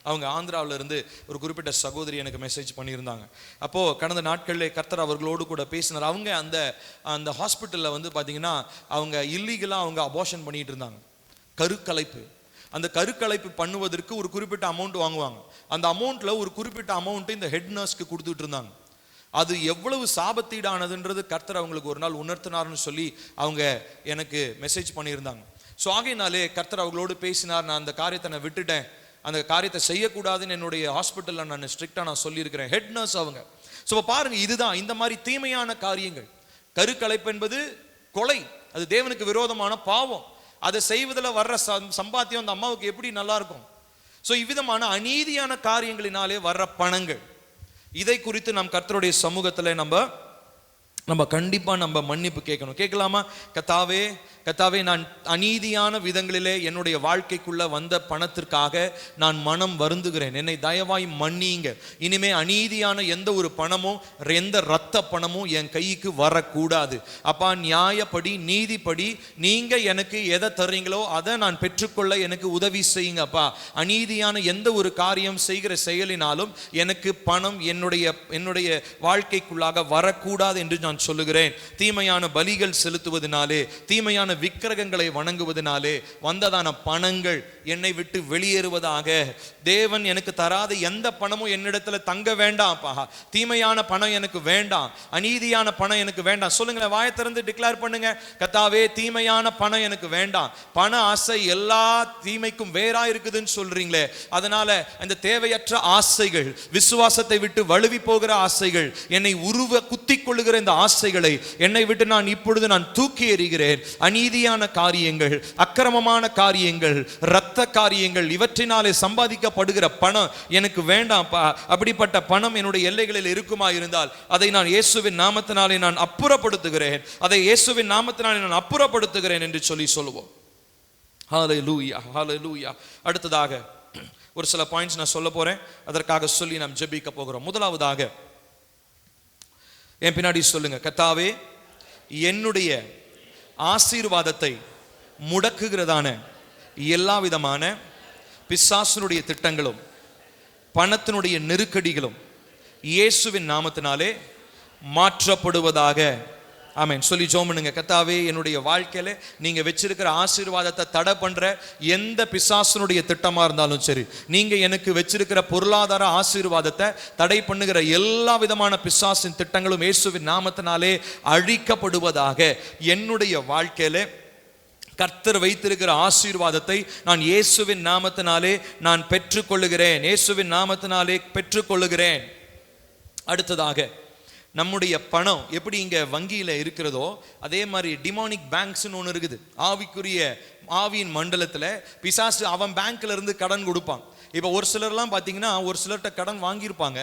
அவங்க ஆந்திராவில் இருந்து ஒரு குறிப்பிட்ட சகோதரி எனக்கு மெசேஜ் பண்ணியிருந்தாங்க. அப்போது கடந்த நாட்களில் கர்த்தர் அவர்களோடு கூட பேசினார். அவங்க அந்த ஹாஸ்பிட்டலில் பார்த்தீங்கன்னா அவங்க இல்லீகலாக அவங்க அபார்ஷன் பண்ணிட்டு இருந்தாங்க. கருக்கலைப்பு. அந்த கருக்கலைப்பு பண்ணுவதற்கு ஒரு குறிப்பிட்ட அமௌண்ட் வாங்குவாங்க. அந்த அமௌண்ட்டில் ஒரு குறிப்பிட்ட அமௌண்ட்டு இந்த ஹெட் நர்ஸ்க்கு கொடுத்துட்டு இருந்தாங்க. அது எவ்வளவு சாபத்தீடானதுன்றது கர்த்தர் அவங்களுக்கு ஒரு நாள் உணர்த்தினார்னு சொல்லி அவங்க எனக்கு மெசேஜ் பண்ணியிருந்தாங்க. ஸோ ஆகையினாலே கர்த்தர் அவங்களோடு பேசினார். நான் அந்த காரியத்தை நான் விட்டுட்டேன், அந்த காரியத்தை செய்யக்கூடாதுன்னு என்னுடைய ஹாஸ்பிட்டலில் நான் ஸ்ட்ரிக்டாக நான் சொல்லியிருக்கிறேன். ஹெட் நர்ஸ் அவங்க. ஸோ பாருங்க, இதுதான் இந்த மாதிரி தீமையான காரியங்கள். கருக்கலைப்பு என்பது கொலை, அது தேவனுக்கு விரோதமான பாவம். அதை செய்வதில் வர்ற சம்பாத்தியம் அந்த அம்மாவுக்கு எப்படி நல்லா இருக்கும்? ஸோ இவ்விதமான அநீதியான காரியங்களினாலே வர்ற பணங்கள், இதை குறித்து நாம் கர்த்தருடைய சமூகத்தில் நம்ம கண்டிப்பா நம்ம மன்னிப்பு கேட்கணும். கேட்கலாமா? கர்த்தாவே, நான் அநீதியான விதங்களிலே என்னுடைய வாழ்க்கைக்குள்ள வந்த பணத்திற்காக நான் மனம் வருந்துகிறேன். என்னை தயவாய் மன்னிங்க. இனிமே அநீதியான எந்த ஒரு பணமும், எந்த இரத்த பணமும் என் கைக்கு வரக்கூடாது. அப்பா, நியாயப்படி, நீதிப்படி நீங்க எனக்கு எதை தர்றீங்களோ அதை நான் பெற்றுக்கொள்ள எனக்கு உதவி செய்யுங்க அப்பா. அநீதியான எந்த ஒரு காரியம் செய்கிற செயலினாலும் எனக்கு பணம் என்னுடைய வாழ்க்கைக்குள்ளாக வரக்கூடாது என்று நான் சொல்லுகிறேன். தீமையான பலிகள் செலுத்துவதனாலே, தீமையான விக்கிரகங்களை வணங்குவதனாலே வந்ததான பணங்கள் என்னை விட்டு வெளியேறுவதாக. தேவன் எனக்கு தராத எந்த பணமும் என்னிடத்துல தங்க வேண்டாம். தீமையான பணம் எனக்கு வேண்டாம், அநீதியான பணம் எனக்கு வேண்டாம். சொல்லுங்க, வாயை திறந்து டிக்ளேர் பண்ணுங்க. கர்த்தாவே, தீமையான பணம் எனக்கு வேண்டாம். பண ஆசை எல்லா தீமைக்கும் வேறா இருக்குதுன்னு சொல்றீங்களே, அதனால அந்த தேவையற்ற ஆசைகள், விசுவாசத்தை விட்டு வழுவி போகிற ஆசைகள், என்னை குத்திக் கொள்ளுகிற இந்த ஆசைகளை என்னை விட்டு நான் இப்பொழுது நான் தூக்கி எறிகிறேன். அநீதியான காரியங்கள், அக்கிரமமான காரியங்கள், இரத்த காரியங்கள், இவற்றினாலே சம்பாதிக்கப்படுகிற பணம் எனக்கு வேண்டாம்ப்பா. அப்படிப்பட்ட பணம் என்னுடைய எல்லைகளில் இருக்குமா இருந்தால் அதை நான் இயேசுவின் நாமத்தினாலே நான் அப்புறப்படுத்துகிறேன், அதை இயேசுவின் நாமத்தினாலே நான் அப்புறப்படுத்துகிறேன் என்று சொல்லுவோம். ஹல்லேலூயா, ஹல்லேலூயா. அடுத்ததாக ஒரு சில பாயிண்ட்ஸ் நான் சொல்ல போறேன், அதற்காக சொல்லி நாம் ஜெபிக்க போகிறோம். முதலாவதாக என் பின்னாடி சொல்லுங்க, கர்த்தாவே என்னுடைய ஆசீர்வாதத்தை முடக்குகிறதான எல்லா விதமான பிசாசுனுடைய திட்டங்களும் பணத்தினுடைய நெருக்கடிகளும் இயேசுவின் நாமத்தினாலே மாற்றப்படுவதாக. ஆமென். சொல்லி ஜெபம் பண்ணுங்க. கர்த்தாவே என்னுடைய வாழ்க்கையில நீங்க வச்சிருக்கிற ஆசீர்வாதத்தை தடை பண்ற எந்த பிசாசுனுடைய திட்டமா இருந்தாலும் சரி, நீங்க எனக்கு வச்சிருக்கிற பொருளாதார ஆசீர்வாதத்தை தடை பண்ணுகிற எல்லா விதமான பிசாசின் திட்டங்களும் இயேசுவின் நாமத்தினாலே அழிக்கப்படுவதாக. என்னுடைய வாழ்க்கையில கர்த்தர் வைத்திருக்கிற ஆசீர்வாதத்தை நான் இயேசுவின் நாமத்தினாலே நான் பெற்றுக்கொள்ளுகிறேன், இயேசுவின் நாமத்தினாலே பெற்றுக்கொள்ளுகிறேன். அடுத்ததாக நம்முடைய பணம் எப்படி இங்க வங்கியில இருக்கிறதோ அதே மாதிரி டிமானிக் பேங்க்ஸ்னு ஒன்று இருக்குது. ஆவியின் மண்டலத்துல பிசாசு அவன் பேங்க்ல இருந்து கடன் கொடுப்பான். இப்போ ஒரு சிலர்லாம் பார்த்தீங்கன்னா ஒரு சிலர்கிட்ட கடன் வாங்கியிருப்பாங்க,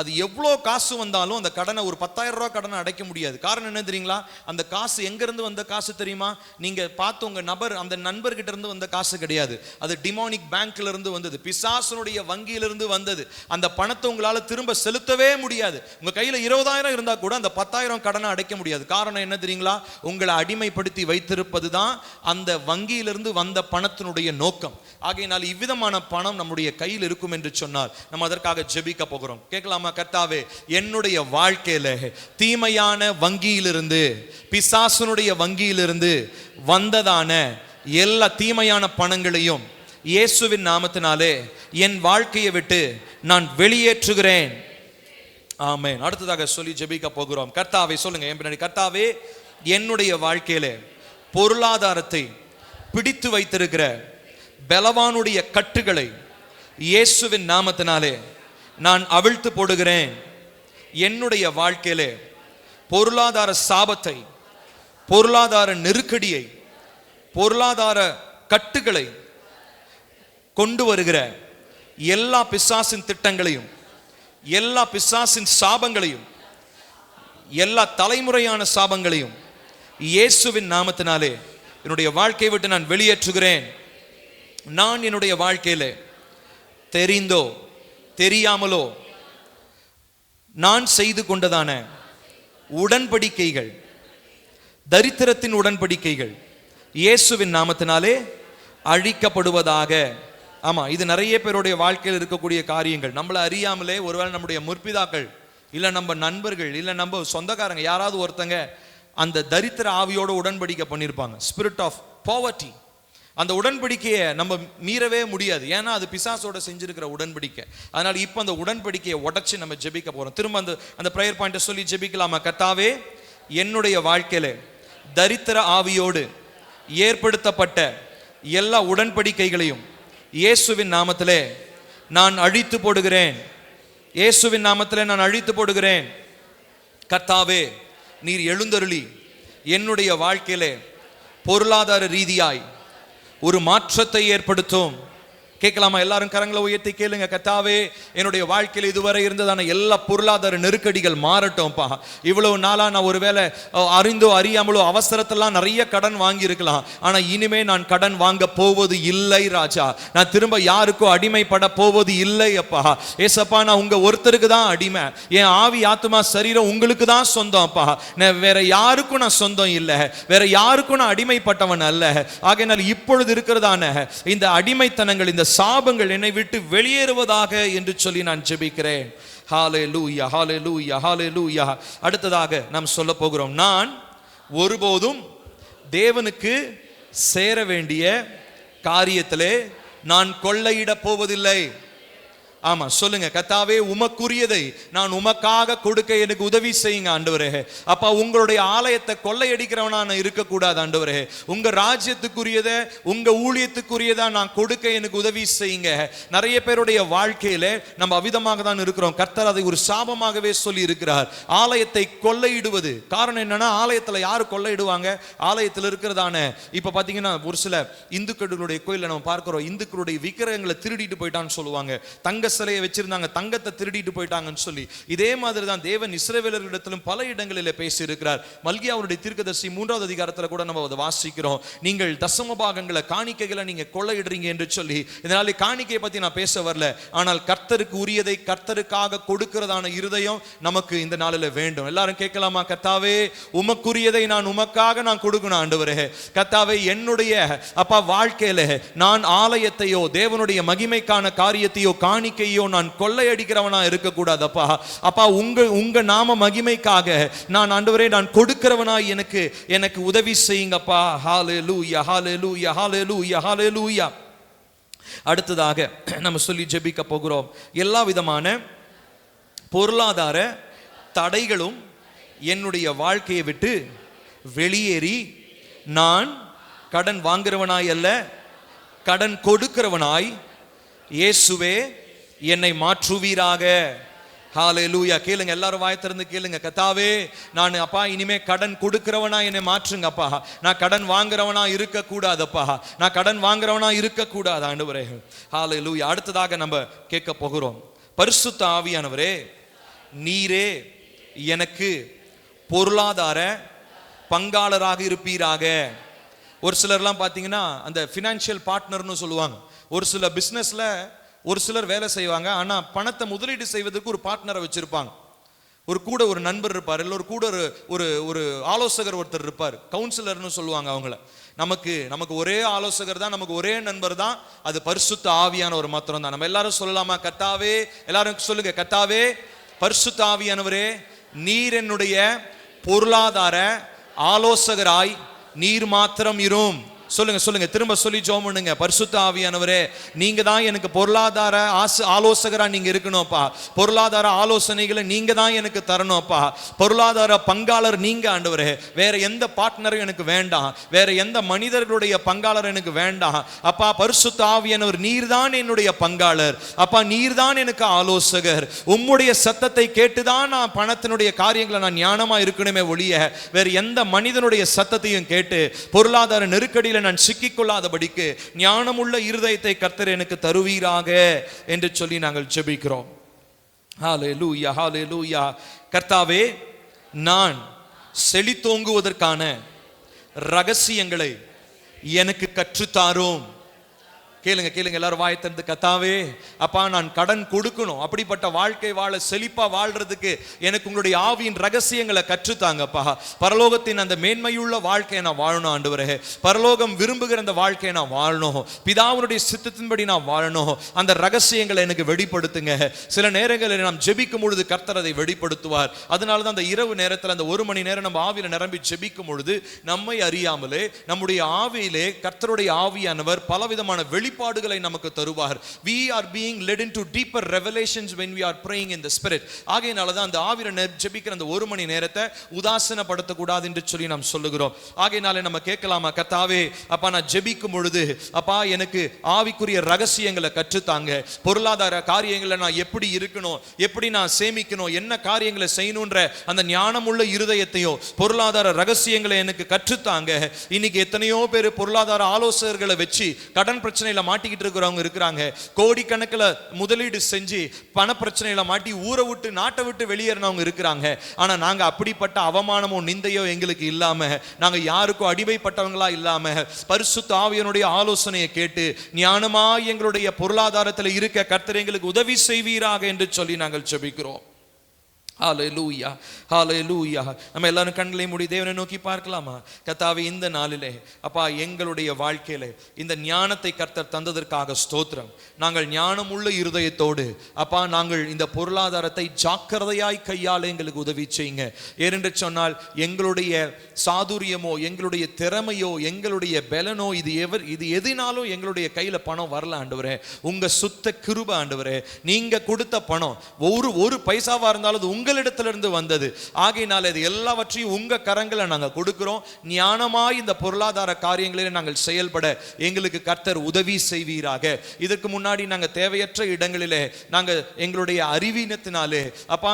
அது எவ்வளோ காசு வந்தாலும் அந்த கடனை ஒரு 10,000 ரூபா கடனை அடைக்க முடியாது. காரணம் என்ன தெரியுங்களா? அந்த காசு எங்கேருந்து வந்த காசு தெரியுமா? நீங்கள் பார்த்து உங்கள் நபர் அந்த நண்பர்கிட்ட இருந்து வந்த காசு கிடையாது, அது டிமானிக் பேங்க்ல இருந்து வந்தது, பிசாசனுடைய வங்கியிலிருந்து வந்தது. அந்த பணத்தை உங்களால் திரும்ப செலுத்தவே முடியாது. உங்கள் கையில் 20,000 இருந்தால் கூட அந்த 10,000 கடனை அடைக்க முடியாது. காரணம் என்ன தெரியுங்களா? உங்களை அடிமைப்படுத்தி வைத்திருப்பது தான் அந்த வங்கியிலிருந்து வந்த பணத்தினுடைய நோக்கம். ஆகையினால் இவ்விதமான பணம் நம்முடைய கையில் இருக்கும் என்று சொன்னால் நம்ம அதற்காக ஜெபிக்க போகிறோம். கேட்கலாமா? கர்த்தாவே என்னுடைய வாழ்க்கையில தீமையான வங்கியிலிருந்து, பிசாசுனுடைய வங்கியிலிருந்து வந்ததான எல்லா தீமையான பணங்களையும் இயேசுவின் நாமத்தினாலே என் வாழ்க்கையை விட்டு நான் வெளியேற்றுகிறேன். ஆமென். அடுத்ததாக சொல்லி ஜெபிக்க போகிறோம். கர்த்தாவே சொல்லுங்க என் பின்னாடி, கர்த்தாவே என்னுடைய வாழ்க்கையில பொருளாதாரத்தை பிடித்து வைத்திருக்கிற பலவானுடைய கட்டுகளை இயேசுவின் நாமத்தினாலே நான் அவிழ்த்து போடுகிறேன். என்னுடைய வாழ்க்கையிலே பொருளாதார சாபத்தை, பொருளாதார நெருக்கடியை, பொருளாதார கட்டுகளை கொண்டு வருகிற எல்லா பிசாசின் திட்டங்களையும், எல்லா பிசாசின் சாபங்களையும், எல்லா தலைமுறையான சாபங்களையும் இயேசுவின் நாமத்தினாலே என்னுடைய வாழ்க்கையை விட்டு நான் வெளியேற்றுகிறேன். நான் என்னுடைய வாழ்க்கையில தெரிந்தோ தெரியாமலோ நான் செய்து கொண்டதான உடன்படிக்கைகள், தரித்திரத்தின் உடன்படிக்கைகள் இயேசுவின் நாமத்தினாலே அழிக்கப்படுவதாக. ஆமா, இது நிறைய பேருடைய வாழ்க்கையில் இருக்கக்கூடிய காரியங்கள். நம்மளை அறியாமலே ஒருவேளை நம்முடைய முற்பிதாக்கள் இல்ல நம்ம நண்பர்கள் இல்ல நம்ம சொந்தக்காரங்க யாராவது ஒருத்தங்க அந்த தரித்திர ஆவியோட உடன்படிக்கை பண்ணியிருப்பாங்க, ஸ்பிரிட் ஆஃப் பாவர்ட்டி. அந்த உடன்படிக்கையை நம்ம மீறவே முடியாது, ஏன்னா அது பிசாசோட செஞ்சிருக்கிற உடன்படிக்கை. அதனால இப்போ அந்த உடன்படிக்கையை உடைச்சு நம்ம ஜெபிக்க போறோம். திரும்ப அந்த பிரேயர் பாயிண்ட்டை சொல்லி ஜெபிக்கலாமா? கர்த்தாவே என்னுடைய வாழ்க்கையில தரித்திர ஆவியோடு ஏற்படுத்தப்பட்ட எல்லா உடன்படிக்கைகளையும் இயேசுவின் நாமத்திலே நான் அழித்து போடுகிறேன். இயேசுவின் நாமத்திலே நான் அழித்து போடுகிறேன். கர்த்தாவே நீர் எழுந்தருளி என்னுடைய வாழ்க்கையிலே பொருளாதார ரீதியாய் ஒரு மாற்றத்தை ஏற்படுத்தும். கேட்கலாமா? எல்லாரும் கரங்களை உயர்த்தி கேளுங்க. கர்த்தாவே என்னுடைய வாழ்க்கையில் இதுவரை இருந்ததான எல்லா பொருளாதார நெருக்கடிகள் மாறட்டும்ப்பா. இவ்வளவு நாளா நான் ஒருவேளை அறிந்தோ அறியாமலோ அவசரத்தெல்லாம் நிறைய கடன் வாங்கி இருக்கலாம், ஆனா இனிமே நான் கடன் வாங்க போவது இல்லை ராஜா. நான் திரும்ப யாருக்கோ அடிமைப்பட போவது இல்லை அப்பா. ஏசப்பா நான் உங்க ஒருத்தருக்கு தான் அடிமை. என் ஆவி ஆத்மா சரீரம் உங்களுக்கு தான் சொந்தம் அப்பா. வேற யாருக்கும் நான் சொந்தம் இல்லை, வேற யாருக்கும் நான் அடிமைப்பட்டவன் அல்ல. ஆகையினால் இப்பொழுது இருக்கிறதான இந்த அடிமைத்தனங்கள், இந்த சாபங்கள் என்னை விட்டு வெளியேறுவதாக என்று சொல்லி நான் ஜெபிக்கிறேன். ஹல்லேலூயா, ஹல்லேலூயா, ஹல்லேலூயா. அடுத்ததாக நாம் சொல்ல போகிறோம், நான் ஒருபோதும் தேவனுக்கு சேர வேண்டிய காரியத்திலே நான் கொள்ளையிட போவதில்லை. ஆமா சொல்லுங்க, கர்த்தாவே உமக்குரியதை நான் உமக்காக கொடுக்க எனக்கு உதவி செய்யுங்க ஆண்டவரே. அப்பா உங்களுடைய ஆலயத்தை கொள்ளையடிக்கிறவனா நான் இருக்கக்கூடாது ஆண்டவரே. உங்க ராஜ்யத்துக்குரியதை உங்க ஊழியத்துக்குரியதா நான் கொடுக்க எனக்கு உதவி செய்யுங்க. நிறைய பேருடைய வாழ்க்கையில நம்ம அவிதமாக தான் இருக்கிறோம். கர்த்தர் அதை ஒரு சாபமாகவே சொல்லி இருக்கிறார், ஆலயத்தை கொள்ளையிடுவது. காரணம் என்னன்னா, ஆலயத்துல யாரு கொள்ளையிடுவாங்க? ஆலயத்தில் இருக்கிறதான இப்ப பாத்தீங்கன்னா ஒரு சில இந்துக்களுடைய கோயில நம்ம பார்க்கிறோம், இந்துக்களுடைய விக்கிரகங்களை திருடிட்டு போயிட்டான்னு சொல்லுவாங்க. தங்க சிலையை வச்சிருந்தாங்க, தங்கத்தை திருடிட்டு போயிட்டாங்கன்னு சொல்லி. இதே மாதிரி தான் தேவன் இஸ்ரவேலர்களிடத்திலும் பல இடங்களில் பேசி இருக்கிறார். மல்கியாவுடைய தீர்க்கதரிசி 3வது அதிகாரத்துல கூட நம்ம அதை வாசிக்கிறோம். நீங்கள் தசம பாகங்களை காணிக்கைகளை நீங்க கொள்ளையிடுறீங்க என்று சொல்லி. இதனால காணிக்கையை பத்தி நான் பேச வரல, ஆனால் கர்த்தருக்கு உரியதை கர்த்தருக்காக கொடுக்கிறதான இருதயம் நமக்கு இந்த நாளில் வேண்டும். எல்லாரும் கேட்கலாமா? கர்த்தாவே உமக்குரியதை நான் உமக்காக நான் கொடுக்கணும் ஆண்டவரே. கர்த்தாவே என்னுடைய அப்பா வாழ்க்கையில நான் ஆலயத்தையோ தேவனுடைய மகிமைக்கான காரியத்தையோ காணிக்கையோ நான் கொள்ளையடிக்கிறவனா இருக்கக்கூடாது அப்பா. அப்பா உங்க நாம மகிமைக்காக நான் ஆண்டவரே நான் கொடுக்கிறவனா எனக்கு உதவி செய்யுங்கப்பா. ஹalleluya ஹalleluya ஹalleluya ஹalleluya. அடுத்ததாக நம்ம சொல்லி ஜெபிக்க போகிறோம். எல்லா விதமான பொருளாதார தடைகளும் என்னுடைய வாழ்க்கையை விட்டு வெளியேறி நான் கடன் வாங்குறவனாய் அல்ல, கடன் கொடுக்கிறவனாய் இயேசுவே என்னை மாற்றுவீராக. ஹalleluya. கேளுங்க, எல்லாரும் வாய் திறந்து கேளுங்க. கர்த்தாவே நான் அப்பா இனிமே கடன் கொடுக்கிறவனா என்னை மாற்றுங்கப்பா. நான் கடன் வாங்குறவனா இருக்க கூடாதப்பா, நான் கடன் வாங்குறவனா இருக்க கூடாது ஆண்டவரே. ஹalleluya. அடுத்ததாக நம்ம கேட்க போகிறோம், பரிசுத்த ஆவியானவரே நீரே எனக்கு பொருளாதார பங்காளராக இருப்பீராக. ஒரு சிலர்லாம் பார்த்தீங்கன்னா அந்த ஃபினான்ஷியல் பார்ட்னர்னு சொல்லுவாங்க. ஒரு சில பிஸ்னஸ்ல ஒரு சிலர் வேலை செய்வாங்க, ஆனா பணத்தை முதலீடு செய்வதற்கு ஒரு பார்ட்னரை வச்சிருப்பாங்க. கூட ஒரு நண்பர் இருப்பார், இல்லை கூட ஒரு ஆலோசகர் ஒருத்தர் இருப்பார், கவுன்சிலர்னு சொல்லுவாங்க அவங்கள. நமக்கு ஒரே ஆலோசகர் தான், நமக்கு ஒரே நண்பர் தான், அது பரிசுத்த ஆவியானவர் மாத்திரம் தான். நம்ம எல்லாரும் சொல்லலாமா? கர்த்தாவே, எல்லாரும் சொல்லுங்க, கர்த்தாவே பரிசுத்த ஆவியானவரே நீர் என்னுடைய பொருளாதார ஆலோசகராய் நீர் மாத்திரம் இரும். சொல்லுங்க, திரும்ப சொல்லி ஜெபம் பண்ணுங்க. பரிசுத்த ஆவியானவரே நீங்க தான் எனக்கு பொருளாதார ஆலோசகரா நீங்க இருக்கணும்ப்பா. பொருளாதார ஆலோசனைகளை நீங்க தான் எனக்கு தரணும்ப்பா. பொருளாதார பங்காளர் நீங்க ஆண்டவரே. வேற எந்த பார்ட்னரும் எனக்கு வேண்டாம், வேற எந்த மனிதர்களுடைய பங்காளர் எனக்கு வேண்டாம் அப்பா. பரிசுத்த ஆவியானவர் நீர்தான் என்னுடைய பங்காளர் அப்பா, நீர்தான் எனக்கு ஆலோசகர். உம்முடைய சத்தத்தை கேட்டுதான் நான் பணத்தினுடைய காரியங்களை நான் ஞானமா இருக்கணுமே ஒழிய வேற எந்த மனிதனுடைய சத்தத்தையும் கேட்டு பொருளாதார நெருக்கடியில் நான் சிக்கிக்கொள்ளாதபடிக்கு ஞானமுள்ள இருதயத்தை கர்த்தர் எனக்கு தருவீராக என்று சொல்லி நாங்கள் ஜெபிக்கிறோம். ஹalleluya ஹalleluya. கர்த்தாவே நான் செழித்தோங்குவதற்கான ரகசியங்களை எனக்கு கற்றுத்தாரும். கேளுங்க, எல்லாரும் வாய் திறந்து கர்த்தாவே அப்பா நான் கடன் கொடுக்கணும், அப்படிப்பட்ட வாழ்க்கை வாழ செழிப்பா வாழ்றதுக்கு எனக்கு உங்களுடைய ஆவியின் ரகசியங்களை கற்றுத்தாங்கப்பா. பரலோகத்தின் அந்த மேன்மையுள்ள வாழ்க்கையை நான் வாழணும் ஆண்டவரே. பரலோகம் விரும்புகிற அந்த வாழ்க்கையை நான் வாழணும், பிதாவுடைய சித்தத்தின்படி நான் வாழணும். அந்த ரகசியங்களை எனக்கு வெளிப்படுத்துங்க. சில நேரங்களில் நாம் ஜெபிக்கும் பொழுது கர்த்தர் அதை வெளிப்படுத்துவார். அதனால தான் அந்த இரவு நேரத்தில் அந்த 1 மணி நேரம் நம்ம ஆவியில நிரம்பி ஜெபிக்கும் பொழுது நம்மை அறியாமலே நம்முடைய ஆவியிலே கர்த்தருடைய ஆவியானவர் பலவிதமான வெளிப்பாடுகளை நமக்கு தருவார். We are being led into deeper revelations when we are praying in the spirit. ஆகையினால தான் அந்த ஆவியில ஜெபிக்கிற அந்த 1 மணி நேரத்தை உதாசீனப்படுத்த கூடாது என்று சொல்லி நாம் சொல்லுகிறோம். ஆகையினால நம்ம கேட்கலாமா? கர்த்தாவே அப்பா நான் ஜெபிக்கும் பொழுது அப்பா எனக்கு ஆவிக்குரிய ரகசியங்களை கற்றுத்தாங்க. பொருளாதார காரியங்களை நான் எப்படி இருக்கணும், எப்படி நான் சேமிக்கணும், என்ன காரியங்களை செய்யணும்ன்ற அந்த ஞானமுள்ள இருதயத்தையும் பொருளாதார ரகசியங்களை எனக்கு கற்றுத்தாங்க. இன்னைக்கு எத்தனையோ பேர் பொருளாதார ஆலோசகர்களை வச்சு கடன் பிரச்சனையில மாட்டிக்கிட்டு இருக்கிறவங்க இருக்கிறாங்க. கோடிக்கணக்கில் முதலீடு செஞ்சு பண பிரச்சனையில மாட்டி ஊரை விட்டு நாட்டை விட்டு வெளியேறினவங்க இருக்கிறாங்க. ஆனா நாங்க அப்படிப்பட்ட அவமானமோ நிந்தையோ எங்களுக்கு இல்லாம, நாங்க யாருக்கும் அடிமைப்பட்டவங்களா இல்லாம பரிசுத்த ஆவியானுடைய ஆலோசனையை கேட்டு ஞானமா எங்களுடைய பொருளாதாரத்தில் இருக்க கர்த்தர் எங்களுக்கு உதவி செய்வீராக என்று சொல்லி நாங்கள் ஜெபிக்கிறோம். ஹல்லேலூயா, ஹல்லேலூயா. நம்ம எல்லாரும் கண்களை மூடி தேவனை நோக்கி பார்க்கலாமா? கர்த்தாவே, இந்த நாளிலே அப்பா எங்களுடைய வாழ்க்கையிலே இந்த ஞானத்தை கர்த்தர் தந்ததற்காக ஸ்தோத்திரம். நாங்கள் ஞானமுள்ள இருதயத்தோடு அப்பா நாங்கள் இந்த பொருளாதாரத்தை ஜாக்கிரதையாய் கையாள எங்களுக்கு உதவி செய்யுங்க. ஏனென்று சொன்னால் எங்களுடைய சாதுரியமோ, எங்களுடைய திறமையோ, எங்களுடைய பலனோ, இது எதினாலும் எங்களுடைய கையில பணம் வரல ஆண்டவரே. உங்க சுத்த கிருபை ஆண்டவரே. நீங்க கொடுத்த பணம் ஒரு பைசாவா இருந்தாலும் அது உங்களிடத்திலிருந்து வந்தது. ஆகையினால இது எல்லாவற்றையும் உங்க கரங்களை நாங்க கொடுக்கிறோம். ஞானமாய் இந்த பொருளாதார காரியங்களில் நாங்கள் செயல்பட எங்களுக்கு கர்த்தர் உதவி செய்வீராக. இதற்கு முன்னாடி நாங்க தேவையற்ற இடங்களிலே நாங்கள் எங்களுடைய அறிவீனத்தினாலே அப்பா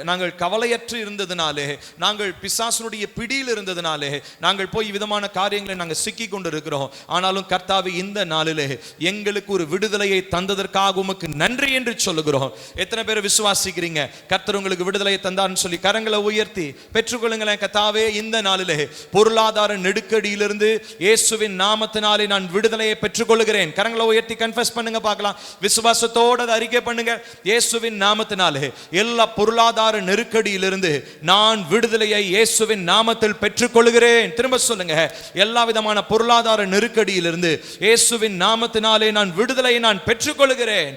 நாங்கள் கவலையற்று இருந்ததினாலே, நாங்கள் பிசாசுடைய பிடியில் இருந்ததினாலே நாங்கள் போய் விதமான காரியங்களை நாங்கள் சிக்கி கொண்டு இருக்கிறோம். ஆனாலும் கர்த்தாவே, இந்த நாளிலே எங்களுக்கு ஒரு விடுதலையை தந்ததற்காக உமக்கு நன்றி என்று சொல்லுகிறோம். எத்தனை பேர் விசுவாசிக்கிறீங்க கர்த்தர் உங்களுக்கு விடுதலையை தந்தார்னு சொல்லி கரங்களை உயர்த்தி பெற்றுக்கொள்ளுங்களேன். கர்த்தாவே, இந்த நாளிலே பொருளாதார நெருக்கடியிலிருந்து இயேசுவின் நாமத்தினாலே நான் விடுதலையை பெற்றுக்கொள்கிறேன். கரங்களை உயர்த்தி கன்ஃபஸ் பண்ணுங்க பார்க்கலாம். விசுவாசத்தோடு அதை அறிக்கை பண்ணுங்க. இயேசுவின் நாமத்தினாலே எல்லா பொருளாதார நெருக்கடியிலிருந்து நான் விடுதலையை இயேசுவின் நாமத்தில் பெற்றுக்கொள்கிறேன். திரும்ப சொல்லுங்க. எல்லா விதமான பொருளாதார நெருக்கடியிலிருந்து இயேசுவின் நாமத்தினாலே நான் விடுதலையை நான் பெற்றுக்கொள்கிறேன்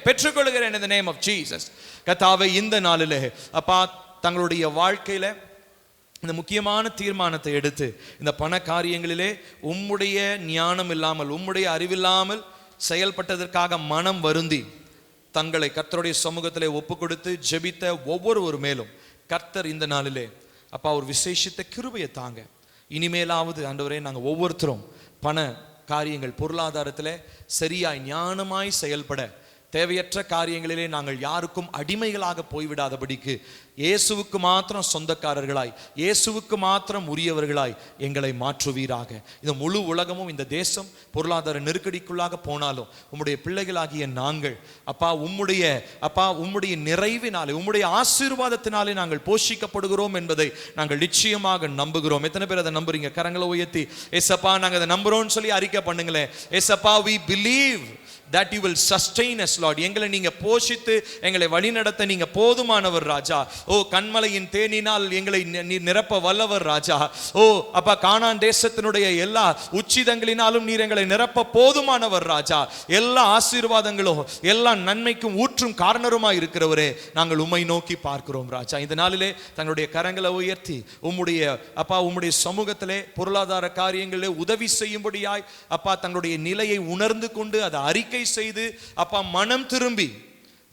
in the name of Jesus. கர்த்தாவே, இந்த நாளிலே அப்பா தங்களுடைய வாழ்க்கையில இந்த முக்கியமான தீர்மானத்தை எடுத்து இந்த பண காரியங்களிலே உம்முடைய ஞானம் இல்லாமல், உம்முடைய அறிவில்லாமல் செயல்பட்டதற்காக மனம் வருந்தி தங்களை கர்த்தருடைய சமூகத்திலே ஒப்பு கொடுத்து ஜெபித்த ஒவ்வொருவர் மேலும் கர்த்தர் இந்த நாளிலே அப்பா ஒரு விசேஷித்த கிருபையை தாங்க. இனிமேலாவது ஆண்டவரே, நாங்கள் ஒவ்வொருத்தரும் பண காரியங்கள் பொருளாதாரத்தில் சரியாய் ஞானமாய் செயல்பட, தேவையற்ற காரியங்களிலே நாங்கள் யாருக்கும் அடிமைகளாக போய்விடாதபடிக்கு இயேசுவுக்கு மாத்திரம் சொந்தக்காரர்களாய், இயேசுவுக்கு மாத்திரம் உரியவர்களாய் எங்களை மாற்றுவீராக. இந்த முழு உலகமும் இந்த தேசம் பொருளாதார நெருக்கடிக்குள்ளாக போனாலும் உம்முடைய பிள்ளைகளாகிய நாங்கள் அப்பா உம்முடைய நிறைவினாலே, உம்முடைய ஆசீர்வாதத்தினாலே நாங்கள் போஷிக்கப்படுகிறோம் என்பதை நாங்கள் நிச்சயமாக நம்புகிறோம். எத்தனை பேர் அதை நம்புறீங்க? கரங்களை உயர்த்தி ஏசப்பா நாங்கள் அதை நம்புறோம்னு சொல்லி அறிக்கை பண்ணுங்களேன். ஏசப்பா, we believe that you will sustain us Lord. எங்களை நீங்க போஷித்து எங்களை வழிநடத்த நீங்க போதுமானவர் ராஜா. ஓ, கண்மலையின் தேனினால் எங்களை நிரப்ப வல்லவர் ராஜா. ஓ அப்பா, கானான் தேசத்தினுடைய எல்லா உச்சிதங்களினாலும் நீர் எங்களை நிரப்ப போதுமானவர் ராஜா. எல்லா ஆசீர்வாதங்களும் எல்லா நன்மைக்கும் ஊற்றும் காரணருமாய் இருக்கிறவரே, நாங்கள் உம்மை நோக்கி பார்க்கிறோம் ராஜா. இந்த நாளிலே தங்களுடைய கரங்களை உயர்த்தி உம்முடைய சமூகத்திலே பொருளாதார காரியங்களிலே உதவி செய்யும்படியாய் அப்பா தங்களுடைய நிலையை உணர்ந்து கொண்டு அதை அறிக்கை செய்து அப்பா மனம் திரும்பி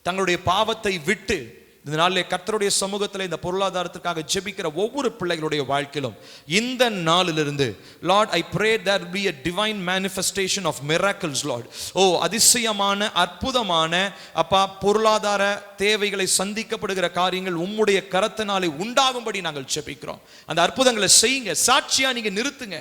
தங்களுடைய பாவத்தை விட்டு இந்த நாளிலே கர்த்தருடைய சமூகத்தில் இந்த பொருளாதாரத்திற்காக ஜெபிக்கிற ஒவ்வொரு பிள்ளைகளுடைய வாழ்க்கையிலும் இந்த நாளிலிருந்து Lord I pray there be a divine manifestation of miracles Lord. ஓ, அதிசயமான அற்புதமான அப்பா பொருளாதார தேவைகளை சந்திக்கப்படுகிற காரியங்கள் உம்முடைய கரத்தினாலே உண்டாகும்படி நாங்கள் ஜெபிக்கிறோம். அந்த அற்புதங்களை செய்யுங்க. சாட்சியா நீங்க நிறுத்துங்க.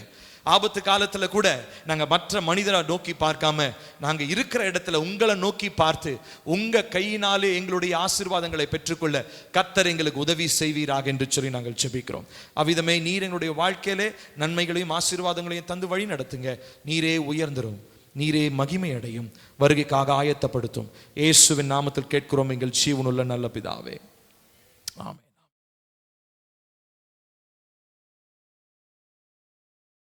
ஆபத்து காலத்துல கூட நாங்க மற்ற மனிதரை நோக்கி பார்க்காம நாங்க இருக்கிற இடத்துல உங்களை நோக்கி பார்த்து உங்க கையினாலே எங்களுடைய ஆசீர்வாதங்களை பெற்றுக்கொள்ள கர்த்தர் எங்களுக்கு உதவி செய்வீராக என்று சொல்லி நாங்கள் ஜெபிக்கிறோம். அவ்விதமே நீர் எங்களுடைய வாழ்க்கையிலே நன்மைகளையும் ஆசீர்வாதங்களையும் தந்து வழி நடத்துங்க. நீரே உயர்ந்தரும், நீரே மகிமை அடையும், வருகைக்காக ஆயத்தப்படுத்தும். இயேசுவின் நாமத்தில் கேட்கிறோம் எங்கள் ஜீவனுள்ள நல்ல பிதாவே, ஆமென்.